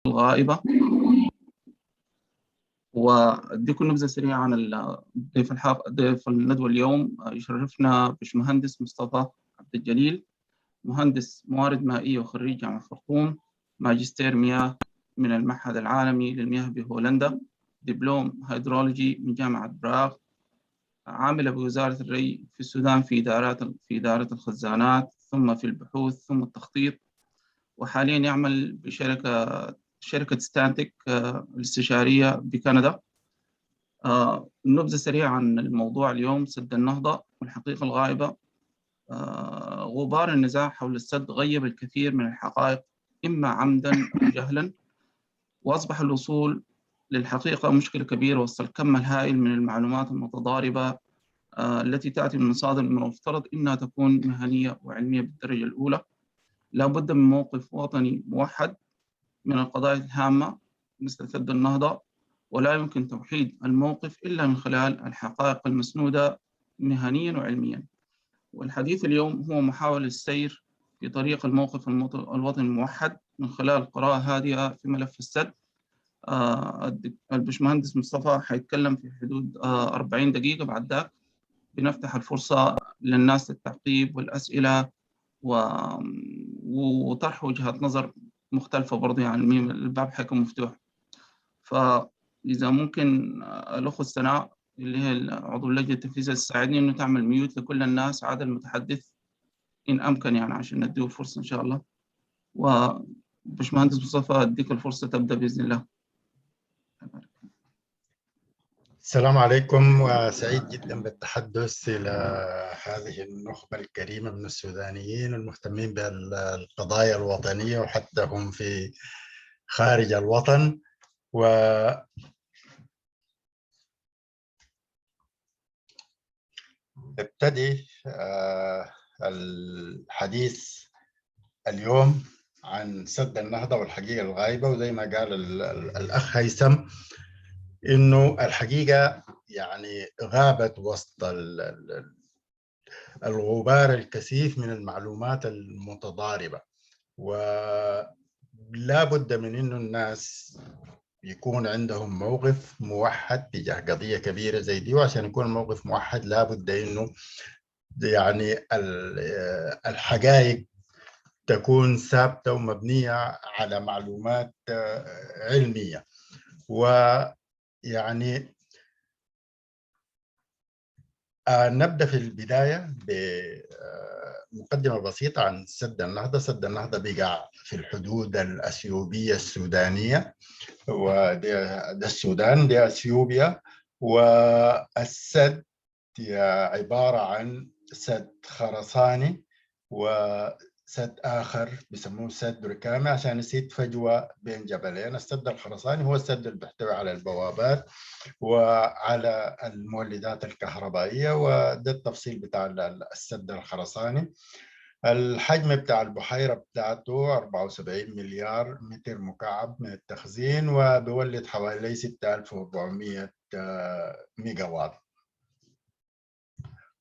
الغائبة. وأديكم نبذة سريعة عن ضيف الندوة اليوم. يشرفنا باشمهندس مصطفى عبد الجليل، مهندس موارد مائية وخريج جامعة الخرطوم، ماجستير مياه من المعهد العالمي للمياه بهولندا، دبلوم هيدرولوجي من جامعة براغ، عامل بوزارة الري في السودان في إدارة الخزانات، ثم في البحوث، ثم التخطيط، وحاليا يعمل بشركة ستانتك الاستشارية بكندا. نبذة سريعة عن الموضوع اليوم: سد النهضة والحقيقة الغائبة. غبار النزاع حول السد غيب الكثير من الحقائق، إما عمدا أو جهلا، وأصبح الوصول للحقيقة مشكلة كبيرة وسط الكم الهائل من المعلومات المتضاربة التي تأتي من مصادر من المفترض أنها تكون مهنية وعلمية بالدرجة الأولى. لا بد من موقف وطني موحد من القضايا الهامة مثل سد النهضة، ولا يمكن توحيد الموقف إلا من خلال الحقائق المسنودة مهنيا وعلميا. والحديث اليوم هو محاولة السير في طريق الموقف الوطني الموحد من خلال قراءة هادئة في ملف السد. البشمهندس مصطفى حيتكلم في حدود 40 دقيقة. بعد ذاك بنفتح الفرصة للناس للتعقيب والأسئلة وطرح وجهات نظر مختلفة برضه، يعني الباب حيكون مفتوح. فإذا ممكن الأخت سناء اللي هي عضو اللجنة التنفيذية تساعدني إنه تعمل ميوت لكل الناس عدا المتحدث إن أمكن، يعني عشان نديه الفرصة إن شاء الله. وباشمهندس مصطفى أديك الفرصة تبدأ بإذن الله. السلام عليكم، وسعيد جدا بالتحدث إلى هذه النخبة الكريمة من السودانيين المهتمين بالقضايا الوطنية وحتى هم في خارج الوطن. ابتدي الحديث اليوم عن سد النهضة والحقيقة الغائبة. وزي ما قال الأخ هيثم إنه الحقيقة يعني غابت وسط الغبار الكثيف من المعلومات المتضاربة، ولا بد من إنه الناس يكون عندهم موقف موحد تجاه قضية كبيرة زي دي. وعشان يكون الموقف موحد لا بد إنه يعني الحقائق تكون ثابتة ومبنية على معلومات علمية. ويعني نبدأ في البداية بمقدمة بسيطة عن سد النهضة. سد النهضة بقع في الحدود الأثيوبية السودانية، وده السودان، ده أثيوبيا. والسد عبارة عن سد خرساني وسد آخر بيسموه سد ركامي عشان يسد فجوة بين جبلين. السد الخرساني هو السد اللي بيحتوي على البوابات وعلى المولدات الكهربائية، وده التفصيل بتاع السد الخرساني. الحجم بتاع البحيرة بتاعته 74 مليار متر مكعب من التخزين، وبيولد حوالي 6400 ميجا واط.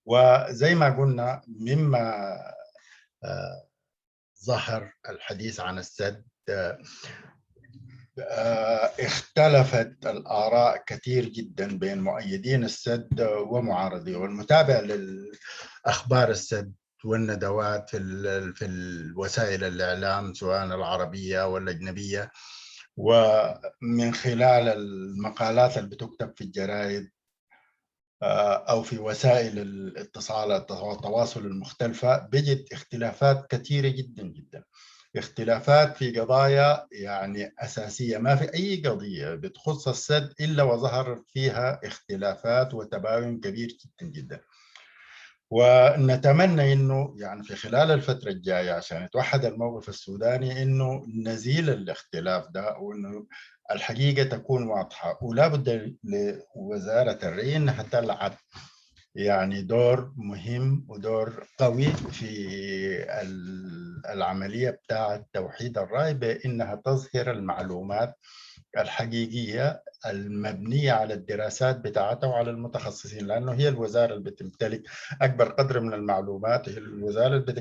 وزي ما قلنا مما ظهر الحديث عن السد، اختلفت الآراء كثير جدا بين مؤيدين السد ومعارضيه. والمتابع للأخبار السد والندوات في الوسائل الإعلام سواء العربية والأجنبية، ومن خلال المقالات اللي بتكتب في الجرائد أو في وسائل الاتصال والتواصل المختلفة، بيجد اختلافات كثيرة جدا جدا. اختلافات في قضايا يعني أساسية. ما في أي قضية بتخص السد إلا وظهر فيها اختلافات وتباين كبير جدا جدا. ونتمنى إنه يعني في خلال الفترة الجاية عشان يتوحد الموقف السوداني إنه نزيل الاختلاف ده، وإنه الحقيقة تكون واضحة. ولا بد لوزارة الري إنها تلعب يعني دور مهم ودور قوي في العملية بتاعة توحيد الرأي، بأنها تظهر المعلومات الحقيقية المبنية على الدراسات بتاعتها وعلى المتخصصين، لأنه هي الوزارة اللي بتمتلك أكبر قدر من المعلومات، هي الوزارة اللي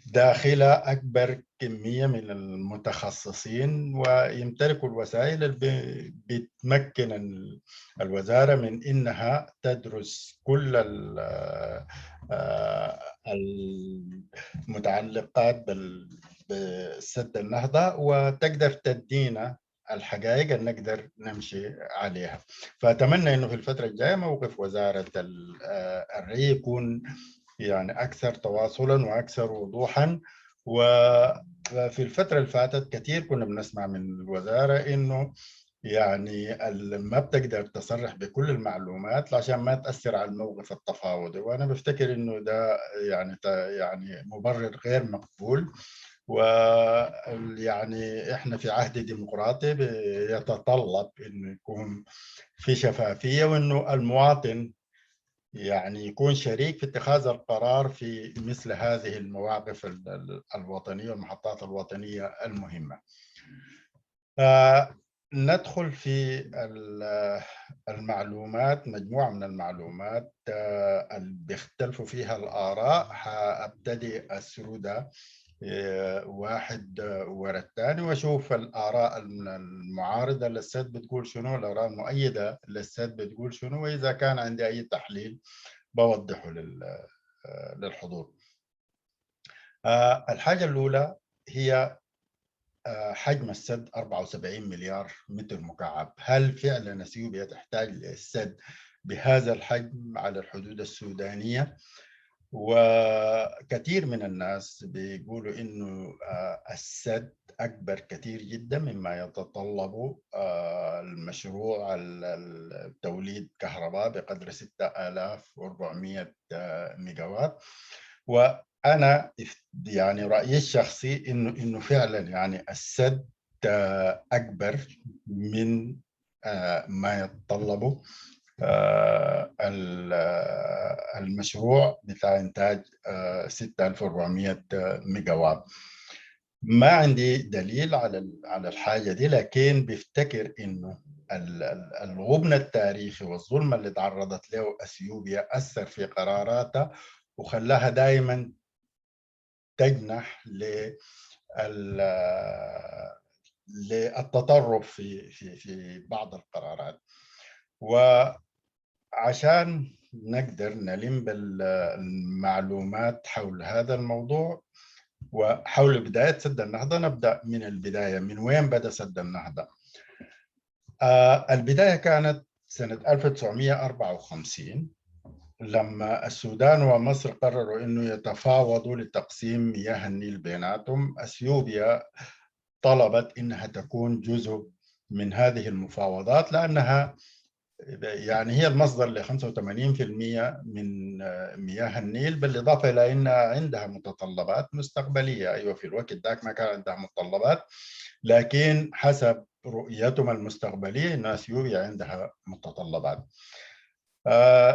داخلة أكبر كمية من المتخصصين، ويمتلكوا الوسائل اللي بتمكن الوزارة من إنها تدرس كل المتعلقات بسد النهضة، وتقدر تدينا الحقائق اللي نقدر نمشي عليها. فأتمنى إنه في الفترة الجاية موقف وزارة الري يكون يعني أكثر تواصلا وأكثر وضوحا. وفي الفترة اللي فاتت كثير كنا بنسمع من الوزارة إنه يعني ما بتقدر تصرح بكل المعلومات عشان ما تأثر على الموقف التفاوضي، وأنا بفتكر إنه ده يعني مبرر غير مقبول. ويعني إحنا في عهد ديمقراطي يتطلب إنه يكون في شفافية، وإنه المواطن يعني يكون شريك في اتخاذ القرار في مثل هذه المواقف الوطنية والمحطات الوطنية المهمة. ندخل في المعلومات، مجموعة من المعلومات اللي بيختلفوا فيها الآراء. هبتدي أسردها واحد ورا الثاني واشوف الاراء المعارضه للسد بتقول شنو، الاراء المؤيده للسد بتقول شنو، واذا كان عندي اي تحليل بوضحه للحضور. الحاجه الاولى هي حجم السد 74 مليار متر مكعب. هل فعلا اثيوبيا تحتاج للسد بهذا الحجم على الحدود السودانيه؟ وكثير من الناس بيقولوا إنه السد أكبر كثير جدا مما يتطلبه المشروع التوليد كهرباء بقدر 6400 ميجاوات. وأنا يعني رأيي الشخصي إنه فعلا يعني السد أكبر من ما يتطلبه المشروع بتاع إنتاج 6400 ميجا وات. ما عندي دليل على الحاجة دي، لكن بفتكر إنه الغبن التاريخي والظلم اللي تعرضت له أثيوبيا أثر في قراراتها وخلاها دائما تجنح للتطرف في بعض القرارات. وعشان نقدر نلم بالمعلومات حول هذا الموضوع وحول بداية سد النهضة، نبدأ من البداية. من وين بدأ سد النهضة؟ البداية كانت سنة 1954 لما السودان ومصر قرروا أنه يتفاوضوا لتقسيم مياه النيل بيناتهم. أثيوبيا طلبت أنها تكون جزء من هذه المفاوضات لأنها يعني هي المصدر ل 85% من مياه النيل، بالإضافة إلى أنها عندها متطلبات مستقبلية. أيوة في الوقت ذاك ما كان عندها متطلبات، لكن حسب رؤيتهم المستقبلية أن أثيوبيا عندها متطلبات.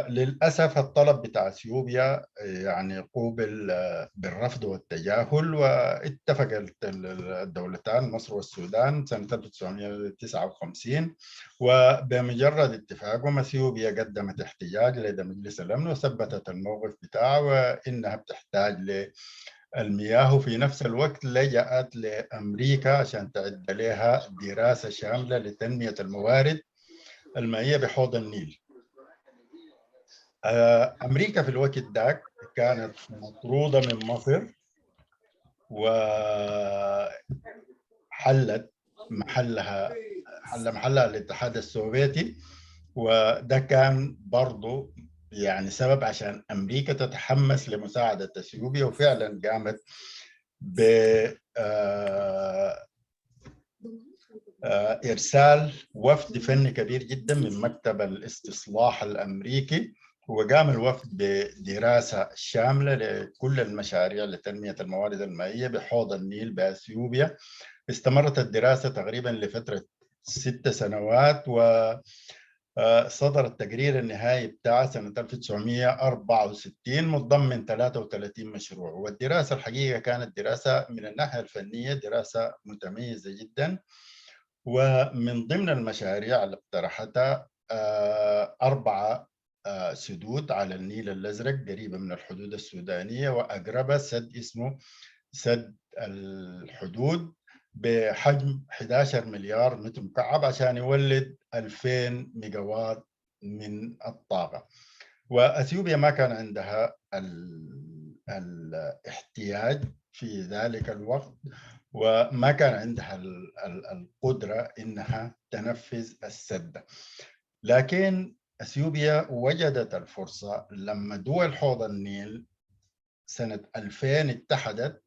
للأسف الطلب بتاع أثيوبيا يعني قوبل بالرفض والتجاهل، واتفق الدولتان مصر والسودان سنة 1959. وبمجرد اتفاقهم أثيوبيا قدمت احتجاج لدى مجلس الأمن وثبتت الموقف بتاعه وإنها بتحتاج المياه، وفي نفس الوقت لجأت لأمريكا عشان تعد لها دراسة شاملة لتنمية الموارد المائية بحوض النيل. أمريكا في الوقت ذاك كانت مطرودة من مصر وحلت محلها الاتحاد السوفيتي، وده كان برضو يعني سبب عشان أمريكا تتحمس لمساعدة أثيوبيا، وفعلا قامت ب إرسال وفد فني كبير جدا من مكتب الاستصلاح الأمريكي، وقام الوفد بدراسة شاملة لكل المشاريع لتنمية الموارد المائية بحوض النيل بأثيوبيا. استمرت الدراسة تقريبا لفترة 6 سنوات، وصدر التقرير النهائي بتاعه سنة 1964 متضمن 33 مشروع. والدراسة الحقيقة كانت دراسة من الناحية الفنية دراسة متميزة جدا. ومن ضمن المشاريع اللي اقترحتها 4 سدود على النيل الأزرق قريبة من الحدود السودانية، وأقربها سد اسمه سد الحدود بحجم 11 مليار متر مكعب عشان يولد 2000 ميجاوات من الطاقة. وأثيوبيا ما كان عندها الاحتياج في ذلك الوقت، وما كان عندها القدرة إنها تنفذ السد. لكن أثيوبيا وجدت الفرصة لما دول حوض النيل سنة 2000 اتحدت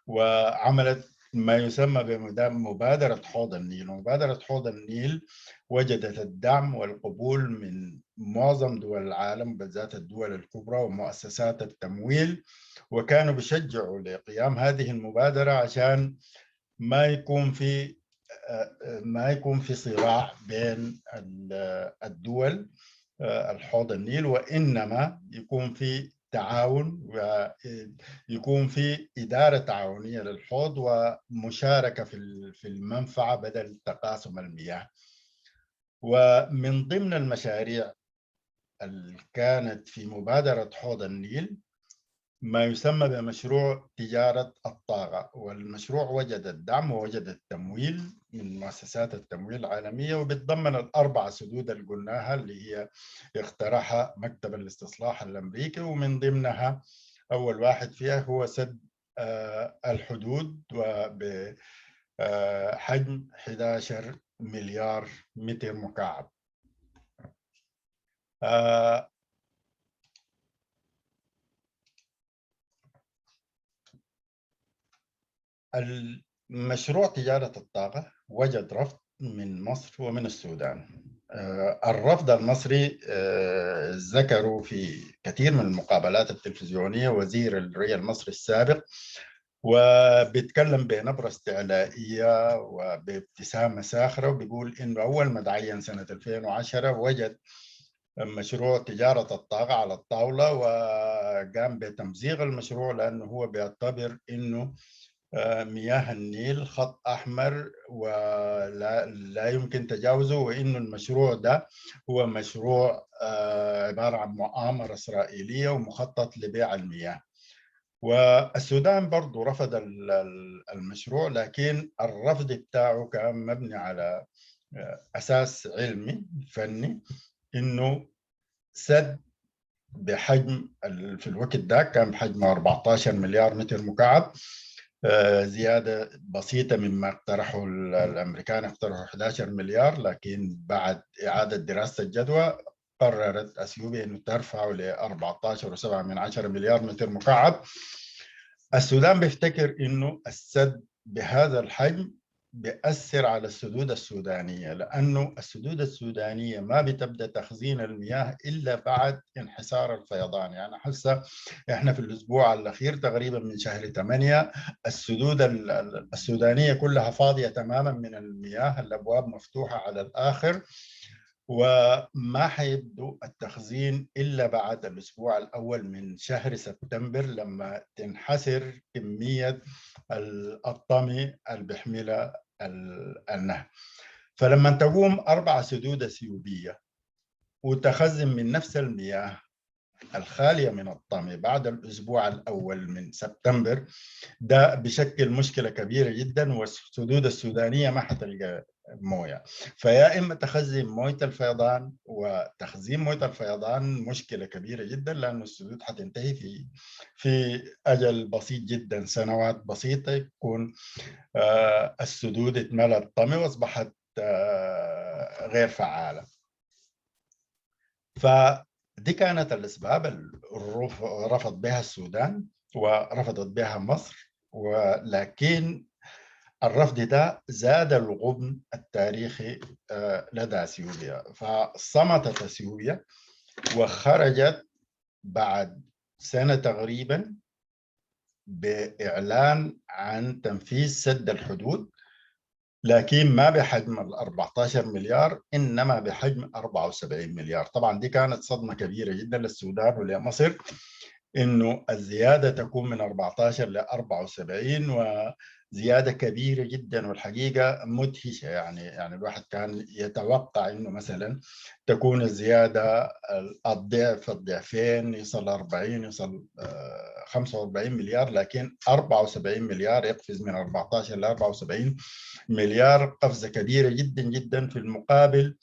وعملت ما يسمى بمبادرة حوض النيل. ومبادرة حوض النيل وجدت الدعم والقبول من معظم دول العالم، بالذات الدول الكبرى ومؤسسات التمويل، وكانوا بيشجعوا لقيام هذه المبادرة عشان ما يكون في صراع بين الدول الحوض النيل، وإنما يكون في تعاون ويكون في إدارة تعاونية للحوض ومشاركة في المنفعة بدل تقاسم المياه. ومن ضمن المشاريع اللي كانت في مبادرة حوض النيل ما يسمى بمشروع تجارة الطاقة، والمشروع وجد الدعم ووجد التمويل من مؤسسات التمويل العالمية، وبتضمن الأربع سدود اللي قلناها اللي هي اقترحها مكتب الاستصلاح الأمريكي، ومن ضمنها أول واحد فيها هو سد الحدود وبحجم 11 مليار متر مكعب. المشروع تجارة الطاقة وجد رفض من مصر ومن السودان. الرفض المصري ذكروا في كثير من المقابلات التلفزيونية وزير الري المصري السابق، وبيتكلم بنبرة استعلائية وبابتسامة ساخرة، وبيقول إنه أول ما تعين سنة 2010 وجد مشروع تجارة الطاقة على الطاولة وقام بتمزيق المشروع، لأنه هو بيعتبر إنه مياه النيل خط أحمر ولا يمكن تجاوزه، وإنه المشروع ده هو مشروع عبارة عن مؤامرة إسرائيلية ومخطط لبيع المياه. والسودان برضو رفض المشروع، لكن الرفض بتاعه كان مبني على أساس علمي فني، إنه سد بحجم في الوقت ده كان بحجم 14 مليار متر مكعب، زيادة بسيطة مما اقترحوا الأمريكان، اقترحوا 11 مليار، لكن بعد إعادة دراسة الجدوى قررت أثيوبيا أنه ترفعه ل 14.7 مليار متر مكعب. السودان بيفتكر أنه السد بهذا الحجم بيأثر على السدود السودانية، لأنه السدود السودانية ما بتبدأ تخزين المياه إلا بعد انحسار الفيضان. يعني حسا إحنا في الأسبوع الأخير تقريبا من شهر 8 السدود السودانية كلها فاضية تماما من المياه، الأبواب مفتوحة على الآخر، وما حيبدو التخزين إلا بعد الأسبوع الأول من شهر سبتمبر لما تنحسر كمية الطمي اللي بيحملها النهر. فلما تقوم 4 سدود اثيوبيه وتخزن من نفس المياه الخاليه من الطمي بعد الاسبوع الاول من سبتمبر، ده بشكل مشكله كبيره جدا، والسدود السودانيه ما حتلقى مويه. فيا اما تخزن مويه الفيضان، وتخزين مويه الفيضان مشكله كبيره جدا لانه السدود حتنتهي في اجل بسيط جدا، سنوات بسيطه يكون السدود اتملت طمي واصبحت غير فعاله. فدي كانت الاسباب اللي رفض بها السودان ورفضت بها مصر، ولكن الرفض ده زاد الغبن التاريخي لدى اثيوبيا، فصمتت اثيوبيا وخرجت بعد سنه تقريبا بإعلان عن تنفيذ سد الحدود، لكن ما بحجم ال 14 مليار إنما بحجم 74 مليار. طبعا دي كانت صدمة كبيرة جدا للسودان ولمصر، إنه الزيادة تكون من 14 ل 74، وزيادة كبيرة جدا والحقيقة مدهشة. يعني الواحد كان يتوقع إنه مثلا تكون الزيادة الضعف الضعفين، يصل 40 يصل 45 مليار، لكن 74 مليار يقفز من 14 ل 74 مليار، قفزة كبيرة جدا جدا. في المقابل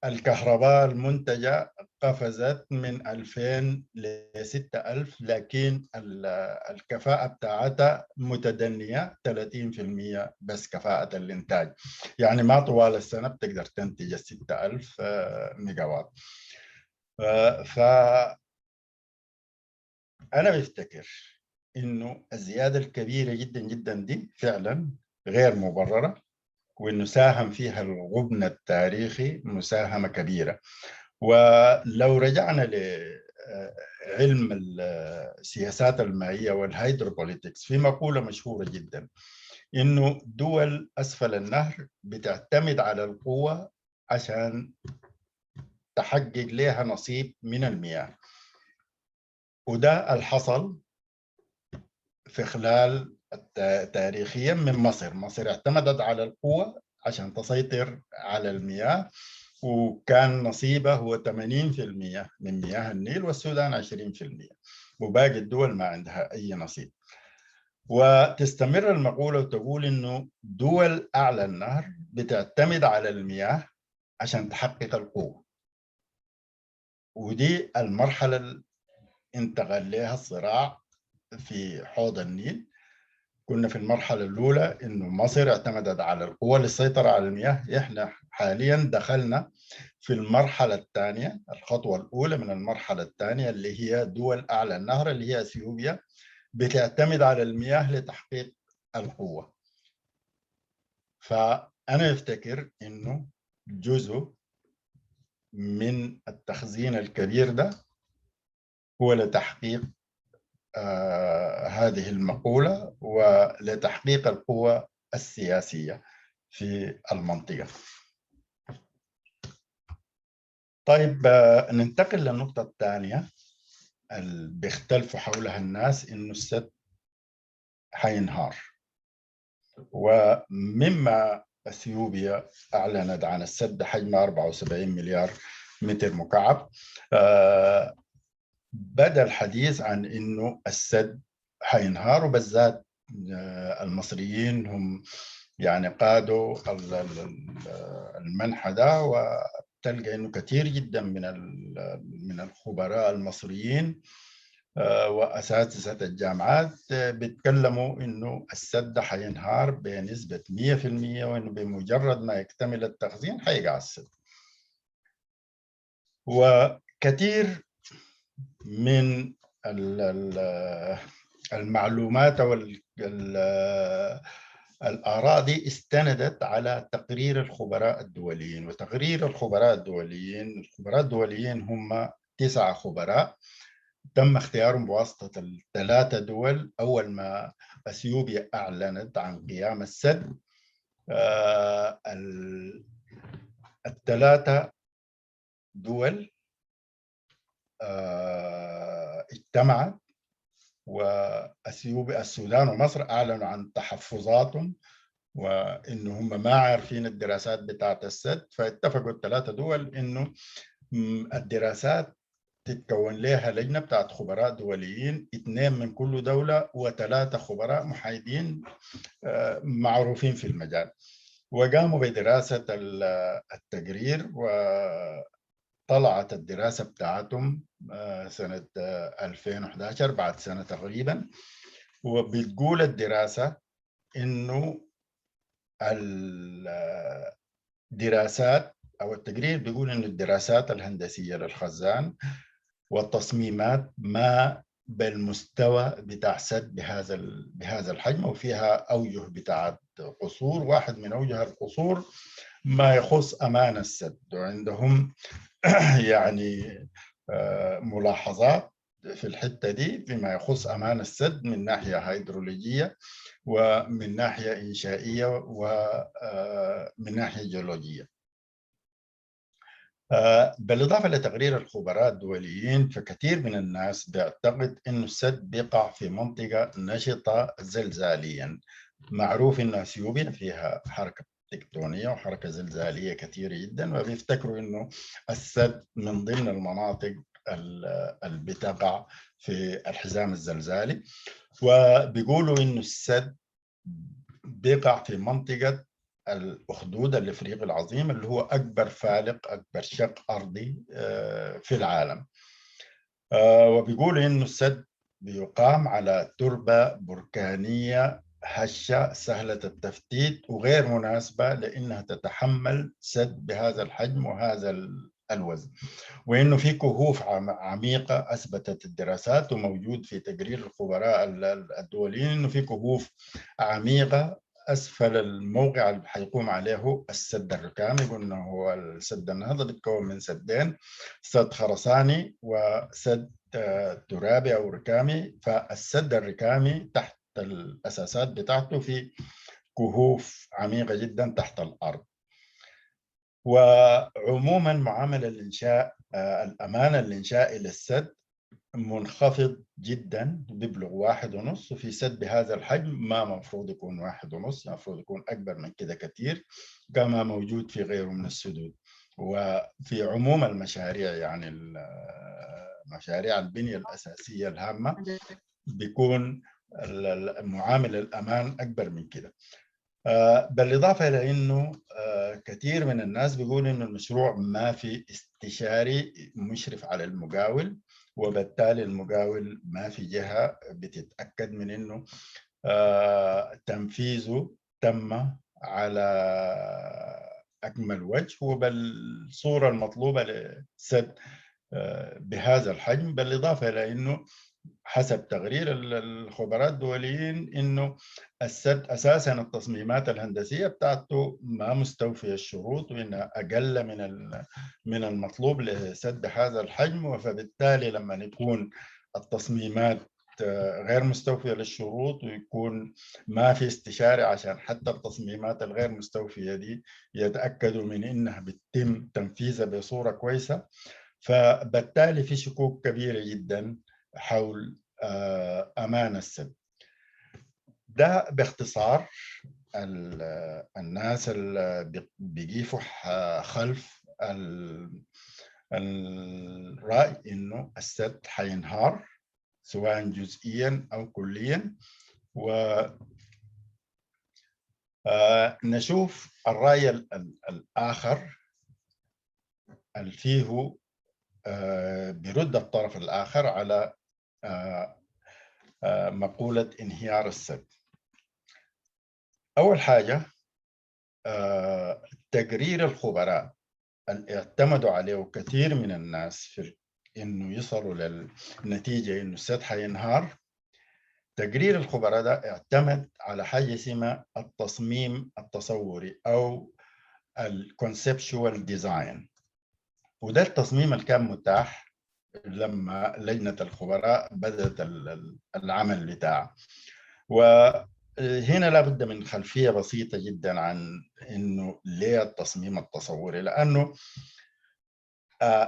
الكهرباء المنتجة قفزت من 2000 ل 6000، لكن الكفاءة بتاعتها متدنية 30% بس كفاءة الإنتاج. يعني ما طوال السنة بتقدر تنتج 6000 ميجا وات. فأنا بفتكر إنه الزيادة الكبيرة جدا جدا دي فعلا غير مبررة، وإنه ساهم فيها الغبن التاريخي مساهمة كبيرة. ولو رجعنا لعلم السياسات المائية والهيدروبوليتكس، في مقولة مشهورة جدا إنه دول أسفل النهر بتعتمد على القوة عشان تحقق لها نصيب من المياه، وده الحصل في خلال تاريخيا من مصر. مصر اعتمدت على القوة عشان تسيطر على المياه، وكان نصيبه هو 80% من مياه النيل، والسودان 20%، وباقي الدول ما عندها أي نصيب. وتستمر المقولة وتقول إنه دول أعلى النهر بتعتمد على المياه عشان تحقق القوة، ودي المرحلة اللي انتقل لها الصراع في حوض النيل. كنا في المرحلة الأولى إنه مصر اعتمدت على القوة للسيطرة على المياه. إحنا حاليا دخلنا في المرحلة الثانية، الخطوة الأولى من المرحلة الثانية، اللي هي دول أعلى النهر اللي هي أثيوبيا بتعتمد على المياه لتحقيق القوة. فأنا أفتكر إنه جزء من التخزين الكبير ده هو لتحقيق هذه المقولة ولتحقيق القوة السياسية في المنطقة. طيب ننتقل للنقطة الثانية اللي بيختلفوا حولها الناس، إنه السد حينهار. ومما أثيوبيا أعلنت عن السد حجمه 74 مليار متر مكعب، بدأ الحديث عن إنه السد حينهار، وبالذات المصريين هم يعني قادوا المنحى ده. وتلقى إنه كثير جدا من الخبراء المصريين وأساتذة الجامعات بيتكلموا إنه السد حينهار بنسبة 100%، وإنه بمجرد ما يكتمل التخزين حيقع السد. وكثير من المعلومات أو الآراء دي استندت على تقرير الخبراء الدوليين. وتقرير الخبراء الدوليين هم 9 خبراء تم اختيارهم بواسطة ال3 دول. أول ما أثيوبيا أعلنت عن قيام السد، ال3 دول اجتمعت، وأثيوبيا السودان ومصر أعلنوا عن تحفظاتهم وإنه هم ما عارفين الدراسات بتاعت السد. فاتفقوا ال3 دول إنه الدراسات تتكون لها لجنة بتاعت خبراء دوليين، 2 من كل دولة و3 خبراء محايدين معروفين في المجال، وقاموا بدراسة التقرير. وطلعت الدراسة بتاعتهم سنة 2011 بعد سنة تقريبا. وبتقول الدراسة إنه الدراسات أو التقرير بيقول إنه الدراسات الهندسية للخزان والتصميمات ما بالمستوى بتاع سد بهذا الحجم، وفيها أوجه بتاعت قصور. واحد من أوجه القصور ما يخص أمان السد، وعندهم يعني ملاحظات في الحتة دي فيما يخص أمان السد من ناحية هيدرولوجية ومن ناحية إنشائية ومن ناحية جيولوجية. بالإضافة لتقرير الخبراء الدوليين، فكثير من الناس بيعتقد إنه السد بيقع في منطقة نشطة زلزاليا. معروف إن أثيوبيا فيها حركة تكتونية وحركة زلزالية كثيرة جدا، وبيفتكروا إنه السد من ضمن المناطق اللي بتقع في الحزام الزلزالي، وبيقولوا إنه السد بيقع في منطقة الأخدود الإفريقي العظيم، اللي هو أكبر فالق، أكبر شق أرضي في العالم. وبيقولوا إنه السد بيقام على تربة بركانية هشة سهلة التفتيت وغير مناسبة لأنها تتحمل سد بهذا الحجم وهذا الوزن، وإنه في كهوف عميقة أثبتت الدراسات وموجود في تقرير الخبراء الدوليين إنه في كهوف عميقة أسفل الموقع اللي حيقوم عليه السد الركامي. قلنا هو السد النهضة بيتكون من سدين، سد خرساني وسد ترابي أو ركامي. فالسد الركامي تحت الأساسات بتاعته في كهوف عميقة جدا تحت الأرض. وعموما معامل الإنشاء الأمان الإنشائي للسد منخفض جدا، بيبلغ 1.5، وفي سد بهذا الحجم ما مفروض يكون 1.5، المفروض يكون أكبر من كده كثير كما موجود في غيره من السدود. وفي عموم المشاريع، يعني مشاريع البنية الأساسية الهامة، بيكون معامل الأمان أكبر من كده. بالإضافة إلى أنه كثير من الناس بيقول أنه المشروع ما في استشاري مشرف على المقاول، وبالتالي المقاول ما في جهة بتتأكد من أنه تنفيذه تم على أكمل وجه وبالصورة المطلوبة لسد بهذا الحجم. بالإضافة إلى أنه حسب تقرير الخبراء الدوليين انه السد اساسا التصميمات الهندسيه بتاعته ما مستوفيه الشروط، وانها اقل من المطلوب لسد هذا الحجم. فبالتالي لما يكون التصميمات غير مستوفيه للشروط ويكون ما في استشاري عشان حتى التصميمات الغير مستوفيه دي يتاكدوا من انها بتتم تنفيذها بصوره كويسه، فبالتالي في شكوك كبيره جدا حول أمان السد. ده باختصار الناس اللي بيقفوا خلف الرأي إنه السد حينهار سواء جزئيا أو كليا. ونشوف الرأي الآخر اللي فيه برد الطرف الآخر على مقولة انهيار السد. أول حاجة تقرير الخبراء اللي اعتمدوا عليه كثير من الناس في إنه يصلوا للنتيجة إنه السد حينهار. تقرير الخبراء ده اعتمد على حاجة اسمها التصميم التصوري أو الكونسبشوال ديزاين، وده التصميم اللي كان متاح لما لجنة الخبراء بدأت العمل بتاعه. وهنا لابد من خلفية بسيطة جدا عن إنه ليه التصميم التصوري، لأنه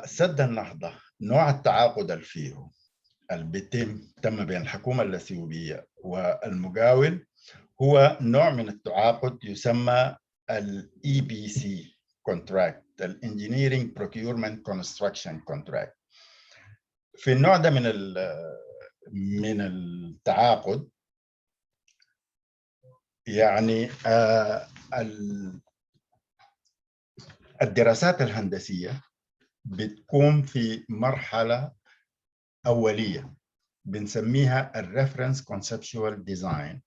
سد النهضة نوع التعاقد اللي فيه تم بين الحكومة الأثيوبية والمقاول هو نوع من التعاقد يسمى ال EPC contract، ال Engineering Procurement Construction Contract. في النوع ده من التعاقد يعني الدراسات الهندسية بتكون في مرحلة أولية بنسميها الريفرنس كونسبشوال ديزاين،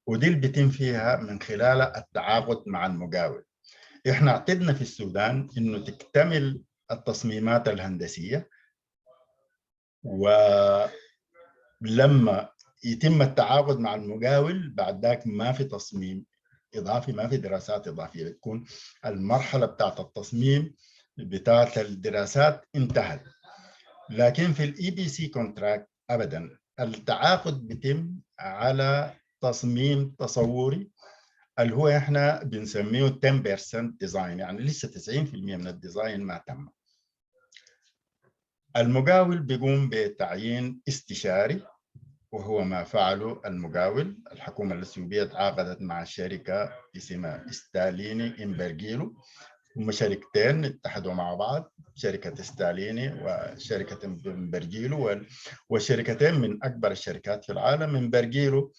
ودي اللي بيتم فيها من خلال التعاقد مع المقاول. احنا اعتدنا في السودان انه تكتمل التصميمات الهندسية، ولما يتم التعاقد مع المقاول بعد ذاك ما في تصميم إضافي، ما في دراسات إضافية، تكون المرحلة بتاعت التصميم بتاعت الدراسات انتهت. لكن في الاي بي سي كونتراكت ابدا، التعاقد بيتم على تصميم تصوري اللي هو احنا بنسميه 10% ديزاين، يعني لسه 90% من الديزاين ما تم. المقاول بيقوم بتعيين استشاري، وهو ما فعله المقاول. الحكومة الأثيوبية تعاقدت مع شركة اسمها ستاليني إمبرجيلو، هم شركتين اتحدوا مع بعض، شركة ستاليني وشركة إمبرجيلو، وشركتين من أكبر الشركات في العالم. إمبرجيلو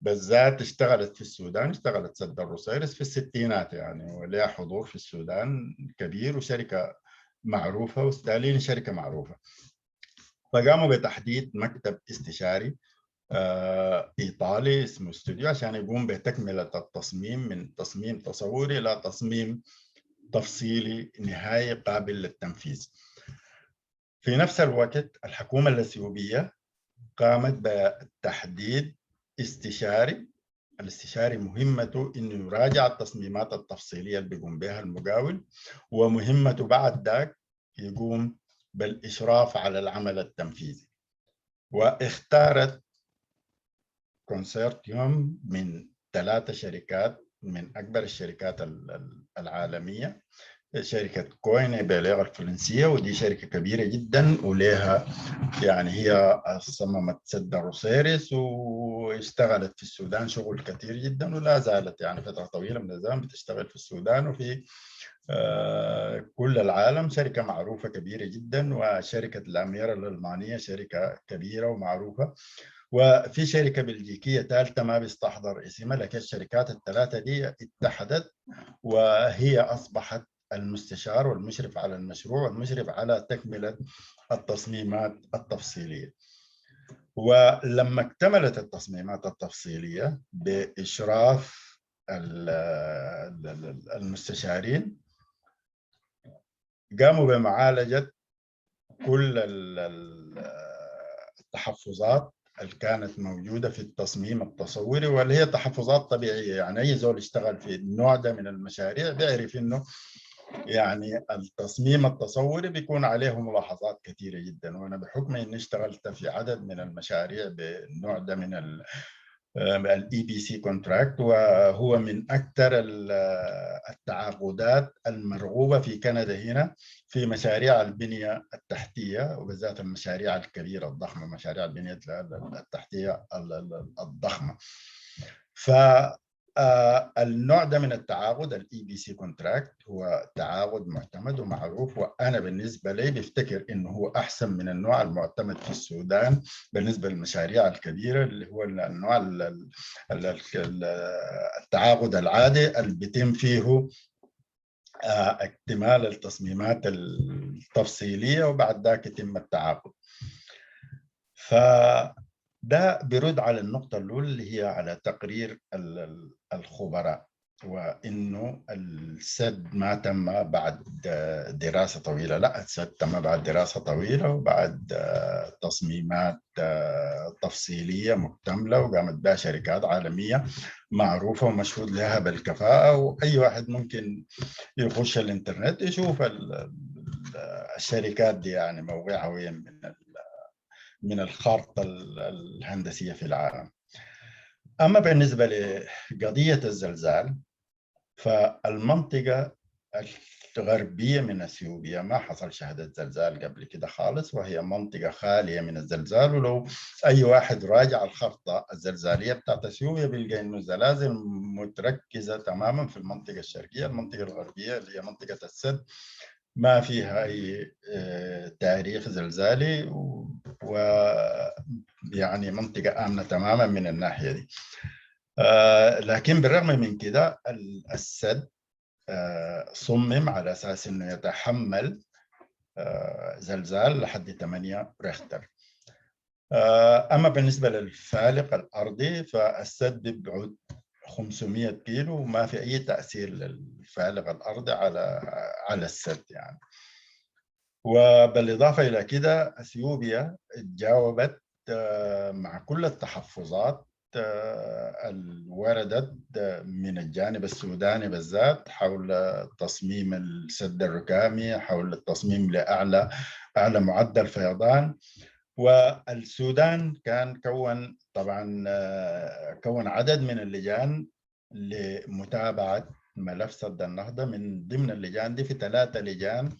بالذات اشتغلت في السودان، اشتغلت سد الروسيرس في الستينات يعني، ولها حضور في السودان كبير، وشركة معروفة، وستالين شركة معروفة. فقاموا بتحديد مكتب استشاري إيطالي اسمه استوديو عشان يقوم بتكملة التصميم، من تصميم تصوري إلى تصميم تفصيلي نهائي قابل للتنفيذ. في نفس الوقت الحكومة الأثيوبية قامت بتحديد استشاري. الاستشاري مهمته انه يراجع التصميمات التفصيليه اللي بيقوم بها المقاول، ومهمته بعد ذاك يقوم بالاشراف على العمل التنفيذي. واختارت كونسورتيوم من 3 شركات من اكبر الشركات العالميه، شركة كوين بالغة الفرنسية، ودي شركة كبيرة جدا ولها يعني، هي صممت سد الروسيرس واشتغلت في السودان شغل كثير جدا، ولا زالت يعني فترة طويلة من الزمن بتشتغل في السودان وفي كل العالم. شركة معروفة كبيرة جدا. وشركة الأميرة الألمانية شركة كبيرة ومعروفة. وفي شركة بلجيكية ثالثة ما بيستحضر اسمها، لكن الشركات ال3 دي اتحدت وهي أصبحت المستشار والمشرف على المشروع والمشرف على تكملة التصميمات التفصيلية. ولما اكتملت التصميمات التفصيلية بإشراف المستشارين، قاموا بمعالجة كل التحفظات اللي كانت موجودة في التصميم التصوري، واللي هي تحفظات طبيعية. يعني أي زول اشتغل في النوع ده من المشاريع بيعرف إنه يعني التصميم التصوري بيكون عليه ملاحظات كثيرة جدا. وأنا بحكم إني اشتغلت في عدد من المشاريع بالنوع ده من الاي بي سي كونتراكت، وهو من اكثر التعاقدات المرغوبه في كندا هنا في مشاريع البنيه التحتيه، وبالذات المشاريع الكبيره الضخمه، مشاريع البنيه التحتيه الضخمه. ف النوع ده من التعاقد الاي بي سي كونتراكت هو تعاقد معتمد ومعروف، وانا بالنسبه لي بفتكر انه هو احسن من النوع المعتمد في السودان بالنسبه للمشاريع الكبيره، اللي هو النوع التعاقد العادي اللي بيتم فيه اكتمال التصميمات التفصيليه وبعد ذاك يتم التعاقد. فده بيرد على النقطة الأولى اللي هي على تقرير الخبراء، وإنه السد ما تم بعد دراسة طويلة. لا، السد تم بعد دراسة طويلة وبعد تصميمات تفصيلية مكتملة، وقامت بها شركات عالمية معروفة ومشهود لها بالكفاءة. وأي واحد ممكن يخش الإنترنت يشوف الشركات دي يعني موقعها وين من الخارطة الهندسية في العالم. أما بالنسبة لقضية الزلزال، فالمنطقة الغربية من أثيوبيا ما حصل شهادة زلزال قبل كده خالص، وهي منطقة خالية من الزلزال. ولو أي واحد راجع الخرطة الزلزالية بتاعت أثيوبيا بيلقى إنه الزلازل متركزة تماما في المنطقة الشرقية. المنطقة الغربية اللي هي منطقة السد ما فيها أي تاريخ زلزالي، ويعني منطقة آمنة تماما من الناحية دي. لكن بالرغم من كده السد صمم على أساس أنه يتحمل زلزال لحد 8 ريختر. أما بالنسبة للفالق الأرضي فالسد بيبعد 500 كيلو وما في أي تأثير للفالق الأرضي على السد يعني. وبالإضافة إلى كده أثيوبيا تجاوبت مع كل التحفظات اللي وردت من الجانب السوداني بالذات حول تصميم السد الركامي، حول التصميم لأعلى معدل فيضان. والسودان كان كون طبعا كون عدد من اللجان لمتابعة ملف سد النهضة. من ضمن اللجان دي في 3 لجان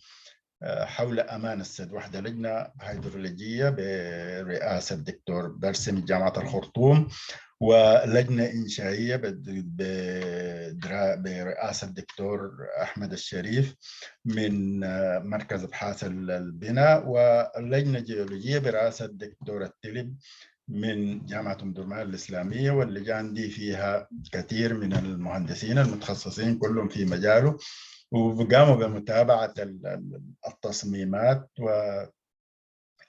حول أمان السد، واحدة لجنة هيدرولوجية برئاسة الدكتور برسم من جامعة الخرطوم، ولجنة إنشائية برئاسة الدكتور أحمد الشريف من مركز أبحاث البناء، ولجنة جيولوجية برئاسة الدكتور التلب من جامعة أم درمان الإسلامية. واللجان دي فيها كثير من المهندسين المتخصصين كلهم في مجاله، وقاموا بمتابعة التصميمات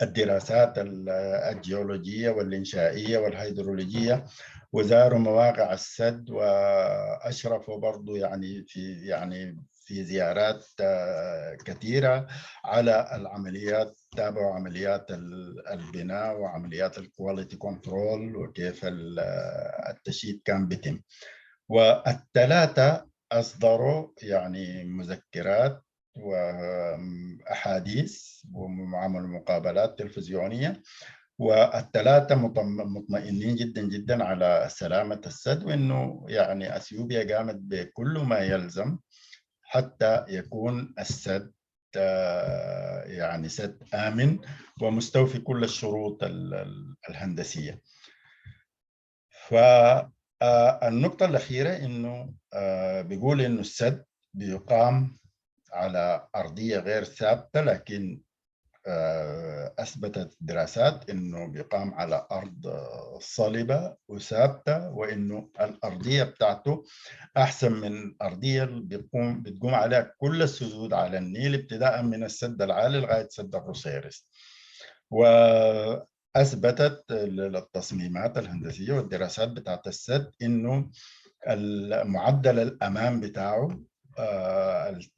والدراسات الجيولوجية والإنشائية والهيدرولوجية، وزاروا مواقع السد وأشرفوا برضو في زيارات كثيرة على العمليات، تابعوا عمليات البناء وعمليات الكواليتي كنترول وكيف التشييد كان بيتم. والثلاثة أصدروا يعني مذكرات وأحاديث وعملوا مقابلات تلفزيونية، والثلاثة مطمئنين جدا جدا على سلامة السد، وإنه يعني أثيوبيا قامت بكل ما يلزم حتى يكون السد يعني سد آمن ومستوفي كل الشروط الهندسية. فالنقطة الأخيرة إنه بيقول إنه السد بيقام على أرضية غير ثابتة، لكن أثبتت دراسات إنه بيقام على أرض صلبة وثابتة، وإنه الأرضية بتاعته أحسن من أرضية بتقوم عليها كل السدود على النيل ابتداء من السد العالي لغاية سد الروسيرس. وأثبتت التصميمات الهندسية والدراسات بتاعت السد إنه معدل الأمان بتاعه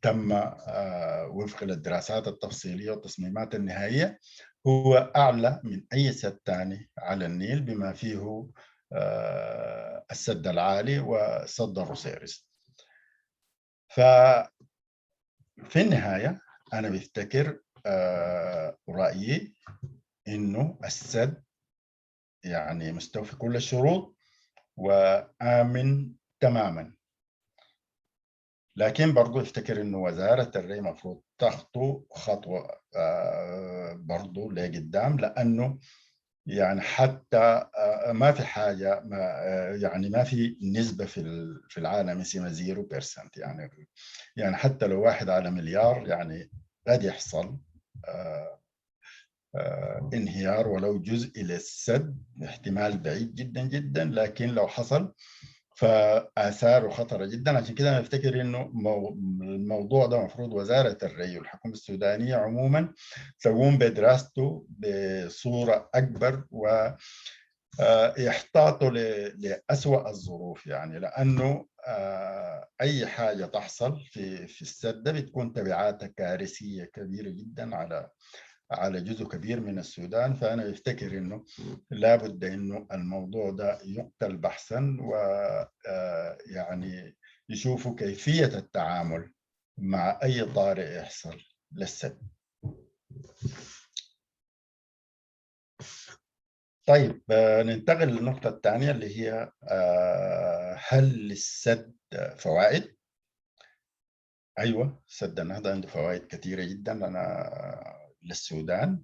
تم وفق الدراسات التفصيلية والتصميمات النهائية هو أعلى من أي سد ثاني على النيل، بما فيه السد العالي وسد الروسيرس. ففي النهاية أنا بفتكر رأيي إنه السد يعني مستوفي كل الشروط وآمن تماما، لكن برضو افتكر انه وزارة الري مفروض تخطو خطوة برضو لقدام، لانه يعني حتى ما في حاجة يعني ما في نسبة في العالم اسمها 0%، يعني حتى لو 1 على مليار يعني قد يحصل انهيار ولو جزء للسد، احتمال بعيد جدا جدا، لكن لو حصل فآثاره خطرة جدا. عشان كده أنا أفتكر إنه الموضوع ده مفروض وزارة الري والحكومة السودانية عموما تقوم بدراسته بصورة أكبر ويحتاطوا لأسوأ الظروف، يعني لأنه أي حاجة تحصل في السد بتكون تبعاتها كارثية كبيرة جدا على جزء كبير من السودان. فأنا أفتكر إنه لابد إنه الموضوع ده يقتل بحثا، ويعني يشوفوا كيفية التعامل مع أي طارئ يحصل للسد. طيب ننتقل للنقطة الثانية اللي هي هل للسد فوائد؟ أيوة، سد النهضة عنده فوائد كثيرة جدا للسودان،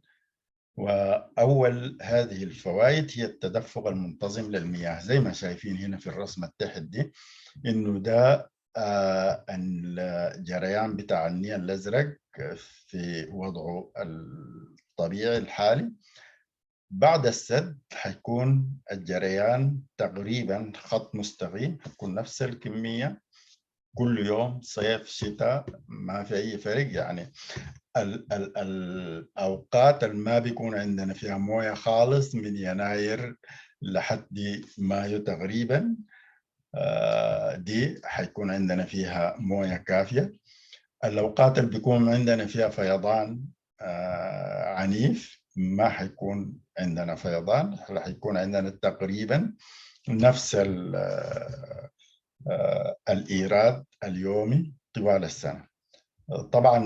وأول هذه الفوائد هي التدفق المنتظم للمياه. زي ما شايفين هنا في الرسم التحت دي إنه ده الجريان بتاع النيل الأزرق في وضعه الطبيعي الحالي. بعد السد حيكون الجريان تقريبا خط مستقيم، حتكون نفس الكمية كل يوم، صيف شتاء ما في أي فرق. يعني الأوقات ما بيكون عندنا فيها موية خالص من يناير لحد مايو تقريبا، دي حيكون عندنا فيها موية كافية. الأوقات اللي بيكون عندنا فيها فيضان عنيف ما حيكون عندنا فيضان، حيكون عندنا تقريبا نفس الإيراد اليومي طوال السنة. طبعا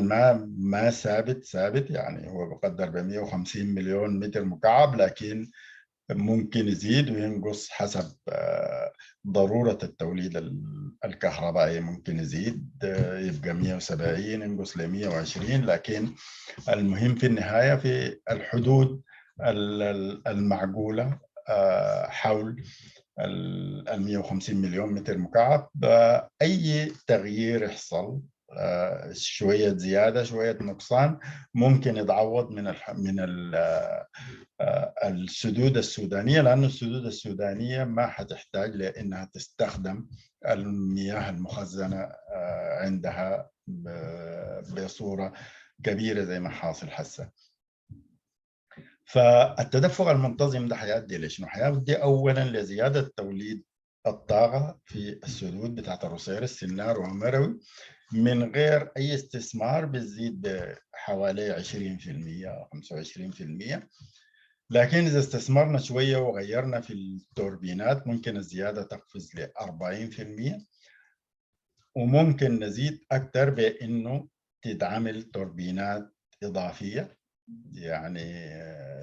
ما ثابت، يعني هو بقدر ب 150 مليون متر مكعب، لكن ممكن يزيد وينقص حسب ضرورة التوليد الكهربائي. ممكن يزيد يبقى 170 ينقص ل 120، لكن المهم في النهاية في الحدود المعقولة حول ال 150 مليون متر مكعب. أي تغيير يحصل، شوية زيادة شوية نقصان، ممكن يتعوض من السدود السودانية، لأن السدود السودانية ما حتحتاج لأنها تستخدم المياه المخزنة عندها بصورة كبيرة زي ما حاصل هسه. فالتدفق المنتظم ده حيؤدي لشنو؟ حيؤدي أولا لزيادة توليد الطاقة في السدود بتاعت الرصير السنار ومروي من غير أي استثمار، بتزيد بحوالي 20% أو 25%. لكن إذا استثمرنا شوية وغيرنا في التوربينات ممكن الزيادة تقفز ل 40%، وممكن نزيد أكثر بأنه تتعمل توربينات إضافية. يعني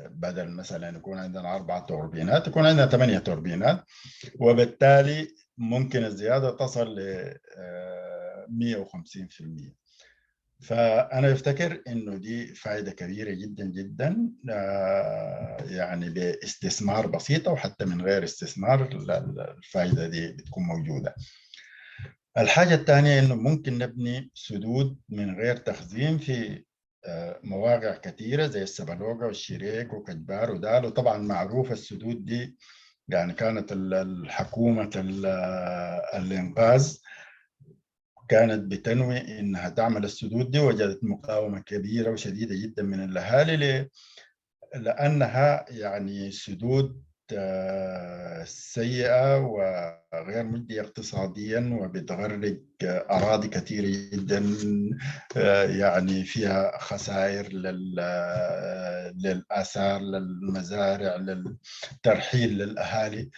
بدل مثلا يكون عندنا 4 توربينات يكون عندنا 8 توربينات، وبالتالي ممكن الزيادة تصل ل 150%. فأنا أفتكر إنه دي فائدة كبيرة جدا جدا، يعني باستثمار بسيطة وحتى من غير استثمار الفائدة دي بتكون موجودة. الحاجة الثانية إنه ممكن نبني سدود من غير تخزين في مواقع كثيرة زي السبلوغة والشريك وكجبار ودال. وطبعا معروف السدود دي يعني كانت الحكومة الإنقاذ كانت بتنوي إنها تعمل السدود دي، وجدت مقاومة كبيرة وشديدة جدا من الأهالي لأنها يعني سدود سيئة وغير مجدية اقتصاديا، وبتغرق أراضي كثيرة جدا، يعني فيها خسائر للآثار، للمزارع، للترحيل للأهالي.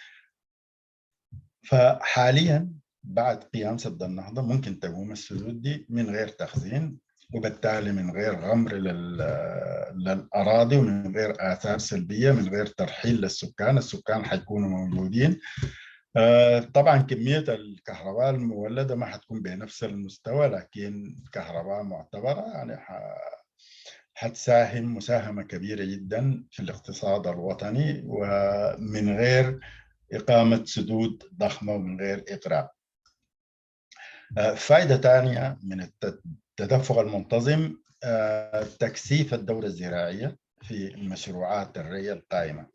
فحاليا بعد قيام سد النهضة ممكن تقوم السدود دي من غير تخزين، وبالتالي من غير غمر للأراضي، ومن غير آثار سلبية، من غير ترحيل للسكان. السكان حيكونوا موجودين. طبعا كمية الكهرباء المولدة ما حتكون بنفس المستوى، لكن كهرباء معتبرة يعني حتساهم مساهمة كبيرة جدا في الاقتصاد الوطني، ومن غير إقامة سدود ضخمة ومن غير إقراء. فائدة ثانية من التدفق المنتظم تكثيف الدورة الزراعية في مشروعات الري القائمة.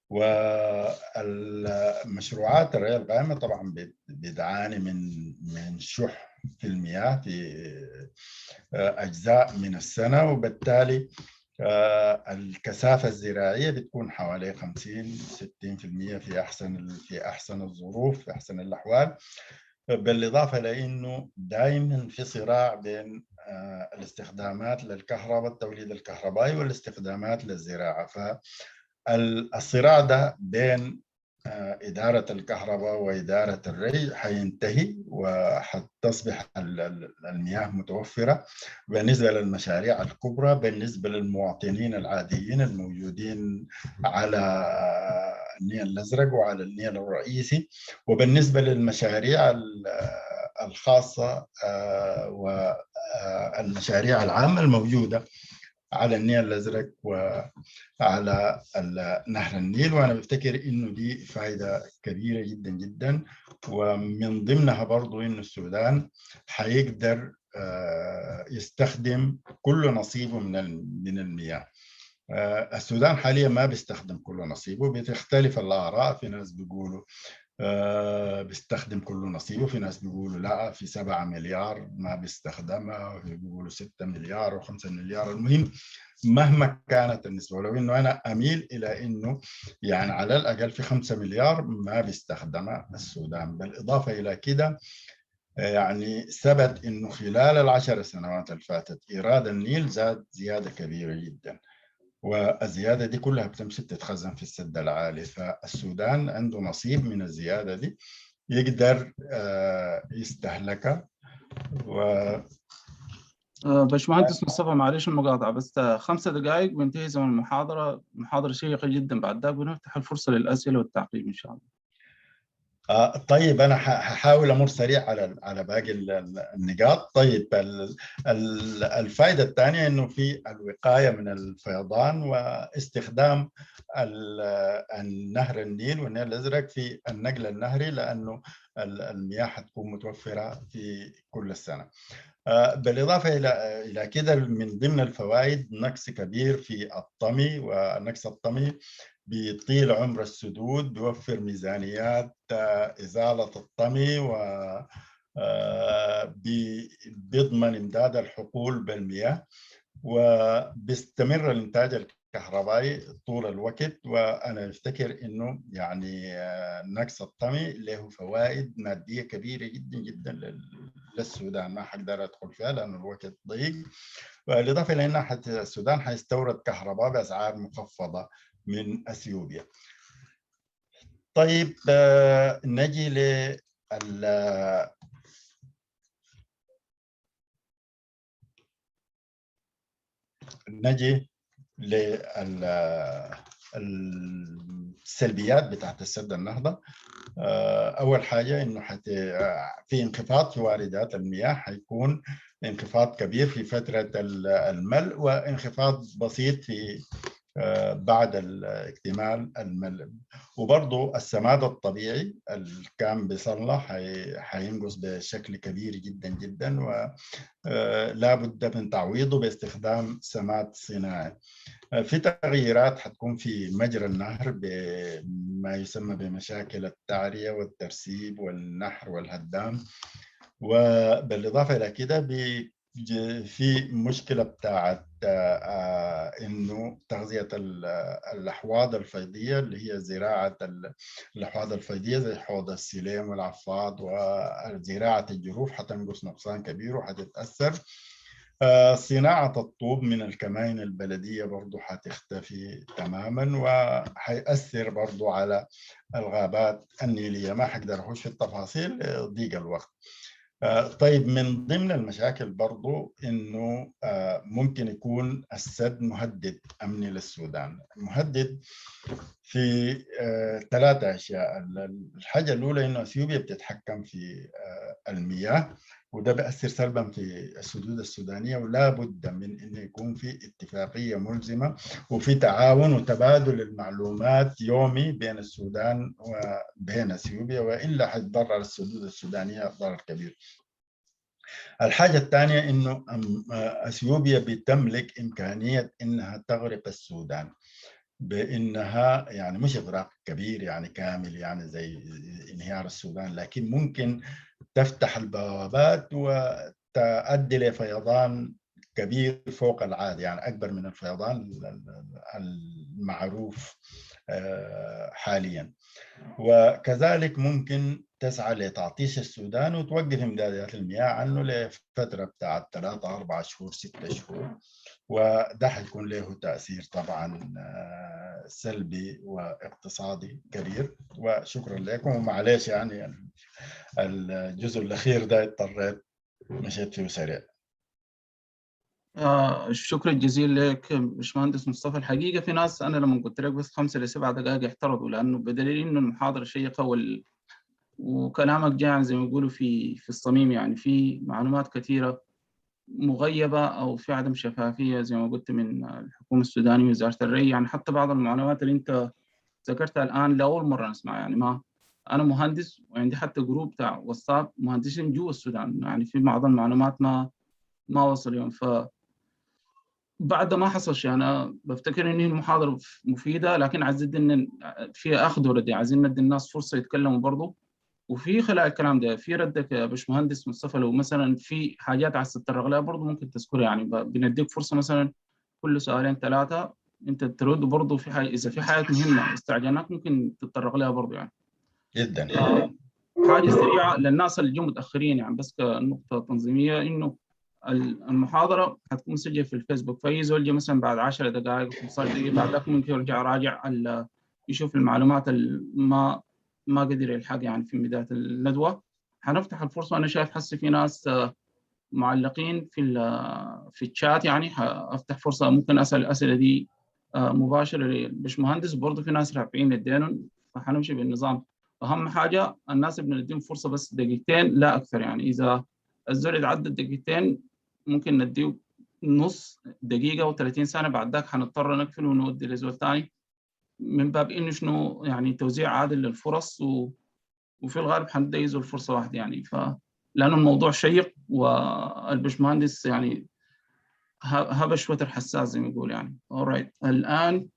والمشروعات الري القائمة طبعا بتعاني من شح في المياه في أجزاء من السنة، وبالتالي الكثافة الزراعية بتكون حوالي 50-60% في أحسن الظروف، في أحسن الأحوال. بالإضافة لأنه دائما في صراع بين الاستخدامات للكهرباء، التوليد الكهربائي، والاستخدامات للزراعة. فالصراع ده بين إدارة الكهرباء وإدارة الري حينتهي، وحتصبح المياه متوفرة بالنسبة للمشاريع الكبرى، بالنسبة للمواطنين العاديين الموجودين على النيل الأزرق وعلى النيل الرئيسي، وبالنسبة للمشاريع الخاصة والمشاريع العامة الموجودة على النيل الأزرق وعلى نهر النيل. وأنا بفتكر إنه دي فائدة كبيرة جدا جدا، ومن ضمنها برضو إنه السودان حيقدر يستخدم كل نصيبه من المياه. السودان حاليا ما بيستخدم كل نصيبه، بتختلف الآراء. في ناس بيقولوا بيستخدم كل نصيبه، في ناس بيقولوا لا، في 7 مليار ما بيستخدمها، وفي بيقولوا 6 مليار و5 مليار. المهم مهما كانت النسبة، ولو إنه أنا أميل إلى إنه يعني على الأقل في 5 مليار ما بيستخدمها السودان. بالإضافة إلى كده يعني ثبت إنه خلال ال10 سنوات الفاتت إيراد النيل زاد زيادة كبيرة جدا، والزيادة دي كلها بتمشي تتخزن في السد العالي. فالسودان عنده نصيب من الزيادة دي يقدر يستهلكها. باشمهندس مصطفى معلش المقاطعة، بس 5 دقائق بينتهي زمن المحاضرة. محاضرة شيقة جدا، بعد ذاك بنفتح الفرصة للأسئلة والتعقيب إن شاء الله. طيب أنا هحاول أمر سريع على باقي النقاط. طيب الفائدة الثانية إنه في الوقاية من الفيضان واستخدام النهر النيل والنيل الأزرق في النقل النهري، لأنه المياه حتكون متوفرة في كل السنة. بالإضافة إلى كده، من ضمن الفوائد نقص كبير في الطمي، ونقص الطمي بيطيل عمر السدود، بيوفر ميزانيات إزالة الطمي، و بيضمن إمداد الحقول بالمياه، وبيستمر الإنتاج الكهربائي طول الوقت. وأنا أفتكر إنه يعني نقص الطمي له فوائد مادية كبيرة جدا جدا للسودان، ما حقدر أدخل فيها لأن الوقت ضيق. بالإضافة إلى أن السودان حيستورد كهرباء بأسعار مخفضة من أثيوبيا. طيب نجي للسلبيات بتاعت السد النهضة. أول حاجة إنه في انخفاض في واردات المياه، حيكون انخفاض كبير في فترة الملء، وانخفاض بسيط في بعد اكتمال الملء. وبرضه السماد الطبيعي اللي كان بيصلح حينقص بشكل كبير جدا جدا، ولا بد من تعويضه باستخدام سماد صناعي. في تغييرات حتكون في مجرى النهر بما يسمى بمشاكل التعرية والترسيب والنحر والهدام. وبالإضافة إلى كده في مشكلة بتاعت إنه تغذية الأحواض الفيضية، اللي هي زراعة الأحواض الفيضية زي حوض السليم والعفاض وزراعة الجروف حتنقص نقصان كبير وحتتأثر. صناعة الطوب من الكمائن البلدية برضو حتختفي تماما، وحيأثر برضو على الغابات النيلية. ما حقدر أخش في التفاصيل ضيق الوقت. طيب من ضمن المشاكل برضو إنه ممكن يكون السد مهدد أمني للسودان. مهدد في 3 أشياء. الحاجة الأولى إنه أثيوبيا بتتحكم في المياه، وده بيأثر سلبا في السدود السودانية، ولا بد من أن يكون في اتفاقية ملزمة وفي تعاون وتبادل المعلومات يومي بين السودان وبين أثيوبيا، وإلا حتضرر السدود السودانية ضرر كبير. الحاجة الثانية إنه أثيوبيا بتملك إمكانية إنها تغرق السودان، بانها يعني مش اغراق كبير يعني كامل يعني زي انهيار السودان، لكن ممكن تفتح البوابات وتؤدي لفيضان كبير فوق العادة، يعني اكبر من الفيضان المعروف حاليا. وكذلك ممكن تسعى لتعطيش السودان وتوقف امدادات المياه عنه لفترة بتاعت 3 4 شهور 6 شهور، وده حيكون له تأثير طبعا سلبي واقتصادي كبير. وشكرا لكم، ومعليش يعني الجزء الأخير ده اضطريت مشيت فيه سريع. الشكر الجزيل لك باشمهندس مصطفى. الحقيقة في ناس أنا لما قلت لك بس 5 ل 7 دقائق احترضوا، لأنه بدليل إنه المحاضرة شيقة وكلامك جاء زي ما يقولوا في الصميم، يعني في معلومات كثيرة مغيبة أو في عدم شفافية زي ما قلت من الحكومة السودانية ووزارة الري. يعني حتى بعض المعلومات اللي أنت ذكرتها الآن لأول مرة نسمع. يعني ما أنا مهندس وعندي حتى جروب بتاع واتساب مهندسين جوا السودان، يعني في بعض المعلومات ما وصل يوم. بعد ما حصل شيء أنا بفتكر إن المحاضرة مفيدة، لكن عايزين إن في أخذ ورد، عايزين ندي الناس فرصة يتكلموا برضه. وفي خلال الكلام ده في ردك يا باشمهندس مصطفى، لو مثلا في حاجات عايز تتطرق لها برضه ممكن تذكرها، يعني بنديك فرصة مثلا كل 2 3 أنت ترد برضه في حاجة، إذا في حاجات مهمة استعجلناك ممكن تتطرق لها برضه يعني. جدا. حاجة سريعة للناس اللي جو متأخرين، يعني بس كنقطة تنظيمية، إنه المحاضرة هتكون مسجلة في الفيسبوك، فأي زول مثلا بعد 10 دقائق 15 دقيقة بعد ذاك ممكن يرجع يراجع يشوف المعلومات اللي ما قدر يلحق يعني في بداية الندوة. هنفتح الفرصة. أنا شايف حسي في ناس معلقين في الشات، يعني هفتح فرصة ممكن أسأل الأسئلة دي مباشرة للبشمهندس، برضه في ناس رافعين يدينهم، فحنمشي بالنظام. أهم حاجة الناس بنديهم فرصة بس دقيقتين لا أكثر، يعني إذا الزول يتعدى دقيقتين ممكن نديه نص دقيقة و30 ثانية، بعد ذاك حنضطر نقفل ونودي لزول ثاني، من باب إنه شنو يعني توزيع عادل للفرص، وفي الغالب حندي زول فرصة واحدة يعني. لأنه الموضوع شيق والبشمهندس يعني هبش وتر حساس زي ما يقول يعني. alright. الآن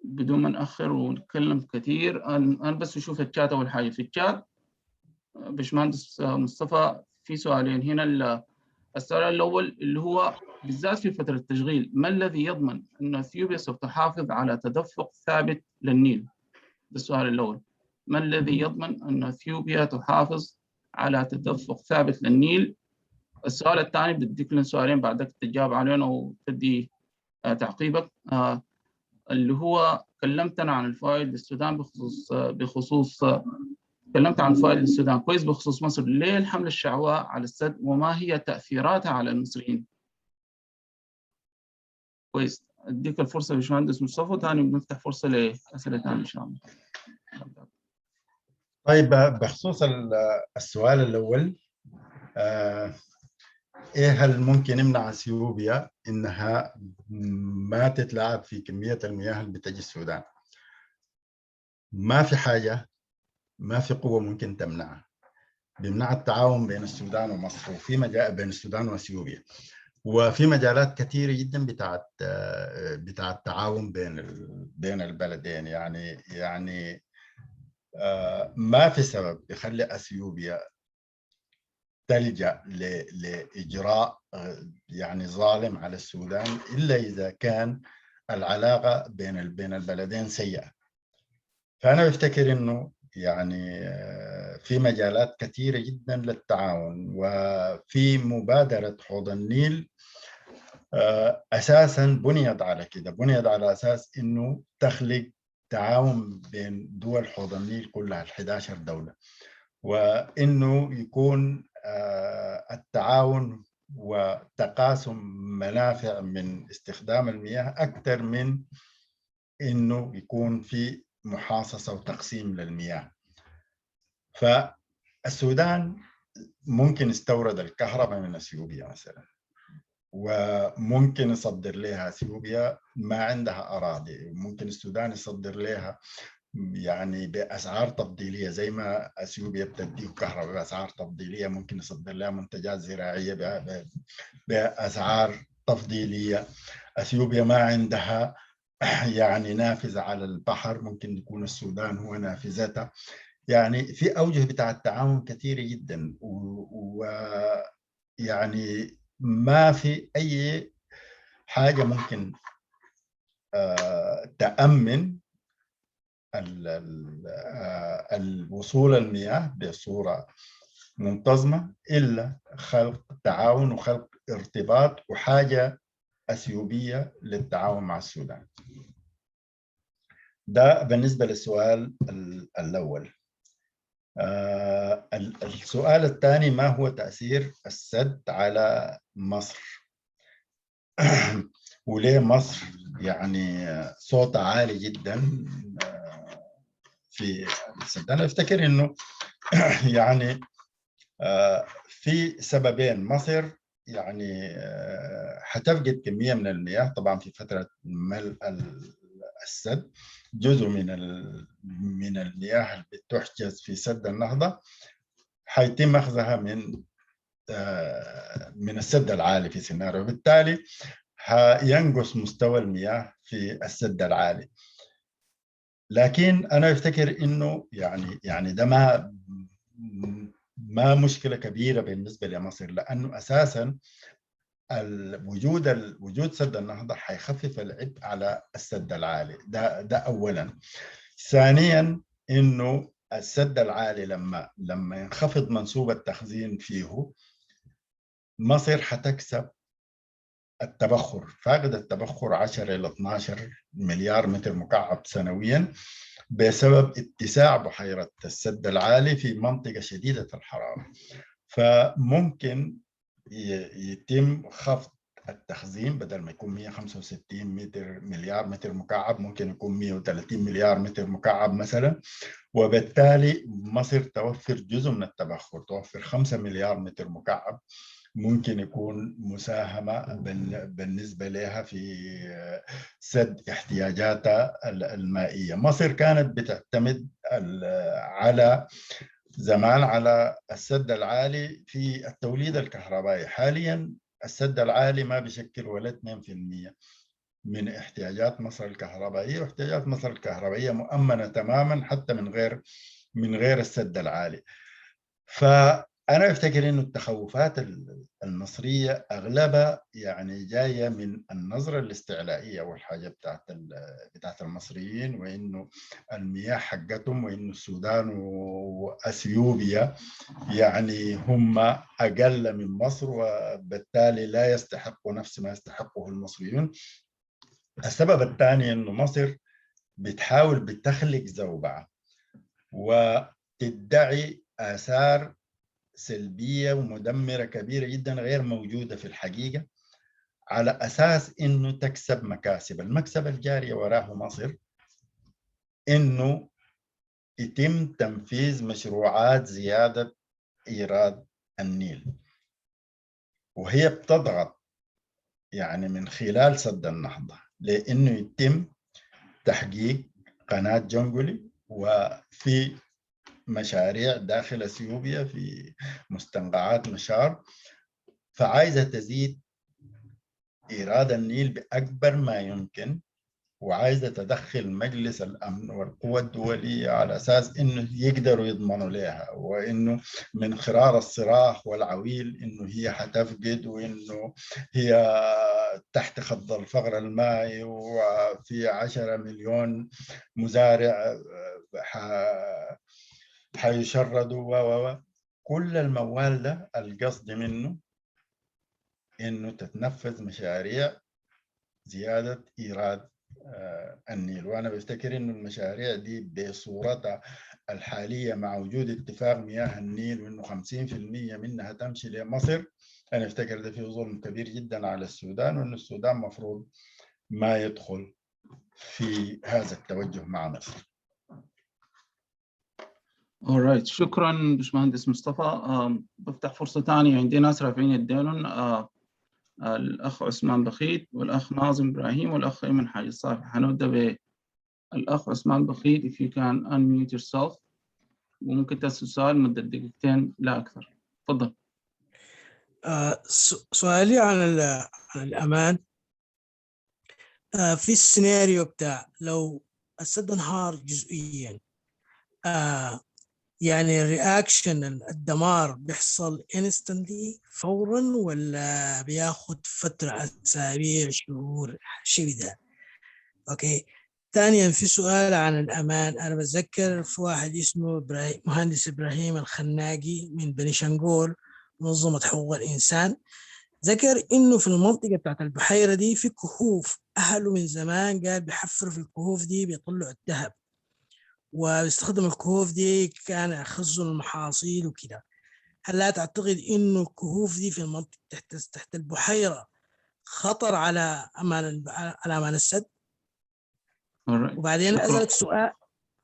بدون ما نأخر ونتكلم كثير، أنا بس أشوف الشات. أول حاجة في الشات باشمهندس مصطفى في سؤالين هنا. السؤال الأول اللي هو بالذات في فترة التشغيل، ما الذي يضمن أن أثيوبيا سوف تحافظ على تدفق ثابت للنيل؟ ده السؤال الأول. ما الذي يضمن أن أثيوبيا تحافظ على تدفق ثابت للنيل؟ السؤال الثاني بديك لنا سؤالين بعدك تجاوب عليهم أو تدي تعقيبك. اللي هو كلمتنا عن الفوائد للسودان بخصوص تكلمت عن الفوائد للسودان كويس، بخصوص مصر ليه الحملة الشعواء على السد وما هي تأثيراتها على المصريين؟ كويس، اديك الفرصة يا باشمهندس مصطفى، ثاني بنفتح فرصة لأسئلة ثانية إن شاء الله. طيب بخصوص السؤال الأول، إيه هل ممكن يمنع اثيوبيا إنها ما تتلاعب في كمية المياه اللي بتجي السودان؟ ما في حاجة، ما في قوة ممكن تمنعها. بيمنع التعاون بين السودان ومصر، وفي مجال بين السودان واثيوبيا، وفي مجالات كثيرة جدا بتاعت تعاون بين البلدين. يعني ما في سبب يخلي اثيوبيا تلجأ لإجراء يعني ظالم على السودان إلا إذا كان العلاقة بين البلدين سيئة. فأنا بفتكر إنه يعني في مجالات كثيرة جدا للتعاون، وفي مبادرة حوض النيل أساسا بنيت على كده، بنيت على أساس إنه تخلق تعاون بين دول حوض النيل كلها 11 دولة، وإنه يكون التعاون وتقاسم منافع من استخدام المياه أكثر من إنه يكون في محاصصة وتقسيم للمياه. فالسودان ممكن يستورد الكهرباء من اثيوبيا مثلا، وممكن يصدر لها اثيوبيا، ما عندها اراضي، ممكن السودان يصدر لها يعني باسعار تفضيليه، زي ما اثيوبيا بتديه كهرباء باسعار تفضيليه، ممكن يصدر لها منتجات زراعيه باسعار تفضيليه. اثيوبيا ما عندها يعني نافذه على البحر، ممكن يكون السودان هو نافذتها. يعني في اوجه بتاع التعاون كثيره جدا، ويعني ما في اي حاجه ممكن تامن الوصول المياه بصوره منتظمه الا خلق تعاون وخلق ارتباط وحاجه اثيوبيه للتعاون مع السودان. ده بالنسبه للسؤال الاول. السؤال الثاني، ما هو تأثير السد على مصر؟ وليه مصر يعني صوتها عالي جدا في السد؟ أنا أفتكر إنه يعني في سببين. مصر يعني حتفقد كمية من المياه طبعا في فترة ملء السد. جزء من المياه اللي بتحجز في سد النهضة حيتم أخذها من السد العالي في سيناء، وبالتالي هينقص مستوى المياه في السد العالي. لكن أنا أفتكر إنه يعني ده ما مشكلة كبيرة بالنسبة لمصر، لأنه أساسا وجود سد النهضة حيخفف العبء على السد العالي. ده أولا. ثانيا إنه السد العالي لما ينخفض منسوب التخزين فيه، مصر حتكسب التبخر، فاقد التبخر 10 إلى 12 مليار متر مكعب سنويا بسبب اتساع بحيرة السد العالي في منطقة شديدة الحرارة. فممكن يتم خفض التخزين، بدل ما يكون 165 مليار متر مكعب ممكن يكون 130 مليار متر مكعب مثلا، وبالتالي مصر توفر جزء من التبخر، توفر 5 مليار متر مكعب ممكن يكون مساهمة بالنسبة لها في سد احتياجاتها المائية. مصر كانت بتعتمد على زمان على السد العالي في التوليد الكهربائي. حاليا السد العالي ما بيشكل ولا 2% من احتياجات مصر الكهربائية، واحتياجات مصر الكهربائية مؤمنة تماما حتى من غير السد العالي. فأنا أفتكر إنه التخوفات المصرية أغلبها يعني جاية من النظرة الاستعلائية والحاجة بتاعت المصريين، وإنه المياه حقتهم، وإنه السودان وأثيوبيا يعني هم أقل من مصر، وبالتالي لا يستحقوا نفس ما يستحقه المصريون. السبب الثاني إنه مصر بتحاول بتخلق زوبعة وتدعي آثار سلبية ومدمرة كبيرة جدا غير موجودة في الحقيقة، على أساس إنه تكسب مكاسب. المكسب الجاري وراه مصر إنه يتم تنفيذ مشروعات زيادة إيراد النيل، وهي بتضغط يعني من خلال سد النهضة لأنه يتم تحقيق قناة جنقلي، وفي مشاريع داخل اثيوبيا في مستنقعات مشار، فعايزه تزيد ايراد النيل باكبر ما يمكن، وعايزه تدخل مجلس الامن والقوى الدوليه على اساس انه يقدروا يضمنوا لها، وانه من خرار الصراخ والعويل انه هي حتفقد، وانه هي تحت خط الفقر المائي، وفي 10 مليون مزارع حيشردوا كل الموال ده القصد منه انه تتنفذ مشاريع زياده ايراد النيل. وانا بفتكر انه المشاريع دي بصورتها الحاليه مع وجود اتفاق مياه النيل وانه 50% منها تمشي لمصر، انا افتكر ده فيه ظلم كبير جدا على السودان، وانه السودان مفروض ما يدخل في هذا التوجه مع مصر. alright. شكرا باشمهندس مصطفى. بفتح فرصة ثانية، عندي ناس رافعين يدينهم، الأخ عثمان بخيت والأخ ناظم إبراهيم والأخ أيمن حاج الصافي. حنبدأ بالأخ عثمان بخيت. if you can unmute yourself وممكن تسأل سؤال مدة دقيقتين لا أكثر. تفضل. سؤالي عن الأمان. في السيناريو بتاع لو السد انهار جزئيا، يعني الرياكشن الدمار بيحصل انستنتلي فورا ولا بياخد فترة أسابيع شهور شيء ده؟ أوكي. ثانيا في سؤال عن الأمان. أنا بتذكر في واحد اسمه مهندس إبراهيم الخناقي من بني شنغول، منظمة حقوق الإنسان، ذكر إنه في المنطقة بتاعت البحيرة دي في كهوف، أهله من زمان قال بيحفروا في الكهوف دي بيطلعوا الذهب، وبيستخدم الكهوف دي كان يخزن المحاصيل وكده. هل لا تعتقد إنه الكهوف دي في المنطقة تحت البحيرة خطر على أمان السد؟ وبعدين أسألك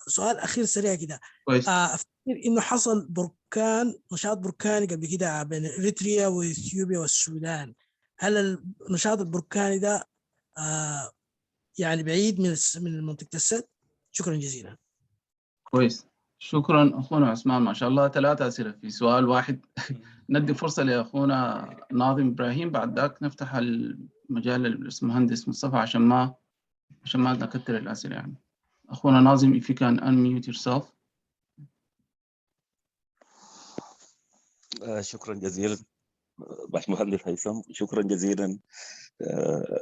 سؤال أخير سريع كده. أفتكر إنه حصل نشاط بركاني قبل كده بين إريتريا وإثيوبيا والسودان. هل النشاط البركاني ده يعني بعيد من منطقة السد؟ شكرا جزيلا. كويس، شكرا أخونا عثمان. ما شاء الله 3 أسئلة في سؤال واحد. ندي فرصة لأخونا ناظم إبراهيم، بعد ذاك نفتح المجال للمهندس مصطفى عشان ما نكتر الأسئلة يعني. أخونا ناظم if you can unmute yourself. شكرا جزيلا باشمهندس هيثم، شكرا جزيلا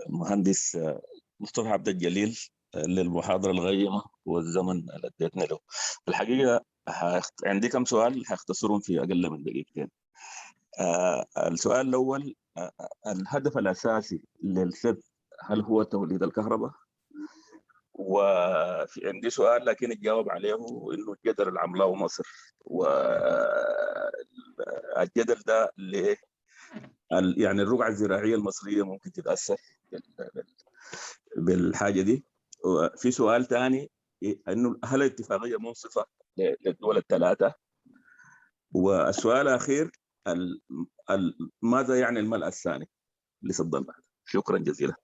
مهندس مصطفى عبد الجليل للمحاضرة الغيمة والزمن اللي اديتنا له. الحقيقة عندي كم سؤال هيختصرون في أقل من دقيقتين. السؤال الأول، الهدف الأساسي للسد هل هو توليد الكهرباء؟ وفي عندي سؤال لكن الجواب عليه انه الجدل اللي عملاه مصر، والجدل ده يعني الرقعة الزراعية المصرية ممكن تتأثر بالحاجة دي. وفي سؤال ثاني، انه هل الاتفاقية منصفة للدول الثلاثة؟ والسؤال الأخير، ماذا يعني الملأ الثاني لسد النهضة؟ شكرا جزيلا.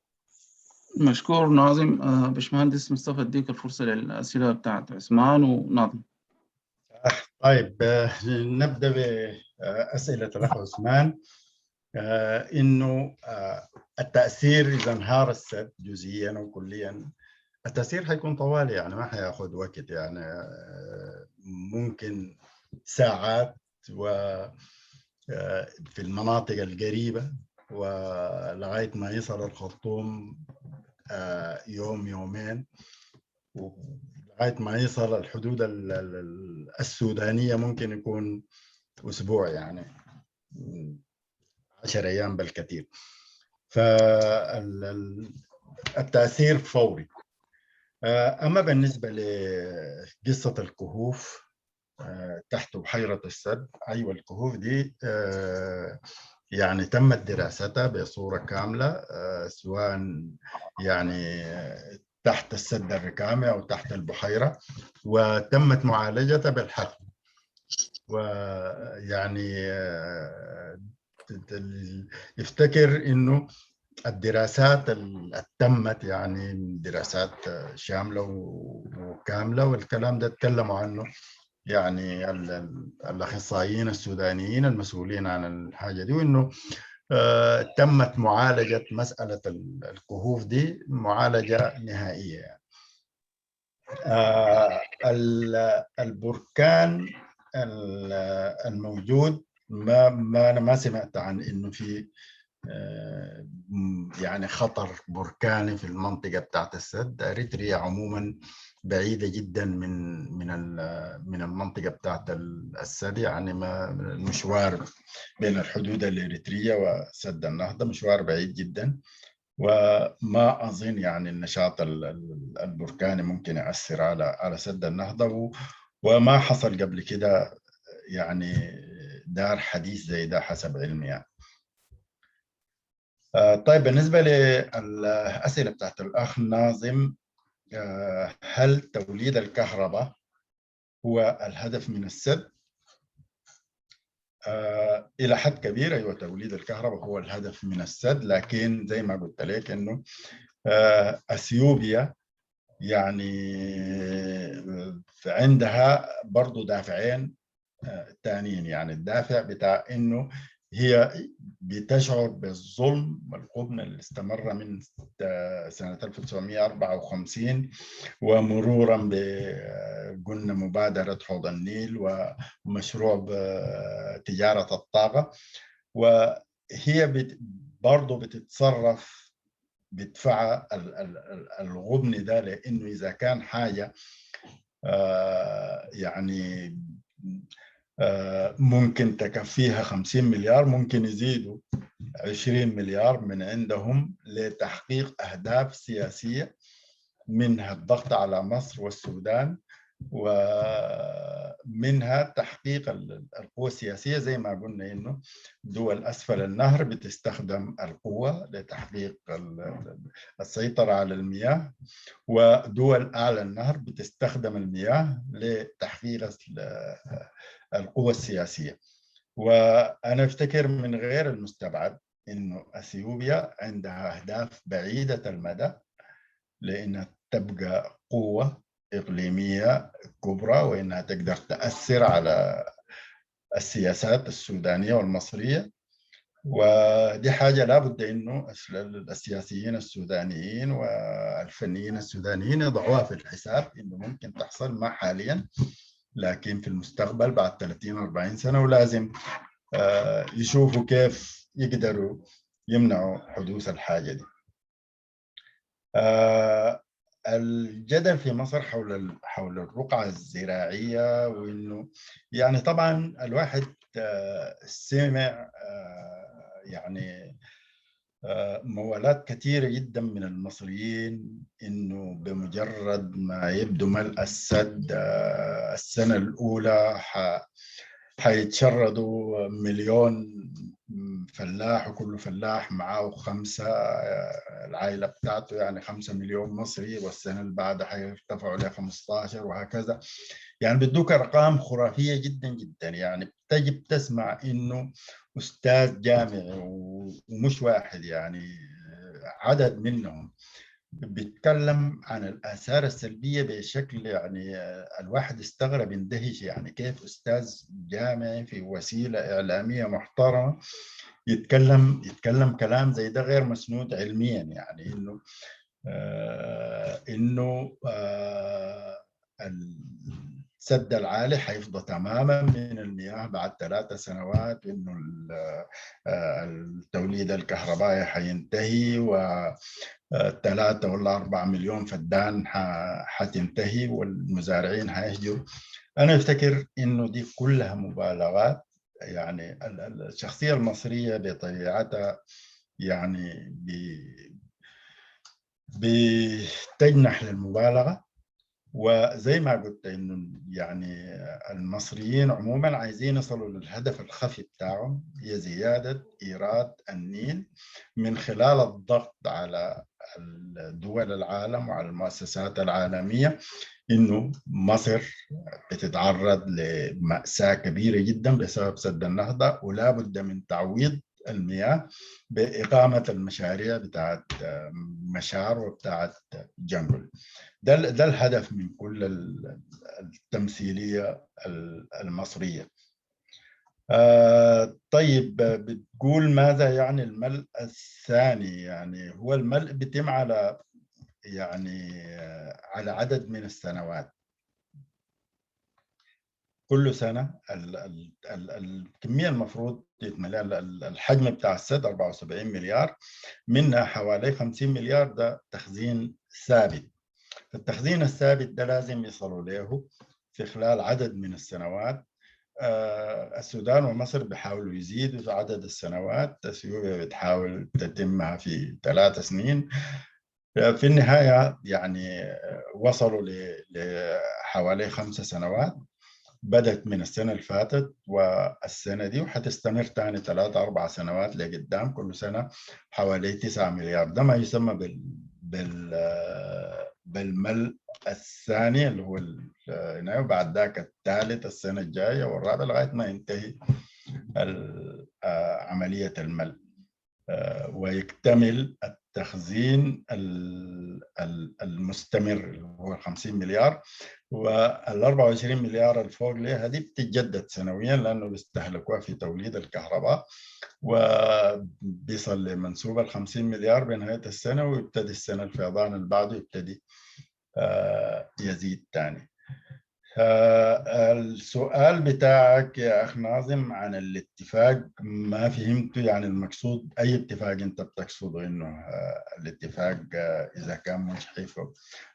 مشكور ناظم. باشمهندس مصطفى اديك الفرصة للأسئلة بتاعت عثمان وناظم. طيب نبدأ بأسئلة الأخ عثمان. إنه التأثير إذا انهار السد جزئيا وكليا، التأثير حيكون طوالي، يعني ما حياخذ وقت، يعني ممكن ساعات، وفي المناطق القريبة، ولغاية ما يصل الخرطوم يوم يومين، ولغاية ما يصل الحدود السودانية ممكن يكون أسبوع، يعني 10 أيام بالكثير. فالتأثير فوري. أما بالنسبة لقصة الكهوف تحت بحيرة السد، أيوة الكهوف دي يعني تمت دراستها بصورة كاملة، سواء يعني تحت السد الركامي أو تحت البحيرة، وتمت معالجتها بالحقل. ويعني يفتكر إنه الدراسات اللي تمت يعني دراسات شاملة وكاملة، والكلام ده تكلموا عنه يعني الأخصائيين السودانيين المسؤولين عن الحاجة دي، وإنه تمت معالجة مسألة الكهوف دي معالجة نهائية يعني. البركان الموجود أنا ما سمعت عن إنه في يعني خطر بركاني في المنطقة بتاعت السد. أريتريا عموما بعيدة جدا من المنطقة بتاعت السد، يعني المشوار بين الحدود الإريترية وسد النهضة مشوار بعيد جدا، وما أظن يعني النشاط البركاني ممكن يأثر على سد النهضة، وما حصل قبل كده يعني دار حديث زي ده حسب علمي يعني. طيب بالنسبة للأسئلة بتاعت الأخ ناظم، هل توليد الكهرباء هو الهدف من السد؟ إلى حد كبير أيوة، توليد الكهرباء هو الهدف من السد، لكن زي ما قلت لك إنه أثيوبيا يعني عندها برضو دافعين تانيين. يعني الدافع بتاع إنه هي بتشعر بالظلم والغبن اللي استمر من سنة 1954 ومرورا قلنا مبادرة حوض النيل ومشروع تجارة الطاقة، وهي برضو بتتصرف بدفع الغبن ده، لأنه إذا كان حاجة يعني ممكن تكفيها 50 مليار، ممكن يزيدوا 20 مليار من عندهم لتحقيق أهداف سياسية، منها الضغط على مصر والسودان، ومنها تحقيق القوة السياسية. زي ما قلنا إنه دول أسفل النهر بتستخدم القوة لتحقيق السيطرة على المياه، ودول أعلى النهر بتستخدم المياه لتحقيق القوة السياسية. وأنا أفتكر من غير المستبعد إنه أثيوبيا عندها أهداف بعيدة المدى لأنها تبقى قوة إقليمية كبرى، وإنها تقدر تأثر على السياسات السودانية والمصرية. ودي حاجة لابد إنه السياسيين السودانيين والفنيين السودانيين يضعوها في الحساب، إنه ممكن تحصل ما حاليا لكن في المستقبل بعد 30-40 سنة، ولازم يشوفوا كيف يقدروا يمنعوا حدوث الحاجة دي. الجدل في مصر حول الرقعة الزراعية، وإنه يعني طبعا الواحد سمع يعني موالات كثيرة جدا من المصريين إنه بمجرد ما يبدو ملء السد السنة الأولى حيتشردوا 1,000,000 فلاح، وكل فلاح معاه 5 العائلة بتاعته، يعني 5 مليون مصري، والسنة اللي بعدها حيرتفعوا ل 15 وهكذا. يعني بدوك أرقام خرافية جدا جدا. يعني تجب تسمع إنه أستاذ جامعي ومش واحد، يعني عدد منهم بيتكلم عن الآثار السلبية بشكل يعني الواحد استغرب يندهش. يعني كيف أستاذ جامعي في وسيلة إعلامية محترمة يتكلم كلام زي ده غير مسنود علميا. يعني إنه السد العالي حيفضى تماما من المياه بعد 3 سنوات، وإنه التوليد الكهربائي حينتهي، و 3 ولا 4 مليون فدان حتنتهي، والمزارعين هيهجروا. أنا أفتكر إنه دي كلها مبالغات. يعني الشخصية المصرية بطبيعتها يعني بتجنح للمبالغة. وزي ما قلت إنه يعني المصريين عموما عايزين يصلوا للهدف الخفي بتاعهم، هي زيادة إيراد النيل من خلال الضغط على دول العالم وعلى المؤسسات العالمية. إنه مصر بتتعرض لمأساة كبيرة جدا بسبب سد النهضة، ولا بد من تعويض المياه بإقامة المشاريع بتاعت مشار وبتاعت جنجل. ده الهدف من كل التمثيلية المصرية. طيب، بتقول ماذا يعني الملء الثاني؟ يعني هو الملء بيتم على على عدد من السنوات. كل سنة الكمية المفروض يتملى الحجم بتاع السد 74 مليار، منها حوالي 50 مليار ده تخزين ثابت. التخزين الثابت ده لازم يصلوا له في خلال عدد من السنوات. السودان ومصر بيحاولوا يزيدوا في عدد السنوات، اثيوبيا بتحاول تتمها في 3 سنين. في النهاية يعني وصلوا لحوالي 5 سنوات، بدأت من السنة اللي فاتت والسنة دي، وحتستمر تاني 3 4 سنوات لقدام، كل سنة حوالي 9 مليار. ده ما يسمى بالملء الثاني اللي هو وبعد ذاك الثالث السنة الجاية والرابع لغاية ما ينتهي عملية الملء ويكتمل التخزين المستمر اللي هو 50 مليار. وال 24 مليار الفوق لها هذه بتتجدد سنويا لأنه بيستهلكوها في توليد الكهرباء، وبيصل لمنسوب ال 50 مليار بنهاية السنة، ويبتدي السنة الفيضان اللي بعده يبتدي يزيد تاني. السؤال بتاعك يا أخ ناظم عن الاتفاق ما فهمته. يعني المقصود أي اتفاق أنت بتقصده؟ إنه الاتفاق إذا كان مش حيفه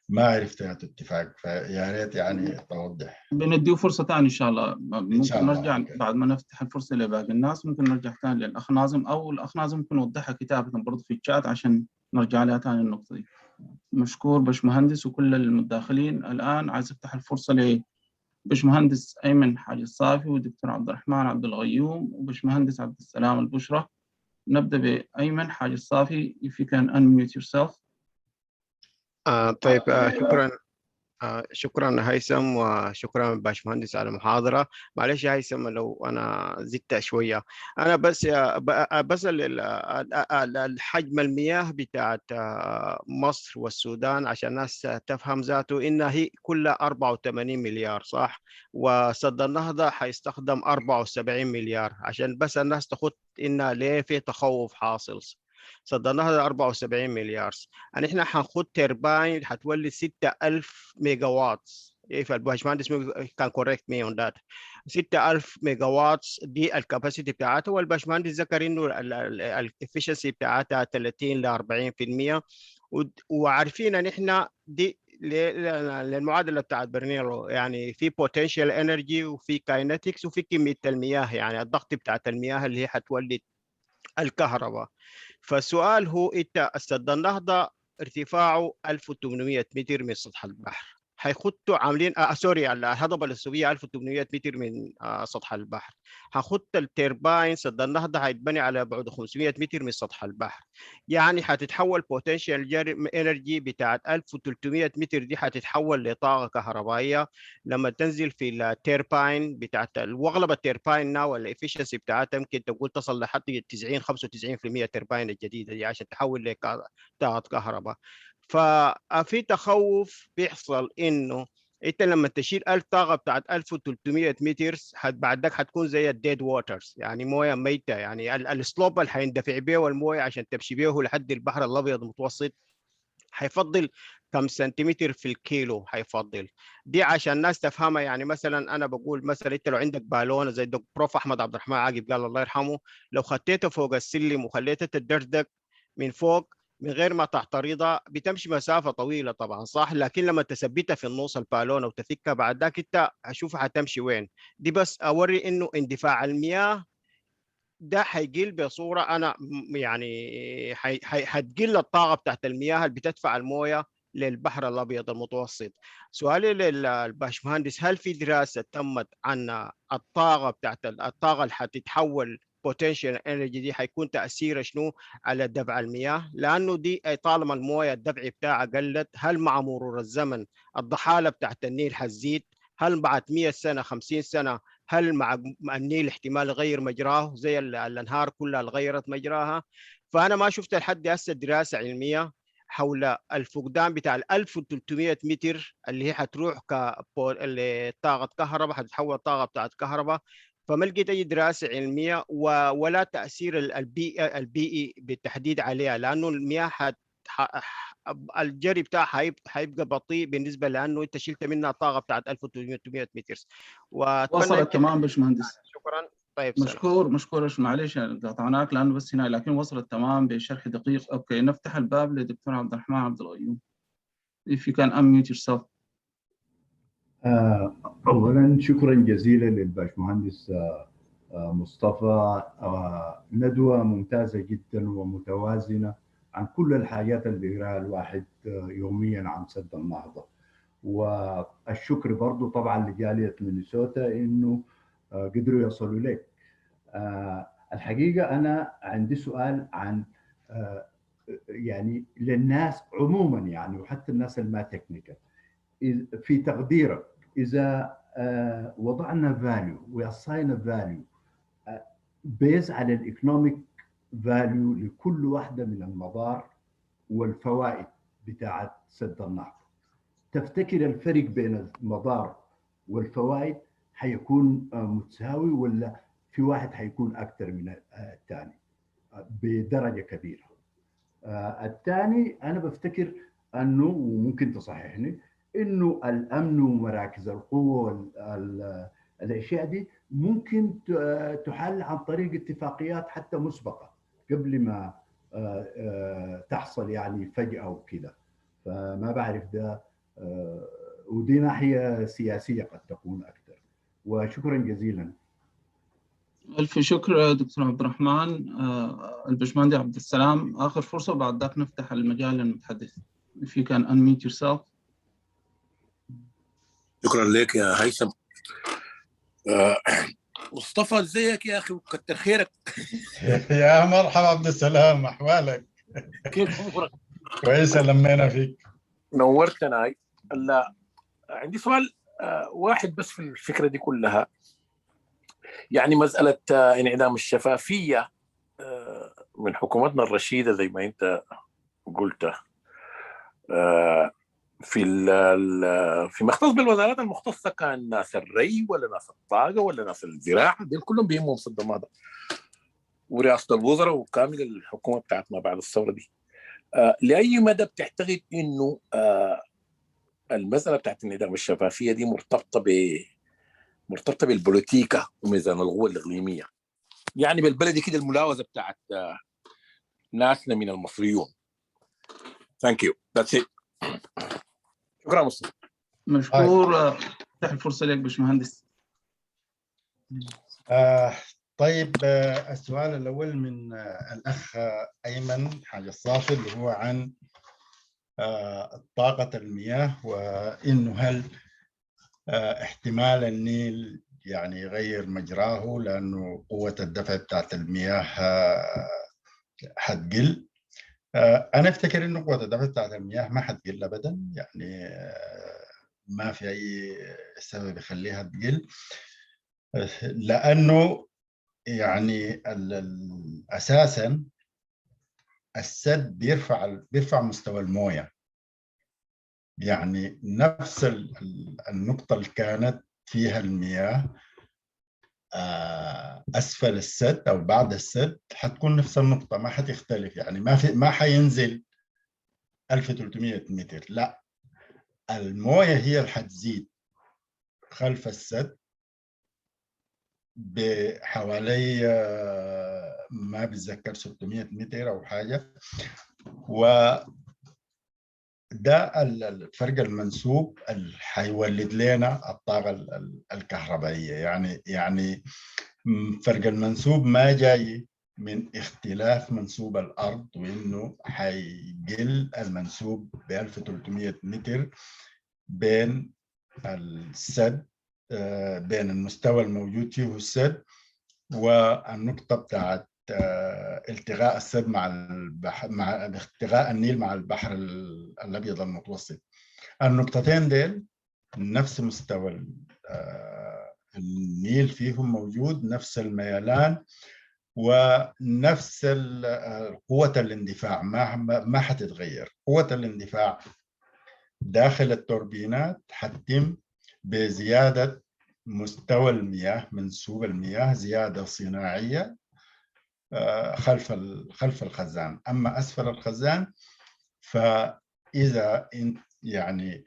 ما عرفت هذا الاتفاق، فيا ريت يعني توضح. بنديه فرصة ثانية إن شاء الله. ممكن نرجع أوكي. بعد ما نفتح الفرصة لباقي الناس، ممكن نرجع ثاني للأخ ناظم، أو الأخ ناظم ممكن نوضحها كتابة برضه في الشات عشان نرجع لها ثاني النقطة دي. مشكور باشمهندس وكل المتداخلين. الآن عايز أفتح الفرصة لباشمهندس أيمن حاج الصافي ودكتور عبد الرحمن عبد الغيوم وباشمهندس عبد السلام البشرة. نبدأ بأيمن حاج الصافي. if you can unmute yourself. طيب، شكرا هيثم، وشكرا باشمهندس على المحاضرة. معلش يا هيثم لو أنا زدت شوية. أنا بس الحجم المياه بتاعت مصر والسودان عشان الناس تفهم ذاته، إنها هي كلها 84 مليار صح؟ وسد النهضة حيستخدم 74 مليار عشان بس الناس تخط إنها ليه في تخوف حاصل. سد النهضة 74 مليار، يعني احنا حنخد ترباين حتولد 6000 ميجا وات. if الباشمهندس كان correct me on that. 6000 ميجا وات دي الكاباسيتي بتاعتها، والباشمهندس ذكر انه الافشنسي بتاعتها 30 ل 40%. وعارفين ان احنا دي للمعادله بتاعت برنيرو، يعني في potential energy وفي كاينetics وفي كميه المياه، يعني الضغط بتاعت المياه اللي هي حتولد الكهرباء. فالسؤال هو انت السد النهضة ارتفاعه 1800 متر من سطح البحر، حيخطوا عاملين سوري الهضبه السوريه 1800 متر من سطح البحر. حخط الترباين سد النهضه حيتبني على بعد 500 متر من سطح البحر. يعني حتتحول بوتنشال انرجي بتاعت 1300 متر دي حتتحول لطاقه كهربائيه لما تنزل في الترباين بتاعت واغلب الترباين ناو الافشنسي بتاعتها ممكن تقول تصل لحد 90 95% الترباين الجديده دي عشان تحول لطاقه كهرباء. ففي تخوف بيحصل انه انت لما تشيل الطاقه بتاعت 1300 متر بعد ذاك حتكون زي الديد ووترز، يعني مويه ميته، يعني السلوب اللي حيندفع بيه والمويه عشان تمشي بيه لحد البحر الابيض المتوسط حيفضل كم سنتيمتر في الكيلو حيفضل. دي عشان الناس تفهمها. يعني مثلا انا بقول مثلا انت لو عندك بالونه زي البروف احمد عبد الرحمن عاقب قال الله يرحمه، لو خطيته فوق السلم وخليته تدردك من فوق من غير ما تعترضها بتمشي مسافه طويله طبعا صح، لكن لما تثبتها في النص البالونه وتفكها بعد ذاك انت هشوفها حتمشي وين. دي بس اوري انه اندفاع المياه ده حيقل بصوره انا يعني حتقل الطاقه بتاعت المياه اللي بتدفع المويه للبحر الابيض المتوسط. سؤالي للباشمهندس، هل في دراسه تمت عن الطاقه اللي حتتحول بوتنشال انرجي دي حيكون تاثيرها شنو على دفع المياه؟ لانه دي طالما المويه الدفع بتاعها قلت، هل مع مرور الزمن الضحاله بتاعت النيل حتزيد؟ هل بعد 100 سنه 50 سنه هل مع النيل احتمال يغير مجراه زي الانهار كلها غيرت مجراها؟ فانا ما شفت لحد هسه دراسه علميه حول الفقدان بتاع ال 1300 متر اللي هي حتروح كطاقه كهرباء، حتتحول طاقه بتاعت كهرباء. فما لقيت اي دراسه علميه ولا تاثير البيئي بالتحديد عليها، لانه المياه الجري بتاعها حيبقى بطيء بالنسبه لانه انت شلت منها طاقه بتاعت 1300 متر. واتمنى وصلت تمام باشمهندس. شكرا. طيب مشكور معلش قطعناك لانه بس هنا، لكن وصلت تمام بشرح دقيق. اوكي، نفتح الباب لدكتور عبد الرحمن عبد الغيوم. if you can unmute yourself. اولا شكرا جزيلا للباشمهندس مصطفى. ندوه ممتازه جدا ومتوازنه عن كل الحاجات اللي بيقراها الواحد يوميا عن سد النهضه. والشكر برضو طبعا لجاليه مينيسوتا انه قدروا يصلوا لك. الحقيقه انا عندي سؤال عن يعني للناس عموما، يعني وحتى الناس الما تكنيكال، في تقديرك اذا وضعنا فاليو ويصاينا فاليو بيز على الايكونوميك فاليو لكل واحده من المضار والفوائد بتاعت سد النهضه، تفتكر الفرق بين المضار والفوائد حيكون متساوي ولا في واحد حيكون اكثر من الثاني بدرجه كبيره؟ الثاني انا بفتكر انه، وممكن تصححني، انه الامن ومراكز القوه والاشياء دي ممكن تحل عن طريق اتفاقيات حتى مسبقه قبل ما تحصل يعني فجأة وكذا. فما بعرف ده، ودي ناحية سياسية قد تكون أكثر. وشكرا جزيلا. ألف شكر دكتور عبد الرحمن. الباشمهندس عبد السلام آخر فرصة، بعد ذاك نفتح المجال للمتحدث. if you can unmute yourself. شكرا لك يا هيثم. مصطفى ازيك يا اخي وكتر خيرك. يا مرحبا عبد السلام، احوالك؟ كيف امورك؟ كويسه، لمينا فيك. نورتنا. لا عندي سؤال واحد بس في الفكره دي كلها، يعني مساله انعدام الشفافيه من حكومتنا الرشيده زي ما انت قلت فيما يختص بالوزارات المختصه، كان ناس الري ولا ناس الطاقه ولا ناس الزراعه، دول كلهم بيهمهم سد النهضه، ورئاسه الوزراء وكامل الحكومه بتاعت ما بعد الثوره دي. لاي مدى بتعتقد انه المساله بتاعت انعدام الشفافيه دي مرتبطه بالبوليتيكا وميزان القوى الاقليميه، يعني بالبلدي كده الملاوزه بتاعت ناسنا من المصريون؟ ثانك يو، ذاتس ات. شكرا مصطفى. مشكور. افتح الفرصة لك باشمهندس. طيب، السؤال الأول من الأخ أيمن حاج الصافي اللي هو عن طاقة المياه، وإنه هل احتمال النيل يعني يغير مجراه لأنه قوة الدفع بتاعت المياه حتقل. أنا أفتكر إنه قوة الدفع بتاعت المياه ما حتقل أبدا، يعني ما في أي سبب يخليها تقل، لأنه يعني أساسا السد بيرفع مستوى المويه. يعني نفس النقطة اللي كانت فيها المياه أسفل السد أو بعد السد حتكون نفس النقطة، ما حتختلف. يعني ما حينزل 1300 متر، لا، المويه هي اللي حتزيد خلف السد بحوالي ما بتذكر 600 متر أو حاجة. وده الفرق المنسوب اللي حيولد لنا الطاقة الكهربائية. يعني فرق المنسوب ما جاي من اختلاف منسوب الأرض، وإنه حيقل المنسوب ب 1300 متر بين السد، بين المستوى الموجود فيه السد والنقطة بتاعت التقاء السد مع البحر، مع التقاء النيل مع البحر الأبيض المتوسط. النقطتين ديل نفس مستوى النيل فيهم موجود، نفس الميلان ونفس قوة الاندفاع، ما حتتغير. قوة الاندفاع داخل التوربينات حتتم بزيادة مستوى المياه، منسوب المياه، زيادة صناعية خلف الخزان. أما أسفل الخزان فإذا يعني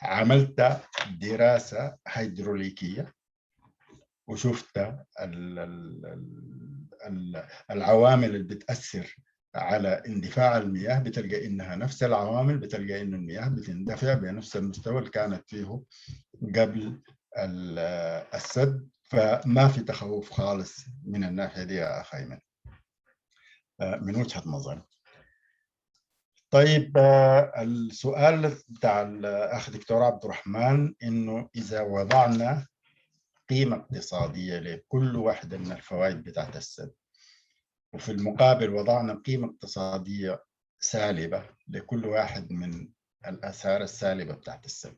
عملت دراسة هيدروليكية وشفت العوامل اللي بتأثر على اندفاع المياه، بتلقى إنها نفس العوامل، بتلقى إن المياه بتندفع بنفس المستوى اللي كانت فيه قبل السد. فما في تخوف خالص من الناحية دي يا أخ أيمن من وجهة نظري. طيب السؤال بتاع الأخ دكتور عبد الرحمن، إنه إذا وضعنا قيمة اقتصادية لكل واحدة من الفوائد بتاعت السد، وفي المقابل وضعنا قيمة اقتصادية سالبة لكل واحد من الآثار السالبة بتاعت السد،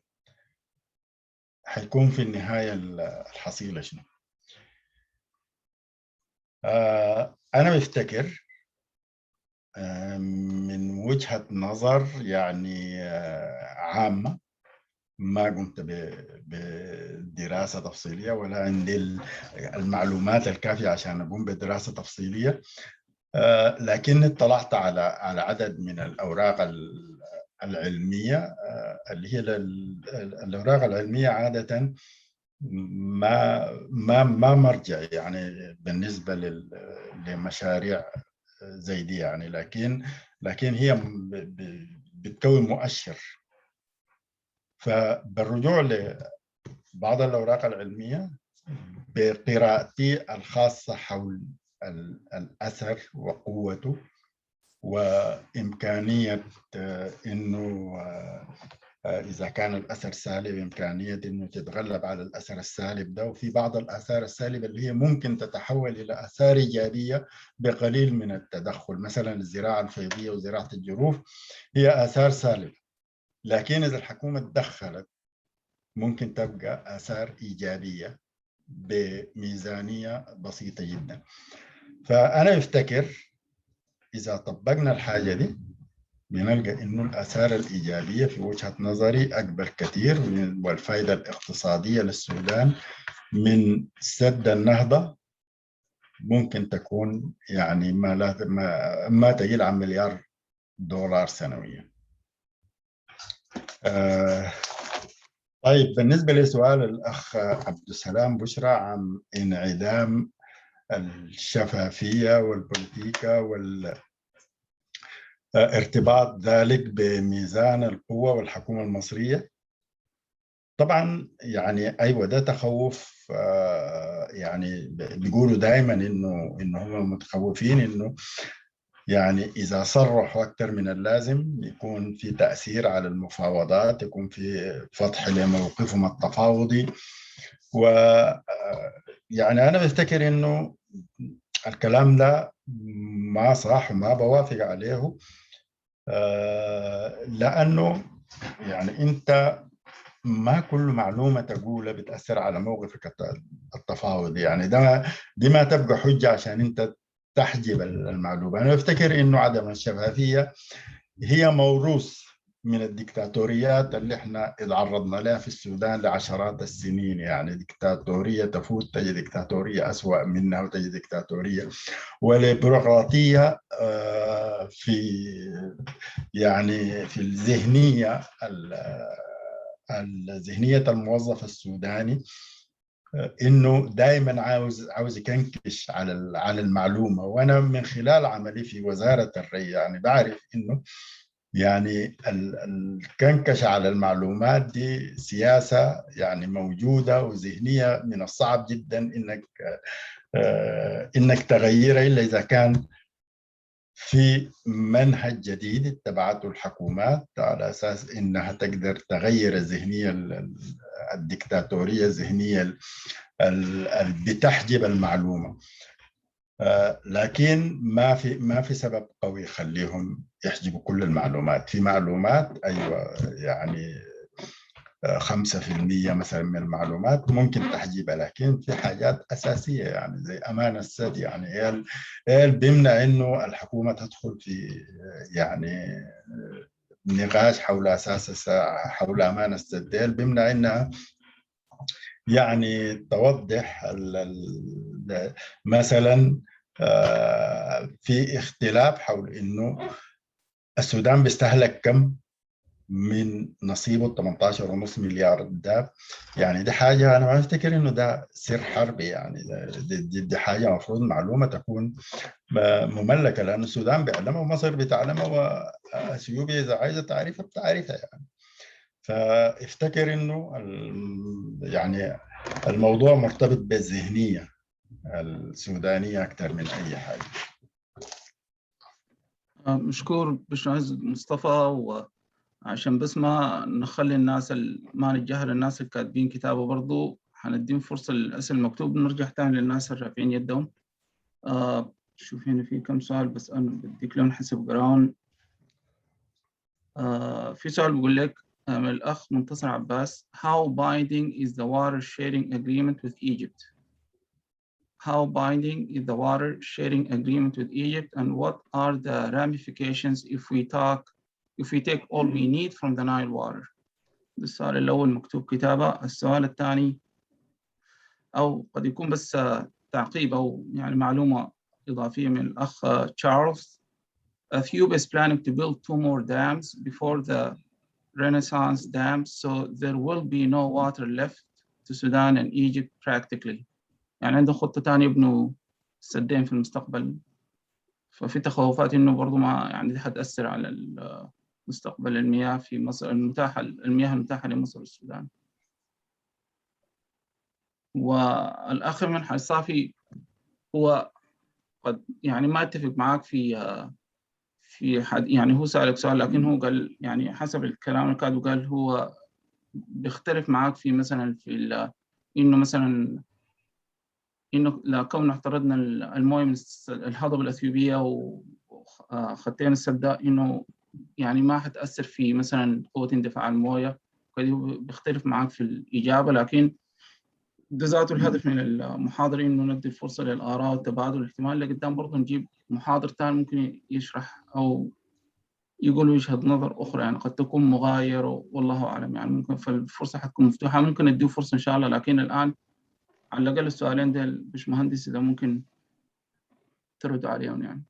حيكون في النهاية الحصيلة شنو؟ أنا بفتكر من وجهة نظر يعني عامة، ما قمت بدراسة تفصيلية ولا عندي المعلومات الكافية عشان أقوم بدراسة تفصيلية، لكن اطلعت على عدد من الأوراق العلمية اللي هي الأوراق العلمية عادة ما مرجع يعني بالنسبة لمشاريع زي دي يعني، لكن هي بتكون مؤشر. فبالرجوع لبعض الأوراق العلمية بقراءتي الخاصة حول الأثر وقوته وإمكانية إنه إذا كان الأثر سالب إمكانية إنه تتغلب على الأثر السالب ده، وفي بعض الآثار السالبة اللي هي ممكن تتحول إلى آثار إيجابية بقليل من التدخل. مثلا الزراعة الفيضية وزراعة الجروف هي آثار سالبة، لكن إذا الحكومة تدخلت ممكن تبقى آثار إيجابية بميزانية بسيطة جدا. فأنا أفتكر إذا طبقنا الحاجة دي بنلقى إنه الآثار الإيجابية في وجهة نظري أكبر كثير، والفائدة الاقتصادية للسودان من سد النهضة ممكن تكون يعني ما تقل عن $1 مليار سنويا. طيب بالنسبة لسؤال الأخ عبد السلام بشرى عن انعدام الشفافية والبوليتيكا ارتباط ذلك بميزان القوة والحكومة المصرية، طبعا يعني أيوة ده تخوف. يعني بيقولوا دائما إنه هم متخوفين إنه يعني إذا صرحوا أكثر من اللازم يكون في تأثير على المفاوضات، يكون في فتح لموقفهم التفاوضي. و يعني أنا بفتكر إنه الكلام ده ما صح وما بوافق عليه، لأنه يعني أنت ما كل معلومة تقولها بتأثر على موقفك التفاوضي. يعني دي ما تبقى حجة عشان أنت تحجب المعلومة. أنا أفتكر إنه عدم الشفافية هي موروث من الدكتاتوريات اللي احنا اتعرضنا لها في السودان لعشرات السنين. يعني دكتاتورية تفوت تجي دكتاتورية أسوأ منها وتجي دكتاتورية، والبيروقراطية في يعني في الذهنية الموظف السوداني، انه دائما عاوز يكنكش على المعلومه. وانا من خلال عملي في وزاره الري يعني بعرف انه يعني الكنكش على المعلومات دي سياسه يعني موجوده وذهنيه من الصعب جدا انك تغيرها الا اذا كان في منهج جديد اتبعته الحكومات على اساس انها تقدر تغير الذهنيه الدكتاتوريه، الذهنيه اللي بتحجب المعلومه. لكن ما في سبب قوي يخليهم يحجبوا كل المعلومات. في معلومات ايوه يعني 5% مثلا من المعلومات ممكن تحجيبها، لكن في حاجات اساسيه يعني زي امان السد. يعني هي بيمنع انه الحكومه تدخل في يعني نقاش حول اساس حول امان السد. هي بيمنع انها يعني توضح مثلا في اختلاف حول انه السودان بيستهلك كم من نصيبه 18.5 مليار ده. يعني دي حاجة أنا ما أفتكر إنه ده سر حربي. يعني دي حاجة مفروض معلومة تكون مملكة، لأن السودان بيعلمها ومصر بتعلمها وأثيوبيا إذا عايزة تعرفها بتعرفها يعني. فافتكر إنه يعني الموضوع مرتبط بالذهنية السودانية أكثر من أي حاجة. مشكور باشمهندس مصطفى. وعشان بس ما نخلي الناس ما نتجاهل الناس الكاتبين كتابة، برضو هنديهم فرصة للأسئلة المكتوب. نرجع تاني للناس الرافعين يدهم. شوف هنا في كم سؤال بس أنا بديك لهم حسب قراون. في سؤال بيقول لك من الأخ منتصر عباس: How binding is the water sharing agreement with Egypt? How binding is the water sharing agreement with Egypt, and what are the ramifications if we take all we need from the Nile water? ده السؤال الأول مكتوب كتابة. السؤال الثاني أو قد يكون بس تعقيب أو يعني معلومة إضافية من الأخ تشارلز. Ethiopia is planning to build 2 more dams before the Renaissance dams, so there will be no water left to Sudan and Egypt practically. يعني عندهم خطة تانية يبنوا سدين في المستقبل. ففي تخوفات إنه برضو ما يعني دي حتأثر على مستقبل المياه في مصر المياه المتاحة لمصر والسودان. والآخر من الصافي هو قد يعني ما اتفق معك في حد. يعني هو سألك سؤال لكن هو قال يعني حسب الكلام اللي كاتبه قال هو بيختلف معك في مثلا في إنه مثلا إنه لو كنا افترضنا المويه من الهضبة الأثيوبية وخطين السداء إنه يعني ما حتأثر في مثلا قوة اندفاع المويه. بيختلف معك في الإجابة، لكن ده ذاته الهدف من المحاضرة إنه ندي الفرصة للآراء والتبادل الاحتمال. لقدام برضه نجيب محاضر ثاني ممكن يشرح أو يقول وجهة نظر أخرى يعني قد تكون مغايرة والله أعلم. يعني ممكن فالفرصة حتكون مفتوحة، ممكن نديه فرصة إن شاء الله. لكن الآن على الأقل السؤالين ديل باشمهندس إذا ممكن تردوا عليهم يعني.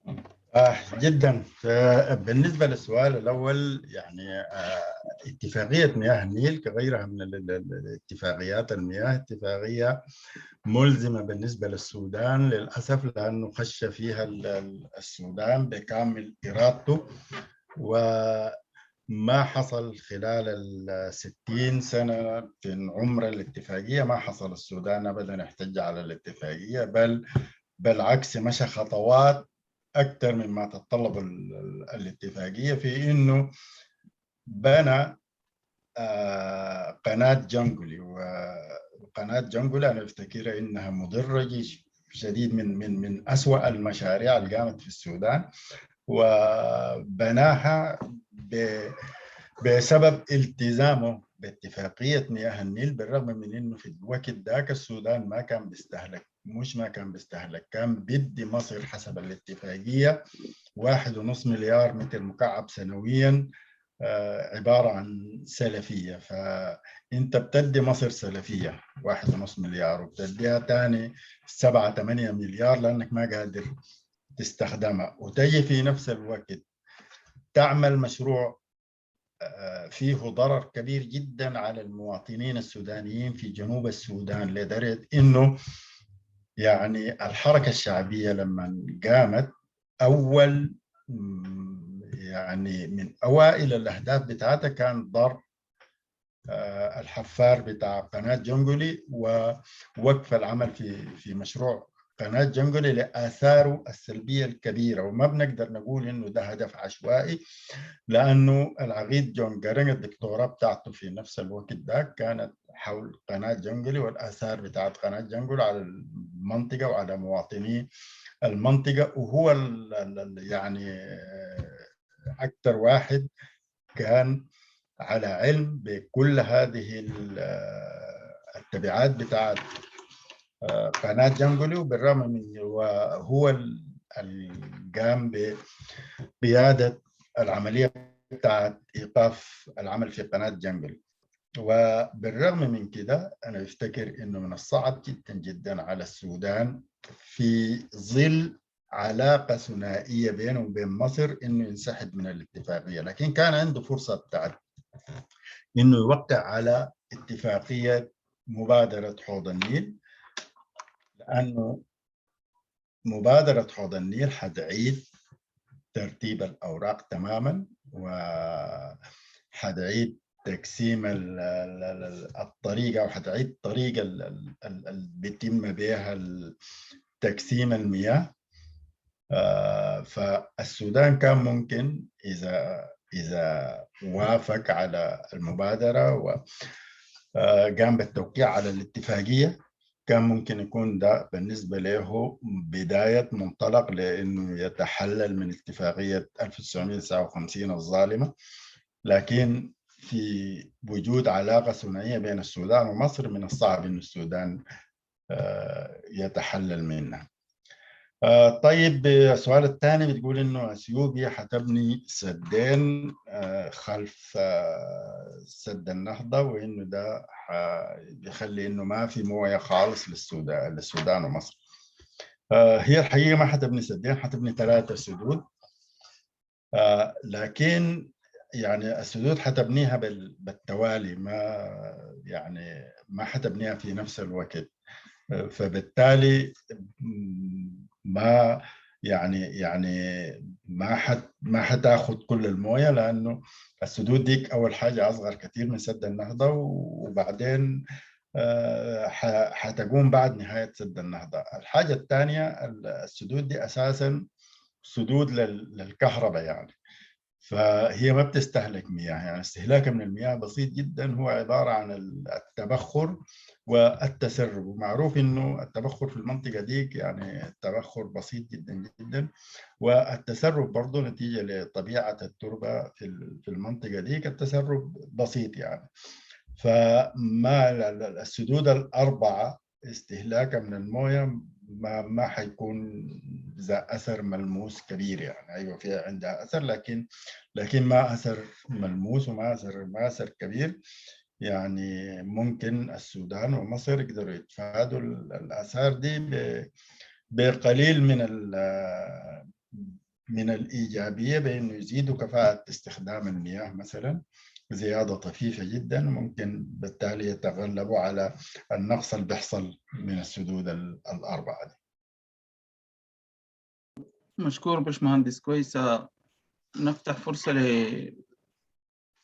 جدا. بالنسبة للسؤال الأول يعني اتفاقية مياه النيل كغيرها من الاتفاقيات المياه اتفاقية ملزمة بالنسبة للسودان للأسف، لأنه خش فيها السودان بكامل إرادته، وما حصل خلال 60 سنة في عمر الاتفاقية ما حصل السودان أبدا احتج على الاتفاقية، بل بالعكس مشى خطوات أكثر مما تتطلب الاتفاقية في إنه بنى قناة جنجولي. وقناة جنجولي أنا أفتكر إنها مضرة شديد، من أسوأ المشاريع اللي قامت في السودان، وبناها بسبب التزامه باتفاقية مياه النيل، بالرغم من إنه في الوقت ذاك السودان ما كان بيستهلك، كان بدي مصر حسب الاتفاقية 1.5 مليار متر مكعب سنويا، عبارة عن سلفية. فأنت بتدي مصر سلفية 1.5 مليار، وبتديها تاني 7-8 مليار لأنك ما قادر تستخدمها، وتجي في نفس الوقت تعمل مشروع فيه ضرر كبير جدا على المواطنين السودانيين في جنوب السودان، لدرجة إنه يعني الحركة الشعبية لما قامت أول يعني من أوائل الأهداف بتاعتها كان ضرب الحفار بتاع قناة جنجولي ووقف العمل في مشروع قناة جنجولي لآثاره السلبية الكبيرة. وما بنقدر نقول إنه ده هدف عشوائي، لأنه العقيد جون جارينج الدكتوراه بتاعته في نفس الوقت ده كانت حول قناة جنجولي والآثار بتاعت قناة جنجولي على المنطقة وعلى مواطني المنطقة. وهو يعني أكثر واحد كان على علم بكل هذه التبعات بتاعت قناة جنجولي، وبالرغم من وهو اللي قام بقيادة العملية بتاعت إيقاف العمل في قناة جنجولي. وبالرغم من كده أنا أفتكر إنه من الصعب جدا جدا على السودان في ظل علاقة ثنائية بينه وبين مصر إنه ينسحب من الاتفاقية، لكن كان عنده فرصة بتاعت إنه يوقع على اتفاقية مبادرة حوض النيل، لأنه مبادرة حوض النيل حتعيد ترتيب الأوراق تماما، وحتعيد تقسيم الطريقة، وحتعيد الطريقة اللي بيتم بها تقسيم المياه. فالسودان كان ممكن إذا وافق على المبادرة وقام بالتوقيع على الاتفاقية، كان ممكن يكون ده بالنسبة له بداية منطلق لأنه يتحلل من اتفاقية 1959 الظالمة. لكن في وجود علاقة ثنائية بين السودان ومصر من الصعب أن السودان يتحلل منها. طيب السؤال الثاني بتقول إنه أثيوبيا حتبني سدين خلف سد النهضة، وإنه ده بيخلي إنه ما في موية خالص للسودان ومصر. هي الحقيقة ما حتبني سدين، حتبني 3 سدود، لكن يعني السدود حتبنيها بالتوالي، ما حتبنيها في نفس الوقت. فبالتالي ما ما حتاخد كل المويه، لانه السدود ديك اول حاجه اصغر كثير من سد النهضه، وبعدين حتقوم بعد نهايه سد النهضه. الحاجه الثانيه السدود دي اساسا سدود للكهرباء، يعني فهي ما بتستهلك مياه، يعني استهلاكها من المياه بسيط جدا، هو عبارة عن التبخر والتسرب. ومعروف انه التبخر في المنطقة دي يعني التبخر بسيط جدا جدا، والتسرب برضه نتيجة لطبيعة التربة في المنطقة دي التسرب بسيط يعني. فما السدود ال4 استهلاكها من المويه ما حيكون ذا اثر ملموس كبير، يعني ايوه فيها عندها اثر، لكن ما اثر ملموس وما اثر كبير. يعني ممكن السودان ومصر يقدروا يتفادوا الاثار دي بقليل من الايجابيه، بانه يزيدوا كفاءه استخدام المياه مثلا زيادة طفيفة جدا، ممكن بالتالي يتغلبوا على النقص اللي بيحصل من السدود ال4 دي. مشكور باشمهندس. كويس. نفتح فرصة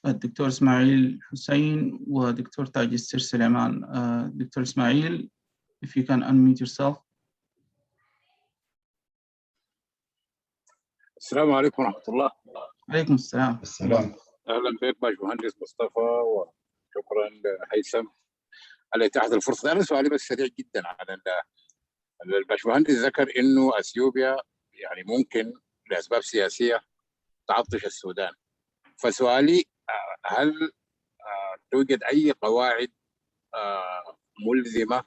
للدكتور إسماعيل حسين ودكتور تاج السر سليمان. دكتور إسماعيل, if you can unmute yourself. السلام عليكم ورحمة الله. عليكم السلام. السلام. أهلا بك باشمهندس مصطفى، وشكرا هيثم على إتاحة الفرصة. أنا سؤالي بس سريع جدا على الباشمهندس ذكر إنه أثيوبيا يعني ممكن لأسباب سياسية تعطش السودان، فسؤالي هل توجد أي قواعد ملزمة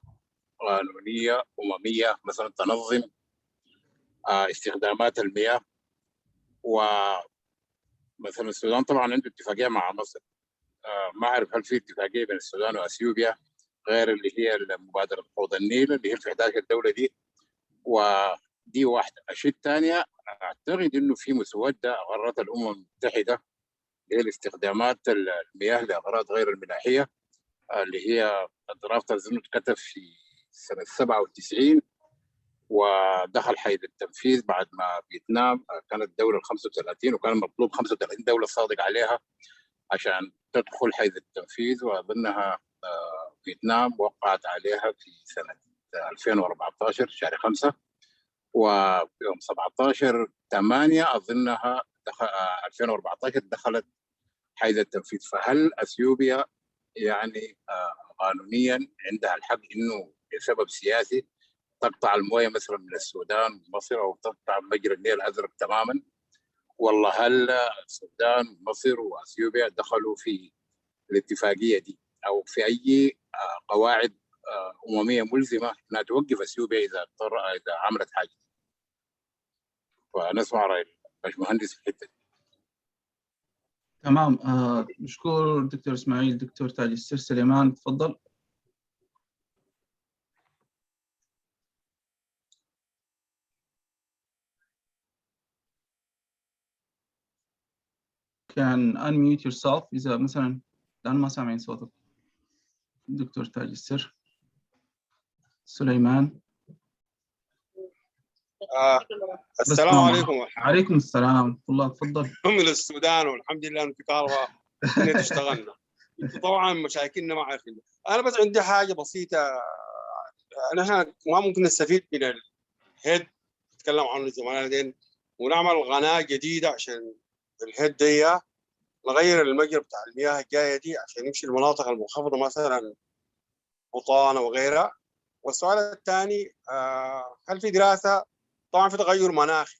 قانونية أممية مثلا تنظم استخدامات المياه؟ ومثلا السودان طبعا عنده اتفاقية مع مصر، ما أعرف هل في اتفاقية بين السودان وأثيوبيا غير اللي هي مبادرة حوض النيل اللي هي في 11 دولة دي، ودي واحدة. الشيء الثانية أعتقد إنه في مسودة أقرتها الأمم المتحدة هي الاستخدامات المياه لأغراض غير الملاحية، اللي هي الدرافت أظن كتب في سنة 97 ودخل حيز التنفيذ بعد ما فيتنام كانت الدولة ال 35 وكان مطلوب 35 دولة صادق عليها عشان تدخل حيز التنفيذ، وأظنها فيتنام وقعت عليها في سنة 2014 شهر 5، ويوم 17/8 أظنها 2014 دخلت حيز التنفيذ. فهل أثيوبيا يعني قانونيا عندها الحق إنه بسبب سياسي تقطع المويه مثلا من السودان ومصر او تقطع مجرى النيل الازرق تماما، والله هل السودان ومصر واثيوبيا دخلوا في الاتفاقيه دي او في اي قواعد امميه ملزمه انها توقف اثيوبيا اذا عملت حاجه؟ فنسمع راي الباشمهندس في الحته دي. تمام. مشكور دكتور اسماعيل. دكتور تاج السر سليمان تفضل. كان unmute yourself إذا مثلا الآن ما سامعين صوتك. دكتور تاج السر سليمان. السلام عليكم. عليكم السلام ورحمة الله. تفضل. من السودان والحمد لله انه في كهرباء الدنيا تشتغلنا. طبعا مشاكلنا ما عارفين. انا بس عندي حاجه بسيطه، نحن ما ممكن نستفيد من الهيد نتكلم عنه زمان دين ونعمل قناه جديده عشان الهيد دي نغير المجرى بتاع المياه الجايه دي عشان يمشي المناطق المنخفضه مثلا بطانه وغيرها. والسؤال الثاني هل في دراسه، طبعا في تغير مناخي،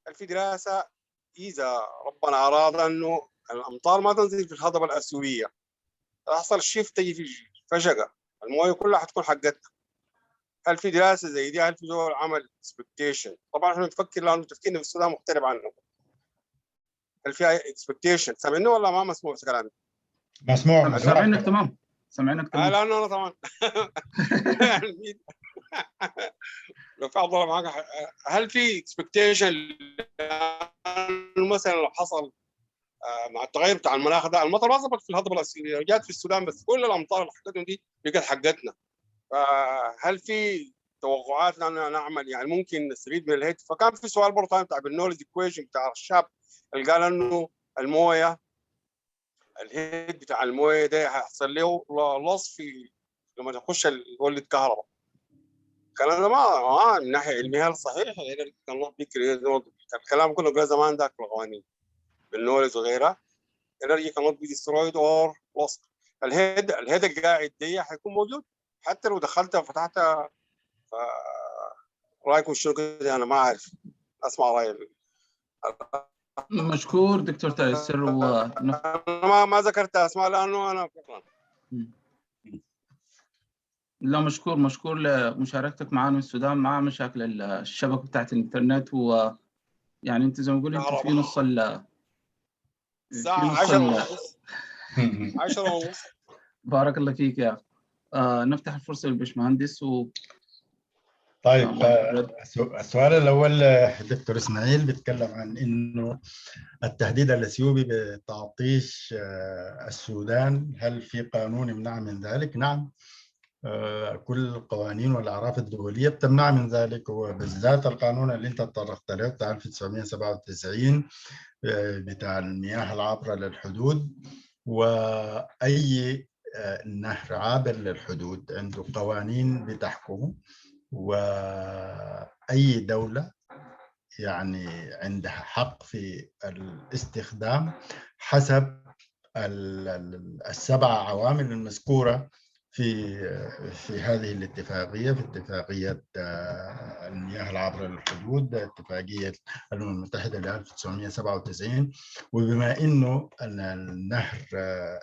هل في دراسه اذا ربنا اراد انه الامطار ما تنزل في الهضبه الاسيويه تحصل شيفت تجي في فجأة المويه كلها حتكون حقتنا؟ هل في دراسه زي دي؟ هل في دول عمل اكسبكتيشن؟ طبعا احنا نفكر لانه تفكيرنا في السودان مختلف عنه. هل في اكسبكتيشن؟ سامعني ولا ما مسموع كلامي؟ مسموع. سامعينك تمام. سامعينك تمام. لانه انا طبعا لو في عضله معاك، هل في اكسبكتيشن مثلا لو حصل مع التغير بتاع المناخ ده المطر ما ظبط في الهضبه الاسيويه جات في السودان بس كل الامطار اللي حقتهم دي بقت حقتنا، فهل في توقعات اننا نعمل يعني ممكن نستفيد من الهيد؟ فكان في سؤال برضه ثاني بتاع بالنولج ايكويشن بتاع الشاب اللي قال انه المويه الهيد بتاع المويه ده هيحصل له لص في لما تخش يولد كهرباء. الكلام ده ما من الناحيه علميه صحيح، الكلام كله قال زمان ذاك في القوانين بالنولج وغيرها energy cannot be destroyed or lost. الهيد القاعد دي حيكون موجود حتى لو دخلتها وفتحتها. رايكم شنو كده؟ انا ما اعرف، اسمع رايك. مشكور دكتور تاج السر. ما ذكرت اسماء لانه انا لا مشكور لمشاركتك معنا من السودان مع مشاكل الشبكة بتاعت الإنترنت. ويعني أنت زي ما قلت أنت في نص الساعة 10:30 بارك الله فيك يا نفتح الفرصة للبشمهندس طيب السؤال الأول دكتور إسماعيل بيتكلم عن إنه التهديد الأثيوبي بتعطيش السودان، هل في قانون يمنع من ذلك؟ نعم، كل القوانين والأعراف الدولية بتمنع من ذلك، وبالذات القانون اللي أنت تطرقت له بتاع 1997 بتاع المياه العابرة للحدود. وأي نهر عابر للحدود عنده قوانين بتحكمه، وأي دولة يعني عندها حق في الاستخدام حسب السبع عوامل المذكورة في هذه الاتفاقية، في اتفاقية المياه العابرة للحدود، اتفاقية الأمم المتحدة ل 1997. وبما إنه النهر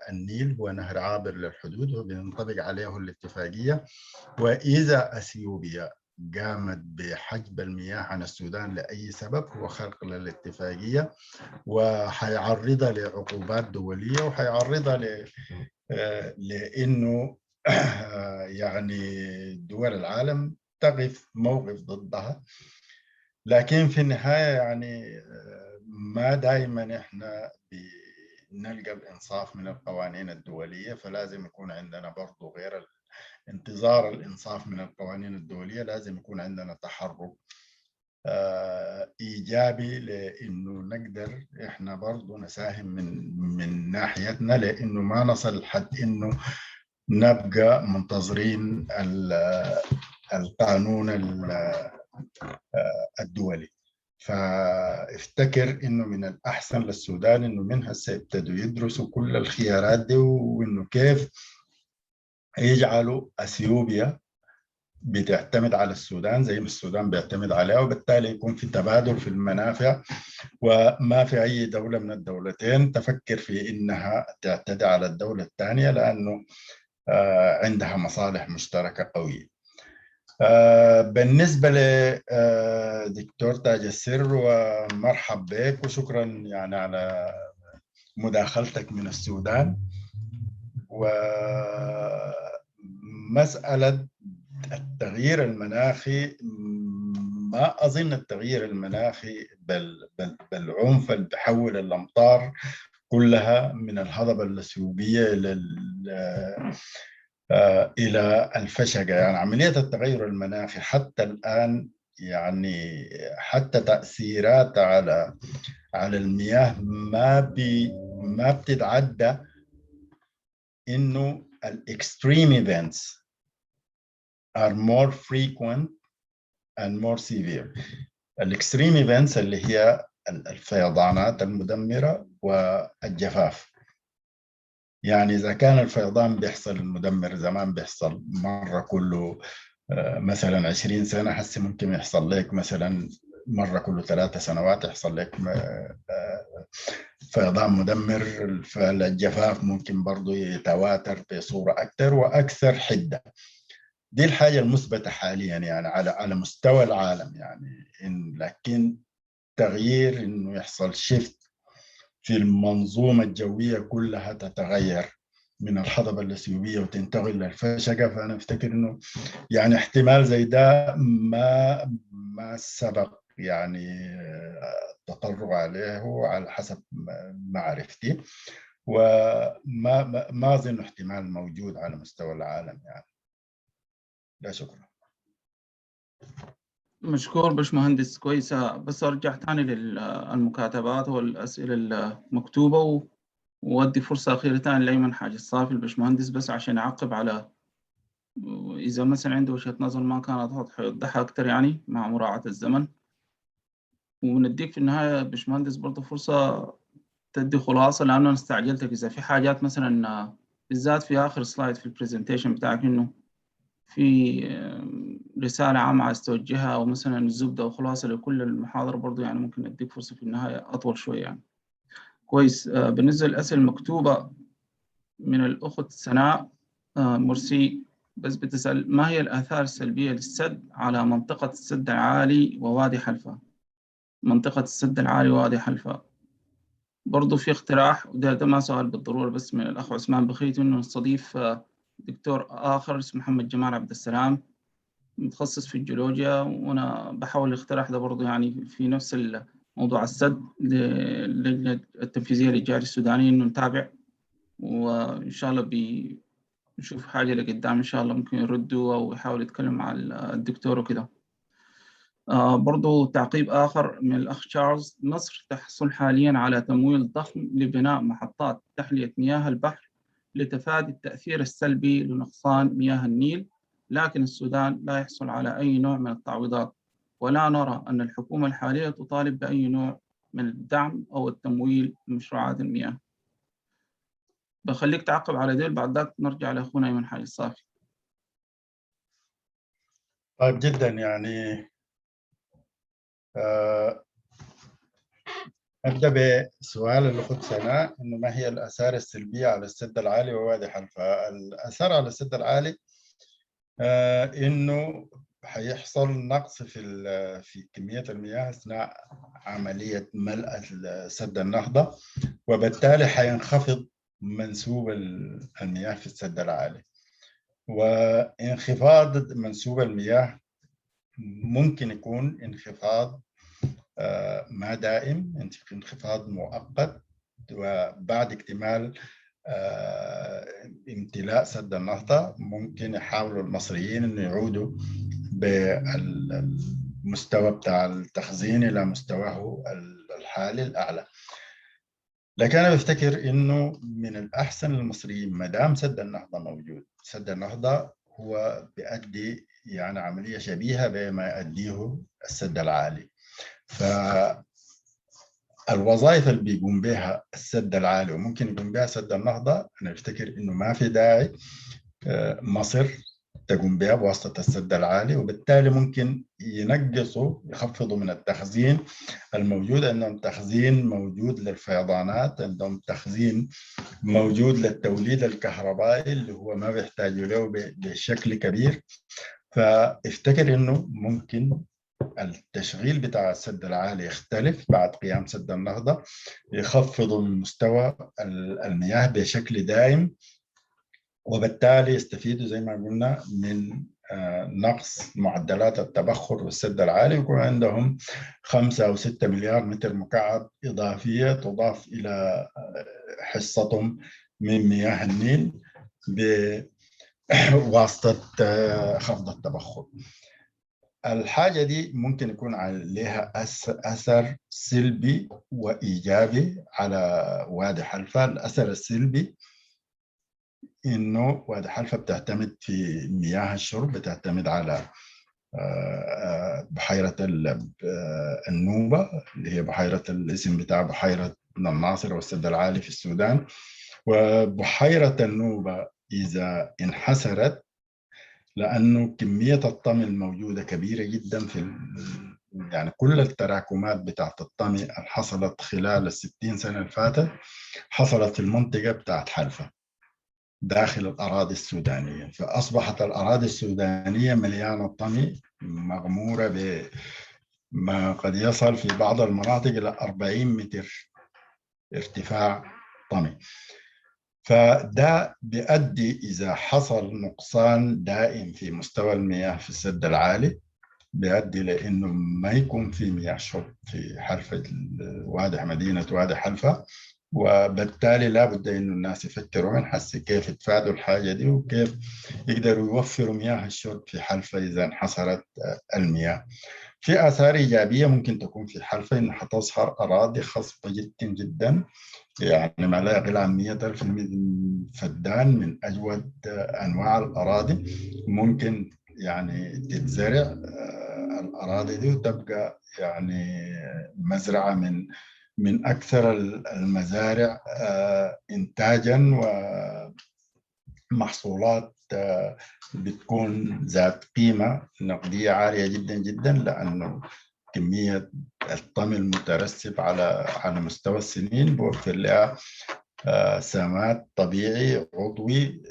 النيل هو نهر عابر للحدود وبينطبق عليه الاتفاقية، وإذا أثيوبيا قامت بحجب المياه عن السودان لأي سبب هو خرق للاتفاقية، وحيعرضها لعقوبات دولية، وحيعرضها لأنه يعني دول العالم تقف موقف ضدها. لكن في النهاية يعني ما دائما احنا بنلقى الإنصاف من القوانين الدولية، فلازم يكون عندنا برضو غير انتظار الإنصاف من القوانين الدولية، لازم يكون عندنا تحرك إيجابي لأنه نقدر إحنا برضو نساهم من ناحيتنا، لأنه ما نصل حد إنه نبقى منتظرين القانون الدولي. فافتكر إنه من الأحسن للسودان إنه من هسه يبتدوا يدرسوا كل الخيارات دي، وإنه كيف يجعلوا أثيوبيا بتعتمد على السودان زي ما السودان بيعتمد عليها، وبالتالي يكون في تبادل في المنافع، وما في أي دولة من الدولتين تفكر في إنها تعتدي على الدولة الثانية، لأنه عندها مصالح مشتركة قوية. بالنسبة لدكتور تاج السر، ومرحب بك وشكرا يعني على مداخلتك من السودان. ومسألة التغيير المناخي، ما أظن التغيير المناخي بالعنف اللي بحول الأمطار كلها من الهضبة الأثيوبية إلى الفشقة. يعني عملية التغير المناخي حتى الآن يعني حتى تأثيرات على المياه ما بتتعدى إنه الإكستريم events are more frequent and more severe. الإكستريم events اللي هي الفيضانات المدمرة والجفاف. يعني إذا كان الفيضان بيحصل المدمر زمان بيحصل مرة كله مثلا 20 سنة، هسه ممكن يحصل لك مثلا مرة كل 3 سنوات يحصل لك فيضان مدمر. فالجفاف ممكن برضو يتواتر بصورة أكثر وأكثر حدة. دي الحاجة المثبتة حاليا يعني على مستوى العالم يعني. لكن تغيير إنه يحصل شيفت في المنظومة الجوية كلها تتغير من الهضبة الأثيوبية وتنتقل للفشقة، فأنا أفتكر إنه يعني احتمال زي ده ما سبق يعني التطرق عليه على حسب معرفتي، وما أظن احتمال موجود على مستوى العالم يعني. لا شكرا. مشكور باشمهندس، كويسة. بس أرجع تاني للمكاتبات والأسئلة المكتوبة وودي فرصة أخيرة تاني لأيمن حاج الصافي الباشمهندس، بس عشان يعقب على إذا مثلا عنده وجهة نظر ما كانت واضحة يوضحها أكتر يعني مع مراعاة الزمن. ونديك في النهاية باشمهندس برضه فرصة تدي خلاصة، لأنه أنا استعجلتك. إذا في حاجات مثلا بالذات في آخر سلايد في البرزنتيشن بتاعك إنه في رسالة عامة عايز توجهها، أو مثلا الزبدة وخلاصة لكل المحاضرة برضو يعني ممكن نديك فرصة في النهاية أطول شوية يعني. كويس. بالنسبة للأسئلة المكتوبة من الأخت سناء مرسي، بس بتسأل ما هي الآثار السلبية للسد على منطقة السد العالي ووادي حلفا؟ منطقة السد العالي ووادي حلفا برضو في اقتراح، وده ما سؤال بالضرورة بس من الأخ عثمان بخيت، إنه نستضيف دكتور آخر اسمه محمد جمال عبد السلام متخصص في الجيولوجيا، وأنا بحاول الاقتراح ده برضو يعني في نفس موضوع السد للجنة التنفيذية للجهاد السوداني، إنه نتابع وإن شاء الله نشوف حاجة لقدام إن شاء الله ممكن يردوا أو يحاول يتكلم مع الدكتور وكده. برضو تعقيب آخر من الأخ تشارلز، مصر تحصل حاليا على تمويل ضخم لبناء محطات تحلية مياه البحر لتفادي التأثير السلبي لنقصان مياه النيل، لكن السودان لا يحصل على أي نوع من التعويضات، ولا نرى أن الحكومة الحالية تطالب بأي نوع من الدعم أو التمويل لمشروعات المياه. بخليك تعقب على ديل، بعد ذاك نرجع لأخونا أيمن حاج الصافي. طيب جدا، يعني أبدأ بسؤال اللي خد سنة، إنه ما هي الآثار السلبية على السد العالي ووادي حلفا؟ الآثار على السد العالي إنه حيحصل نقص في كمية المياه أثناء عملية ملء سد النهضة، وبالتالي حينخفض منسوب المياه في السد العالي. وانخفاض منسوب المياه ممكن يكون انخفاض ما دائم، انخفاض مؤقت، وبعد اكتمال امتلاء سد النهضة ممكن يحاولوا المصريين انه يعودوا بالمستوى بتاع التخزين الى مستواه الحالي الاعلى. لكن انا بفتكر انه من الاحسن للمصريين ما دام سد النهضة موجود. سد النهضة هو بيؤدي يعني عملية شبيهة بما يؤديه السد العالي. فالوظائف اللي بيقوم بها السد العالي وممكن يقوم بها سد النهضة، أنا أفتكر إنه ما في داعي مصر تقوم بها بواسطة السد العالي، وبالتالي ممكن يخفضوا من التخزين الموجود. عندهم تخزين موجود للفيضانات، عندهم تخزين موجود للتوليد الكهربائي اللي هو ما بيحتاج له بشكل كبير. فافتكر إنه ممكن التشغيل بتاع السد العالي يختلف بعد قيام سد النهضة، يخفضوا من مستوى المياه بشكل دائم، وبالتالي يستفيدوا زي ما قلنا من نقص معدلات التبخر والسد العالي، ويكون عندهم 5 أو 6 مليار متر مكعب إضافية تضاف إلى حصتهم من مياه النيل بواسطة خفض التبخر. الحاجة دي ممكن يكون عليها أثر سلبي وإيجابي على وادي حلفا. الأثر السلبي إنه وادي حلفا بتعتمد في مياه الشرب، بتعتمد على بحيرة النوبة اللي هي بحيرة الاسم بتاع بحيرة الناصر والسد العالي في السودان. وبحيرة النوبة إذا انحسرت، لأنه كمية الطمي الموجودة كبيرة جدا يعني كل التراكمات بتاعت الطمي اللي حصلت خلال 60 سنة اللي فاتت حصلت في المنطقة بتاعت حلفا داخل الأراضي السودانية. فأصبحت الأراضي السودانية مليانة طمي، مغمورة بما قد يصل في بعض المناطق إلى 40 متر ارتفاع طمي. فده بيؤدي إذا حصل نقصان دائم في مستوى المياه في السد العالي، بيؤدي لأنه ما يكون في مياه شرب في حلفة مدينة وادي حلفا. وبالتالي لابد إنه الناس يفكروا من حس كيف يتفادوا الحاجة دي وكيف يقدروا يوفروا مياه الشرب في حلفا إذا انحصرت المياه. في آثار إيجابية ممكن تكون في حلفا، إنه حتظهر أراضي خصبة جدا جدا، يعني ما لا يقل عن 100,000 فدان من أجود أنواع الأراضي ممكن يعني تتزرع الأراضي دي وتبقى يعني مزرعة من أكثر المزارع إنتاجا ومحصولات بتكون ذات قيمة نقدية عالية جدا جدا، لأنه كمية الطمي المترسب على مستوى السنين بوفر لها سماد طبيعي عضوي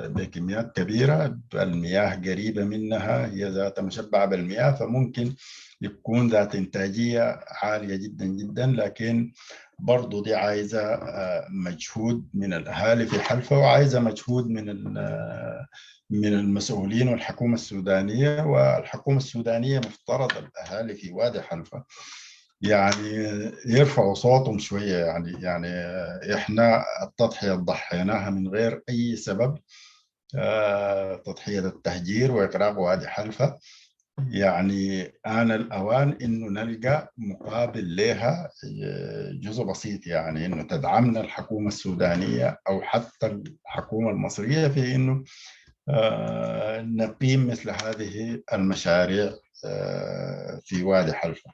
بكميات كبيرة. المياه قريبة منها هي ذات مشبعة بالمياه، فممكن يكون ذات إنتاجية عالية جدا جدا. لكن برضو دي عايزة مجهود من الأهالي في حلفا، وعايزة مجهود من المسؤولين والحكومة السودانية. والحكومة السودانية مفترض الأهالي في وادي حلفا يعني يرفعوا صوتهم شوية. يعني إحنا التضحية ضحيناها من غير أي سبب، تضحية التهجير وإغراق وادي حلفا. يعني آن الأوان إنه نلقى مقابل لها جزء بسيط، يعني إنه تدعمنا الحكومة السودانية أو حتى الحكومة المصرية في إنه نقيم مثل هذه المشاريع في وادي حلفا.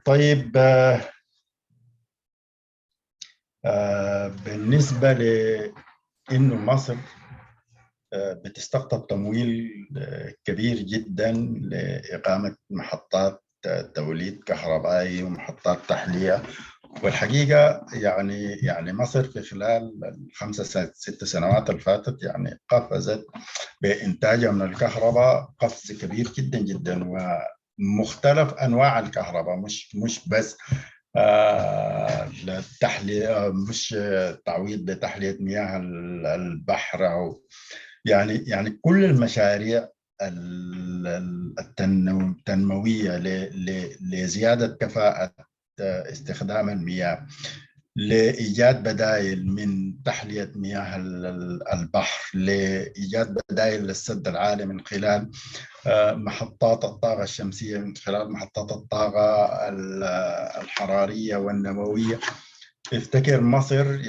طيب، بالنسبة لأنه مصر بتستقطب تمويل كبير جدا لإقامة محطات توليد كهربائي ومحطات تحلية، والحقيقة يعني مصر في خلال ال5-6 سنوات اللي فاتت يعني قفزت بإنتاجها من الكهرباء قفز كبير جدا جدا، ومختلف أنواع الكهرباء، مش بس للتحلية، مش تعويض لتحلية مياه البحر، أو يعني كل المشاريع التنموية لزيادة كفاءة استخدام المياه، لإيجاد بدائل من تحلية مياه البحر، لإيجاد بدائل للسد العالي من خلال محطات الطاقة الشمسية، من خلال محطات الطاقة الحرارية والنووية. افتكر مصر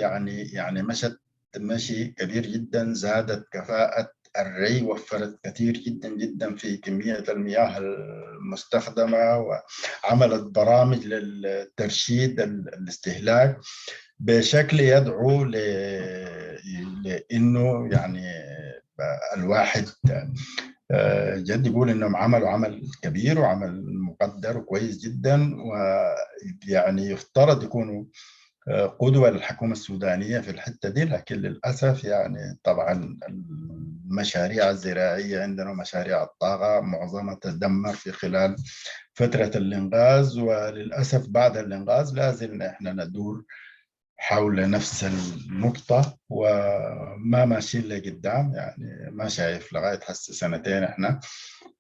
يعني مشت مشي كبير جدا، زادت كفاءة الري، وفرت كثير جدا جدا في كمية المياه المستخدمة، وعملت برامج للترشيد الاستهلاك بشكل يدعو لأنه يعني الواحد جد يقول انهم عملوا عمل كبير وعمل مقدر وكويس جدا، ويعني يفترض يكونوا قدوة للحكومة السودانية في الحتة دي. لكن للأسف يعني طبعا المشاريع الزراعية عندنا، مشاريع الطاقة، معظمها تدمر في خلال فترة الإنقاذ، وللأسف بعد الإنقاذ لازلنا إحنا ندور حول نفس النقطة وما ماشيين لقدام. يعني ما شايف لغاية هسه سنتين إحنا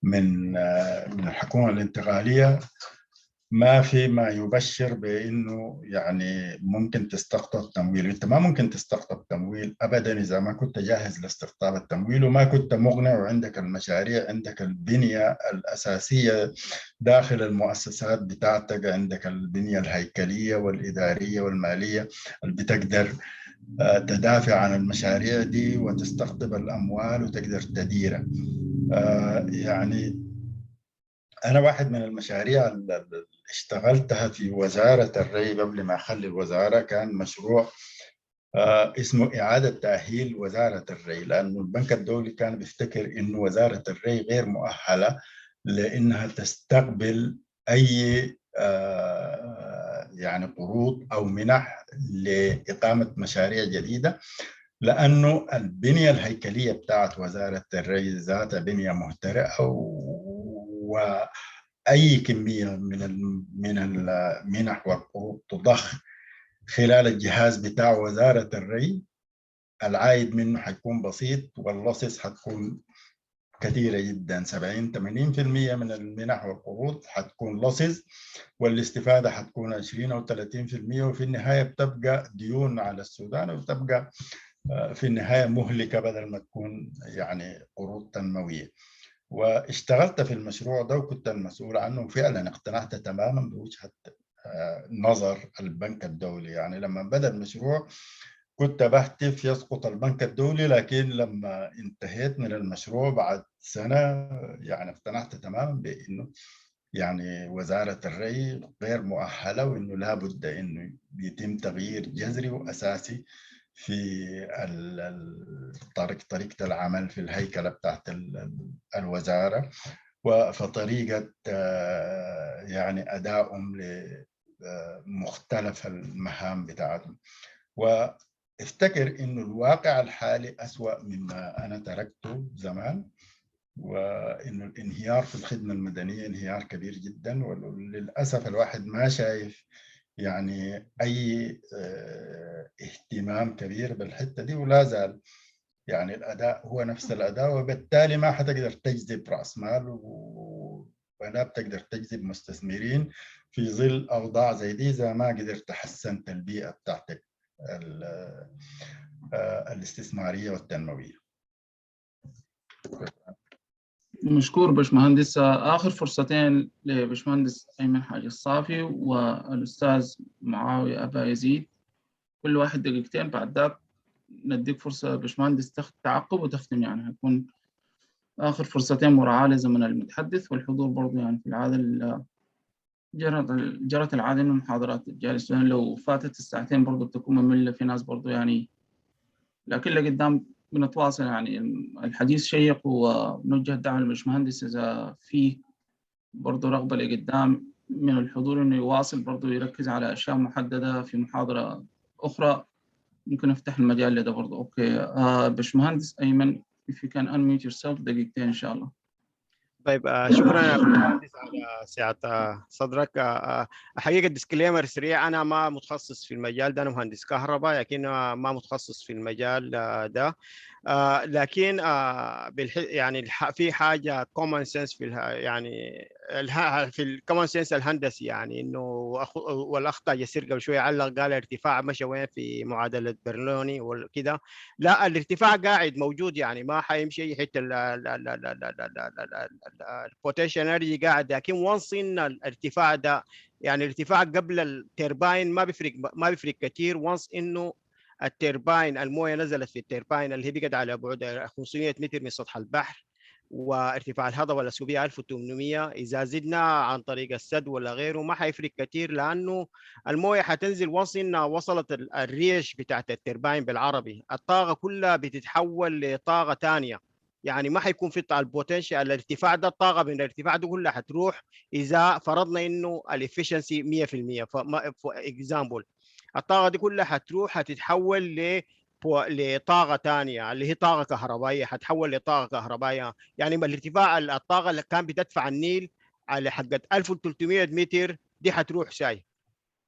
من الحكومة الانتقالية ما في ما يبشر بأنه يعني ممكن تستقطب تمويل. أنت ما ممكن تستقطب تمويل أبدا إذا ما كنت جاهز لاستقطاب التمويل، وما كنت مقنع، وعندك المشاريع، عندك البنية الأساسية داخل المؤسسات بتاعتك، عندك البنية الهيكلية والإدارية والمالية اللي بتقدر تدافع عن المشاريع دي وتستقطب الأموال وتقدر تديرها. يعني أنا واحد من المشاريع اللي اشتغلتها في وزارة الري قبل ما أخلي الوزارة كان مشروع اسمه إعادة تأهيل وزارة الري، لأنه البنك الدولي كان بيفتكر إنه وزارة الري غير مؤهلة لأنها تستقبل أي يعني قروض أو منح لإقامة مشاريع جديدة، لأنه البنية الهيكلية بتاعت وزارة الري ذاتها بنية مهترئة، وأي كمية من المنح والقروض تضخ خلال الجهاز بتاع وزارة الري العائد منه حيكون بسيط، واللصص حتكون كثيرة جدا. 70-80% من المنح والقروض حتكون لصص، والاستفادة حتكون 20 أو 30%، وفي النهاية بتبقى ديون على السودان، وبتبقى في النهاية مهلكة بدل ما تكون يعني قروض تنموية. واشتغلت في المشروع ده وكنت المسؤول عنه، وفعلا اقتنعت تماما بوجهة نظر البنك الدولي. يعني لما بدأ المشروع كنت بهتف يسقط البنك الدولي، لكن لما انتهيت من المشروع بعد سنة يعني اقتنعت تماما بأنه يعني وزارة الري غير مؤهلة، وأنه لابد أنه يتم تغيير جذري وأساسي في طريقة العمل في الهيكلة بتاعت الوزارة، وفي طريقة يعني أدائهم لمختلف المهام بتاعتهم. وافتكر إنه الواقع الحالي أسوأ مما أنا تركته زمان، وإنه الانهيار في الخدمة المدنية انهيار كبير جدا، وللأسف الواحد ما شايف يعني أي اهتمام كبير بالحتة دي، ولا زال يعني الأداء هو نفس الأداء، وبالتالي ما حتقدر تجذب رأس مال ولا بتقدر تجذب مستثمرين في ظل أوضاع زي دي، إذا ما قدرت تحسنت البيئة بتاعتك الاستثمارية والتنموية. مشكور باشمهندس. آخر فرصتين لباشمهندس أيمن حاج الصافي والأستاذ معاوية أبا يزيد، كل واحد دقيقتين، بعد ذاك نديك فرصة باشمهندس تعقب وتختم، يعني هيكون آخر فرصتين مراعاة لزمن المتحدث والحضور برضو. يعني في العادة جرت العادة إنه محاضرات الجالسين لو فاتت الساعتين برضو بتكون مملة في ناس برضو يعني، لكن لقدام بنتواصل. يعني الحديث شيق ونوجه الدعوة للباشمهندس إذا في برضو رغبة لقدام من الحضور إنه يواصل برضو يركز على أشياء محددة في محاضرة أخرى، ممكن نفتح المجال لده برضو. أوكي باشمهندس أيمن if you can unmute yourself دقيقتين إن شاء الله. طيب شكرا يا مهندس على سعة صدرك. حقيقة ديسكليمر سريع، أنا ما متخصص في المجال ده، أنا مهندس كهرباء لكن ما متخصص في المجال ده. لكن يعني في حاجة common sense في يعني في الكومن سنس الهندسي، يعني إنه والأخ تاج يسير قبل شوية علق قال ارتفاع مشى وين في معادلة برنولي وكده. لا، الارتفاع قاعد موجود، يعني ما حيمشي أي حتة. البوتنشال انرجي قاعد، لكن وانس إن الارتفاع ده يعني الارتفاع قبل الترباين ما بيفرق كثير. وانس إنه الترباين المويه نزلت في الترباين اللي هي بقت على بعد 500 متر من سطح البحر، وارتفاع الهضبه الاسيوبيه 1800، اذا زدنا عن طريق السد ولا غيره ما حيفرق كثير، لانه المويه حتنزل وانس انها وصلت الريش بتاعت الترباين بالعربي، الطاقه كلها بتتحول لطاقه ثانيه. يعني ما حيكون في البوتنشال الارتفاع ده، الطاقه من الارتفاع ده كلها حتروح اذا فرضنا انه الافشنسي 100%. فور اكزامبل الطاقه دي كلها حتروح حتتحول لطاقه ثانيه اللي هي طاقه كهربائيه، حتحول لطاقه كهربائيه. يعني الارتفاع الطاقه اللي كان بتدفع النيل على حقت 1300 متر دي حتروح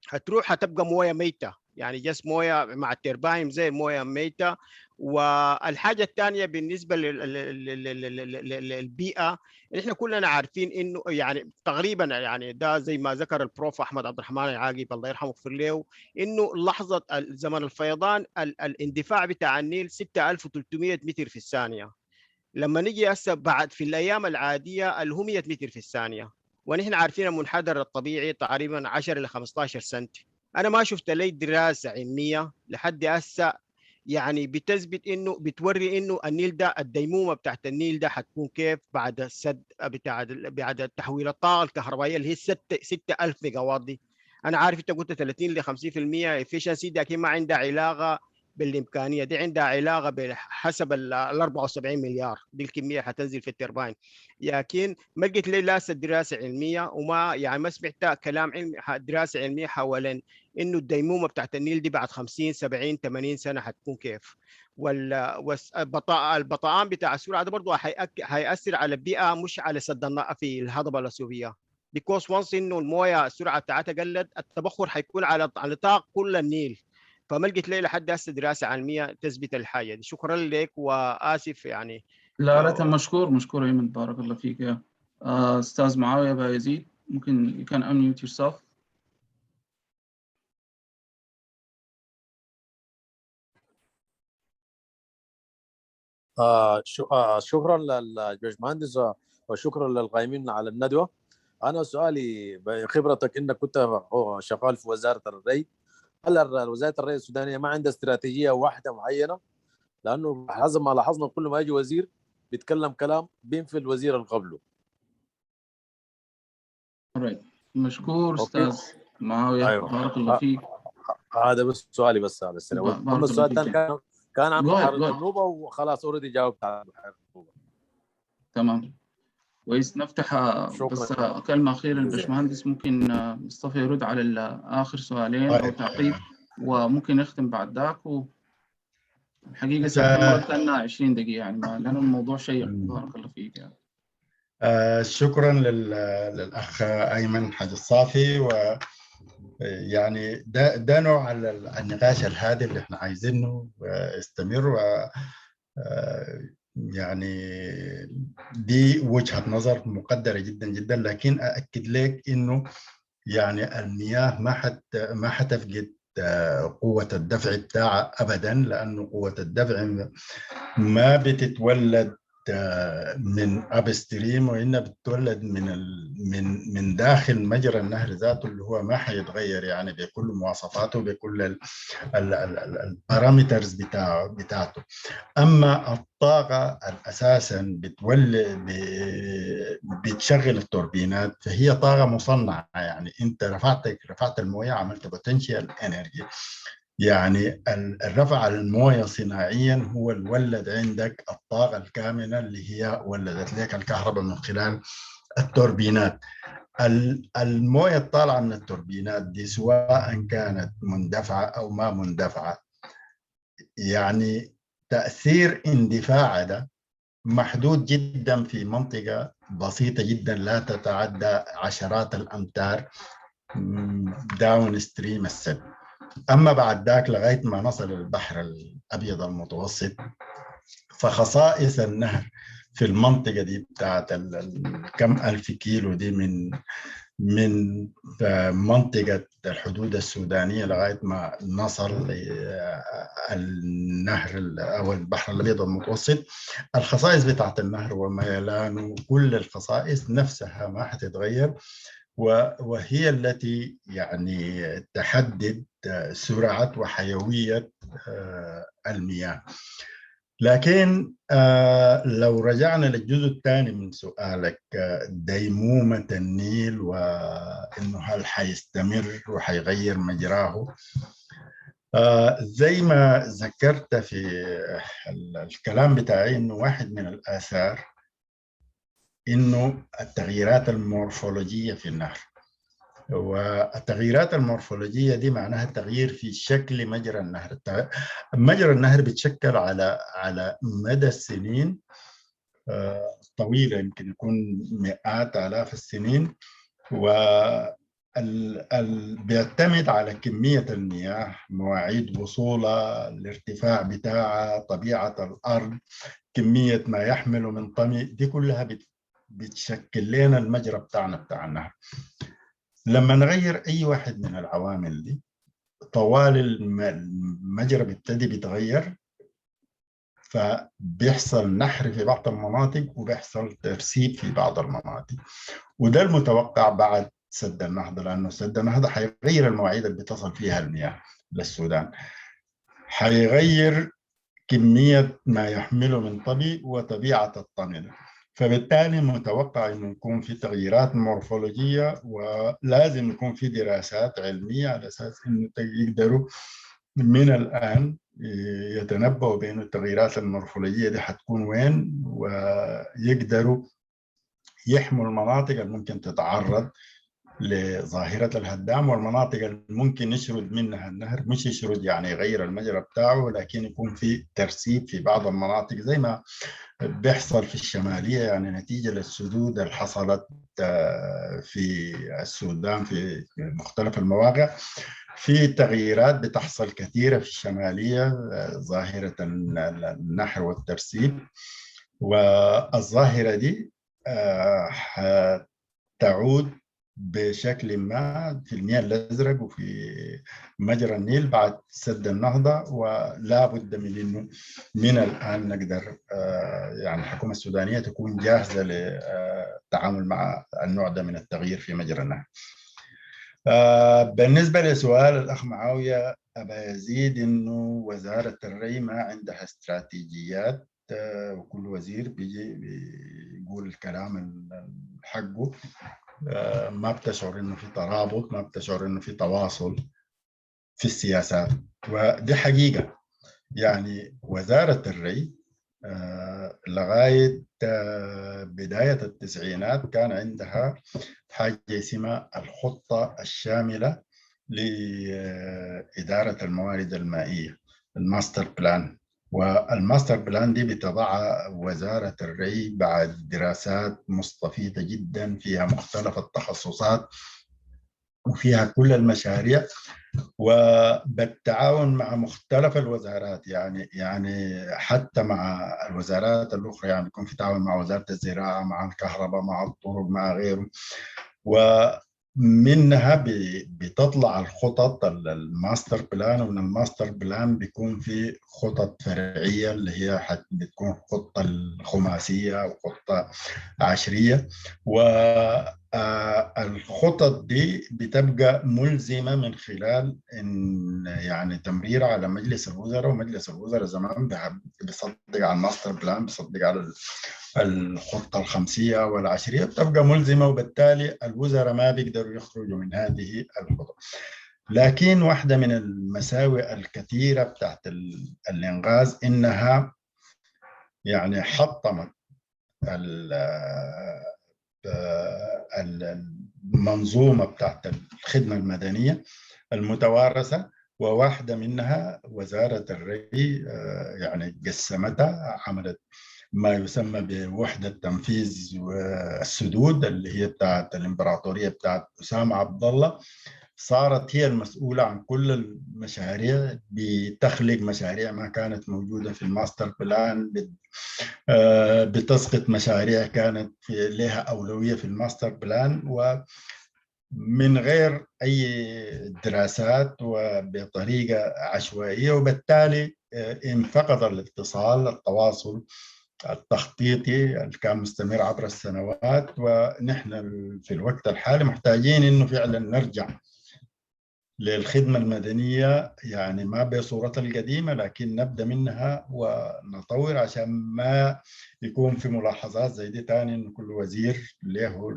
هتروح هتبقى مويه ميته، يعني جس مويه مع الترباين زي مويه ميته. والحاجه الثانيه بالنسبه للبيئه، احنا كلنا عارفين انه يعني تقريبا يعني ده زي ما ذكر البروف احمد عبد الرحمن العاقب الله يرحمه ويغفر له، انه لحظه زمن الفيضان الاندفاع بتاع النيل 6300 متر في الثانيه. لما نجي هسه بعد في الايام العاديه اللي هو 100 متر في الثانيه، ونحن عارفين المنحدر الطبيعي تقريبا 10 ل 15 سنتي. انا ما شفت لي دراسه علميه لحد هسه يعني بتثبت انه بتوري انه النيل ده الديمومه بتاعت النيل ده حتكون كيف بعد السد بعد تحويل الطاقه الكهربائيه اللي هي 6000 ميجا واط دي. انا عارف انت قلت 30 ل 50% efficiency، لكن ما عندها علاقه بالامكانيه دي، عندها علاقه بحسب ال 74 مليار دي الكميه حتنزل في الترباين. لكن ما لقيت لي لا دراسه علميه، وما يعني ما سمعت كلام علمي دراسه علميه حوالين انه الديمومه بتاعت النيل دي بعد 50 70 80 سنه حتكون كيف. البطئان بتاع السرعه ده برضه هيأثر على البيئه، مش على سد في الهضبه الاثيوبيه. بيكوز وانس انه المويه السرعه بتاعتها قلت، التبخر حيكون على نطاق كل النيل. فما لقيت لي لحد هسه دراسه علميه تثبت الحاجه دي. شكرا لك واسف يعني. لا مشكور ايمن، بارك الله فيك. يا استاذ معاويه بايزيد، ممكن you can unmute yourself. شكرا للباشمهندس وشكرا للقائمين على الندوه. انا سؤالي بخبرتك انك كنت شغال في وزاره الري، هل وزاره الري السودانيه ما عندها استراتيجيه واحده معينه؟ لانه حسب ما لاحظنا كل ما يجي وزير بيتكلم كلام بينفي الوزير اللي قبله. مشكور استاذ معاويه. أيوة. بارك الله فيك. هذا بس سؤالي بس على السريع. اما السؤال الثاني كان عن بحيره النوبه وخلاص اوريدي جاوبت على بحيره النوبه. تمام كويس. نفتح بس كلمه اخيره للباشمهندس، ممكن مصطفى يرد على اخر سؤالين او تعقيب، وممكن نختم بعد ذاك. الحقيقه ساعتين كنا 20 دقيقه يعني، لانه الموضوع شيق. بارك الله فيك يعني. شكرا للاخ ايمن حاج الصافي. و يعني ده نوع النقاش الهادئ اللي احنا عايزينه يستمر. و يعني دي وجهة نظر مقدرة جدا جدا، لكن أأكد لك إنه يعني المياه ما حتفقد قوة الدفع بتاعها أبدا، لأنه قوة الدفع ما بتتولد من اب ستريم، وانها بتتولد من داخل مجرى النهر ذاته اللي هو ما حيتغير يعني بكل مواصفاته بكل البارامترز بتاعته. اما الطاقه اساسا بتشغل التوربينات فهي طاقه مصنعه، يعني انت رفعت المويه عملت بوتنشال انرجي، يعني الرفع المويه صناعيا هو اللي ولد عندك الطاقه الكامنه اللي هي ولدت لك الكهرباء من خلال التوربينات. المويه الطالعه من التوربينات دي سواء كانت مندفعه او ما مندفعه، يعني تاثير اندفاع ده محدود جدا في منطقه بسيطه جدا لا تتعدى عشرات الامتار داون ستريم السد. اما بعد ذاك لغايه ما نصل البحر الابيض المتوسط فخصائص النهر في المنطقه دي بتاعت كم الف كيلو دي من منطقه الحدود السودانيه لغايه ما نصل النهر او البحر الابيض المتوسط، الخصائص بتاعت النهر وميلانه كل الخصائص نفسها ما حتتغير، وهي التي يعني تحدد سرعة وحيوية المياه. لكن لو رجعنا للجزء الثاني من سؤالك، ديمومة النيل وإنه هل حيستمر وحيغير مجراه، زي ما ذكرت في الكلام بتاعي إنه واحد من الآثار إنه التغييرات المورفولوجية في النهر، والتغييرات المورفولوجية دي معناها التغيير في شكل مجرى النهر. مجرى النهر بيتشكل على مدى السنين طويلة، يمكن يكون مئات آلاف السنين، بيعتمد على كمية المياه، مواعيد وصولها، الارتفاع بتاعها، طبيعة الأرض، كمية ما يحمله من طمي، دي كلها بتشكل لنا المجرى بتاعنا بتاع النهر. لما نغير أي واحد من العوامل دي طوال المجرى بيتغير، فبيحصل نحر في بعض المناطق وبيحصل ترسيب في بعض المناطق، وده المتوقع بعد سد النهضة، لأنه سد النهضة حيغير المواعيد اللي بتصل فيها المياه للسودان، حيغير كمية ما يحمله من طمي وطبيعة الطمي ده، فبالتالي متوقع انه يكون في تغييرات مورفولوجيه، ولازم يكون في دراسات علميه على اساس انه يقدروا من الان يتنبؤوا بانه التغييرات المورفولوجيه دي حتكون وين، ويقدروا يحموا المناطق اللي ممكن تتعرض لظاهرة الهدام، والمناطق اللي ممكن يشرد منها النهر، مش يشرد يعني يغير المجرى بتاعه، لكن يكون في ترسيب في بعض المناطق زي ما بيحصل في الشمالية، يعني نتيجة للسدود اللي حصلت في السودان في مختلف المواقع، في تغييرات بتحصل كثيرة في الشمالية، ظاهرة النحر والترسيب، والظاهرة دي تعود بشكل ما في المياه الأزرق وفي مجرى النيل بعد سد النهضة، ولا بد من إنه من الآن نقدر يعني الحكومة السودانية تكون جاهزة للتعامل مع النوع ده من التغيير في مجرى النهر. بالنسبة لسؤال الأخ معاوية، أبا يزيد إنه وزارة الري ما عندها استراتيجيات، وكل وزير بيجي بيقول الكلام حقه، ما بتشعر انه في ترابط، ما بتشعر انه في تواصل في السياسات، ودي حقيقة. يعني وزارة الري لغاية بداية التسعينات كان عندها حاجة اسمها الخطة الشاملة لإدارة الموارد المائية، الماستر بلان، والماستر بلان دي بتضعها وزارة الري بعد دراسات مستفيضة جدا فيها مختلف التخصصات وفيها كل المشاريع، وبالتعاون مع مختلف الوزارات، يعني حتى مع الوزارات الأخرى، يعني يكون في تعاون مع وزارة الزراعة، مع الكهرباء، مع الطرق، مع غيره، منها بتطلع الخطط الماستر بلان، ومن الماستر بلان بيكون في خطط فرعية اللي هي بتكون خطة الخماسية أو خطة عشرية. والخطط دي بتبقى ملزمة من خلال إن يعني تمرير على مجلس الوزراء، ومجلس الوزراء زمان بيصدق على الماستر بلان، بيصدق على الخطة الخمسية والعشرية، بتبقى ملزمة، وبالتالي الوزراء ما بيقدروا يخرجوا من هذه الخطط. لكن واحدة من المساوئ الكثيرة بتاعت الإنغاز إنها يعني حطمت المنظومة بتاعت الخدمة المدنية المتوارثة، وواحدة منها وزارة الري يعني قسمتها، عملت ما يسمى بوحدة تنفيذ والسدود اللي هي بتاعت الإمبراطورية بتاعت أسامة عبد الله، صارت هي المسؤولة عن كل المشاريع، بتخلق مشاريع ما كانت موجودة في الماستر بلان، بتسقط مشاريع كانت لها أولوية في الماستر بلان، ومن غير أي دراسات وبطريقة عشوائية، وبالتالي انفقد الاتصال، التواصل التخطيطي اللي كان مستمر عبر السنوات. ونحن في الوقت الحالي محتاجين إنه فعلا نرجع للخدمة المدنية، يعني ما بصورتها القديمة، لكن نبدأ منها ونطور عشان ما يكون في ملاحظات زي دي تاني، إنه كل وزير له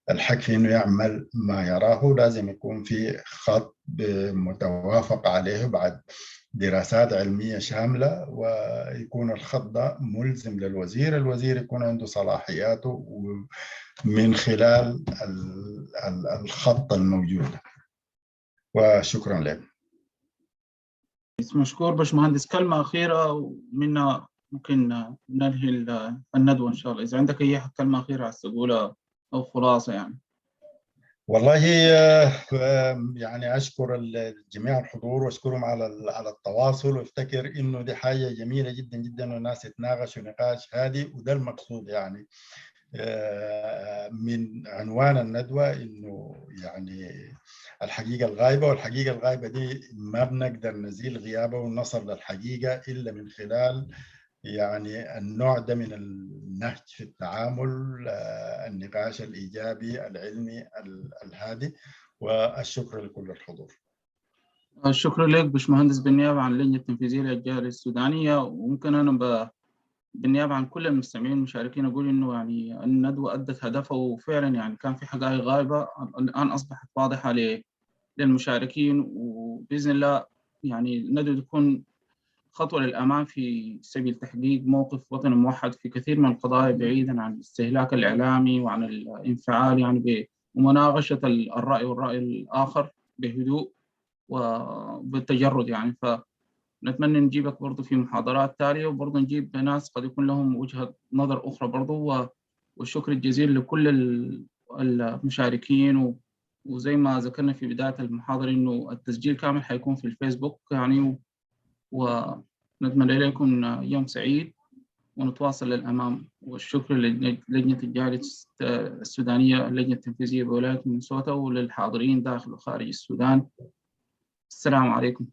الحق في إنه يعمل ما يراه. لازم يكون في خط متوافق عليه بعد دراسات علمية شاملة، ويكون الخط ده ملزم للوزير، الوزير يكون عنده صلاحياته من خلال الخط الموجود. وشكرا لك. مشكور باشمهندس. كلمة أخيرة ومنها ممكن ننهي الندوة إن شاء الله، إذا عندك أي كلمة أخيرة عايز تقولها أو خلاصة يعني. والله يعني أشكر جميع الحضور وأشكرهم على التواصل، وافتكر إنه دي حاجة جميلة جدا جدا، والناس يتناقشوا نقاش هادي، وده المقصود يعني من عنوان الندوة، إنه يعني الحقيقة الغائبة، والحقيقة الغائبة دي ما بنقدر نزيل غيابها ونصل للحقيقة إلا من خلال يعني النوع ده من النهج في التعامل، النقاش الإيجابي العلمي الهادي. والشكر لكل الحضور. الشكر لك باشمهندس بالنيابة عن اللجنة التنفيذية للجالية السودانية. وممكن أنا بالنيابة عن كل المستمعين المشاركين أقول إنه يعني الندوة أدت هدفها، وفعلا يعني كان في حقائق غائبة الآن أصبحت واضحة للمشاركين، وبإذن الله يعني الندوة تكون خطوة للأمام في سبيل تحقيق موقف وطني موحد في كثير من القضايا، بعيدا عن الاستهلاك الإعلامي وعن الانفعال يعني ومناقشة الرأي والرأي الآخر بهدوء وبالتجرد يعني. فنتمنى نجيبك برضو في محاضرات تالية، وبرضو نجيب ناس قد يكون لهم وجهة نظر أخرى برضو. والشكر الجزيل لكل المشاركين. وزي ما ذكرنا في بداية المحاضرة إنه التسجيل كامل حيكون في الفيسبوك يعني. ونتمنى لكم يوم سعيد ونتواصل للأمام. والشكر للجنة الجالية السودانية، اللجنة التنفيذية بولاية مينيسوتا، وللحاضرين داخل وخارج السودان. السلام عليكم.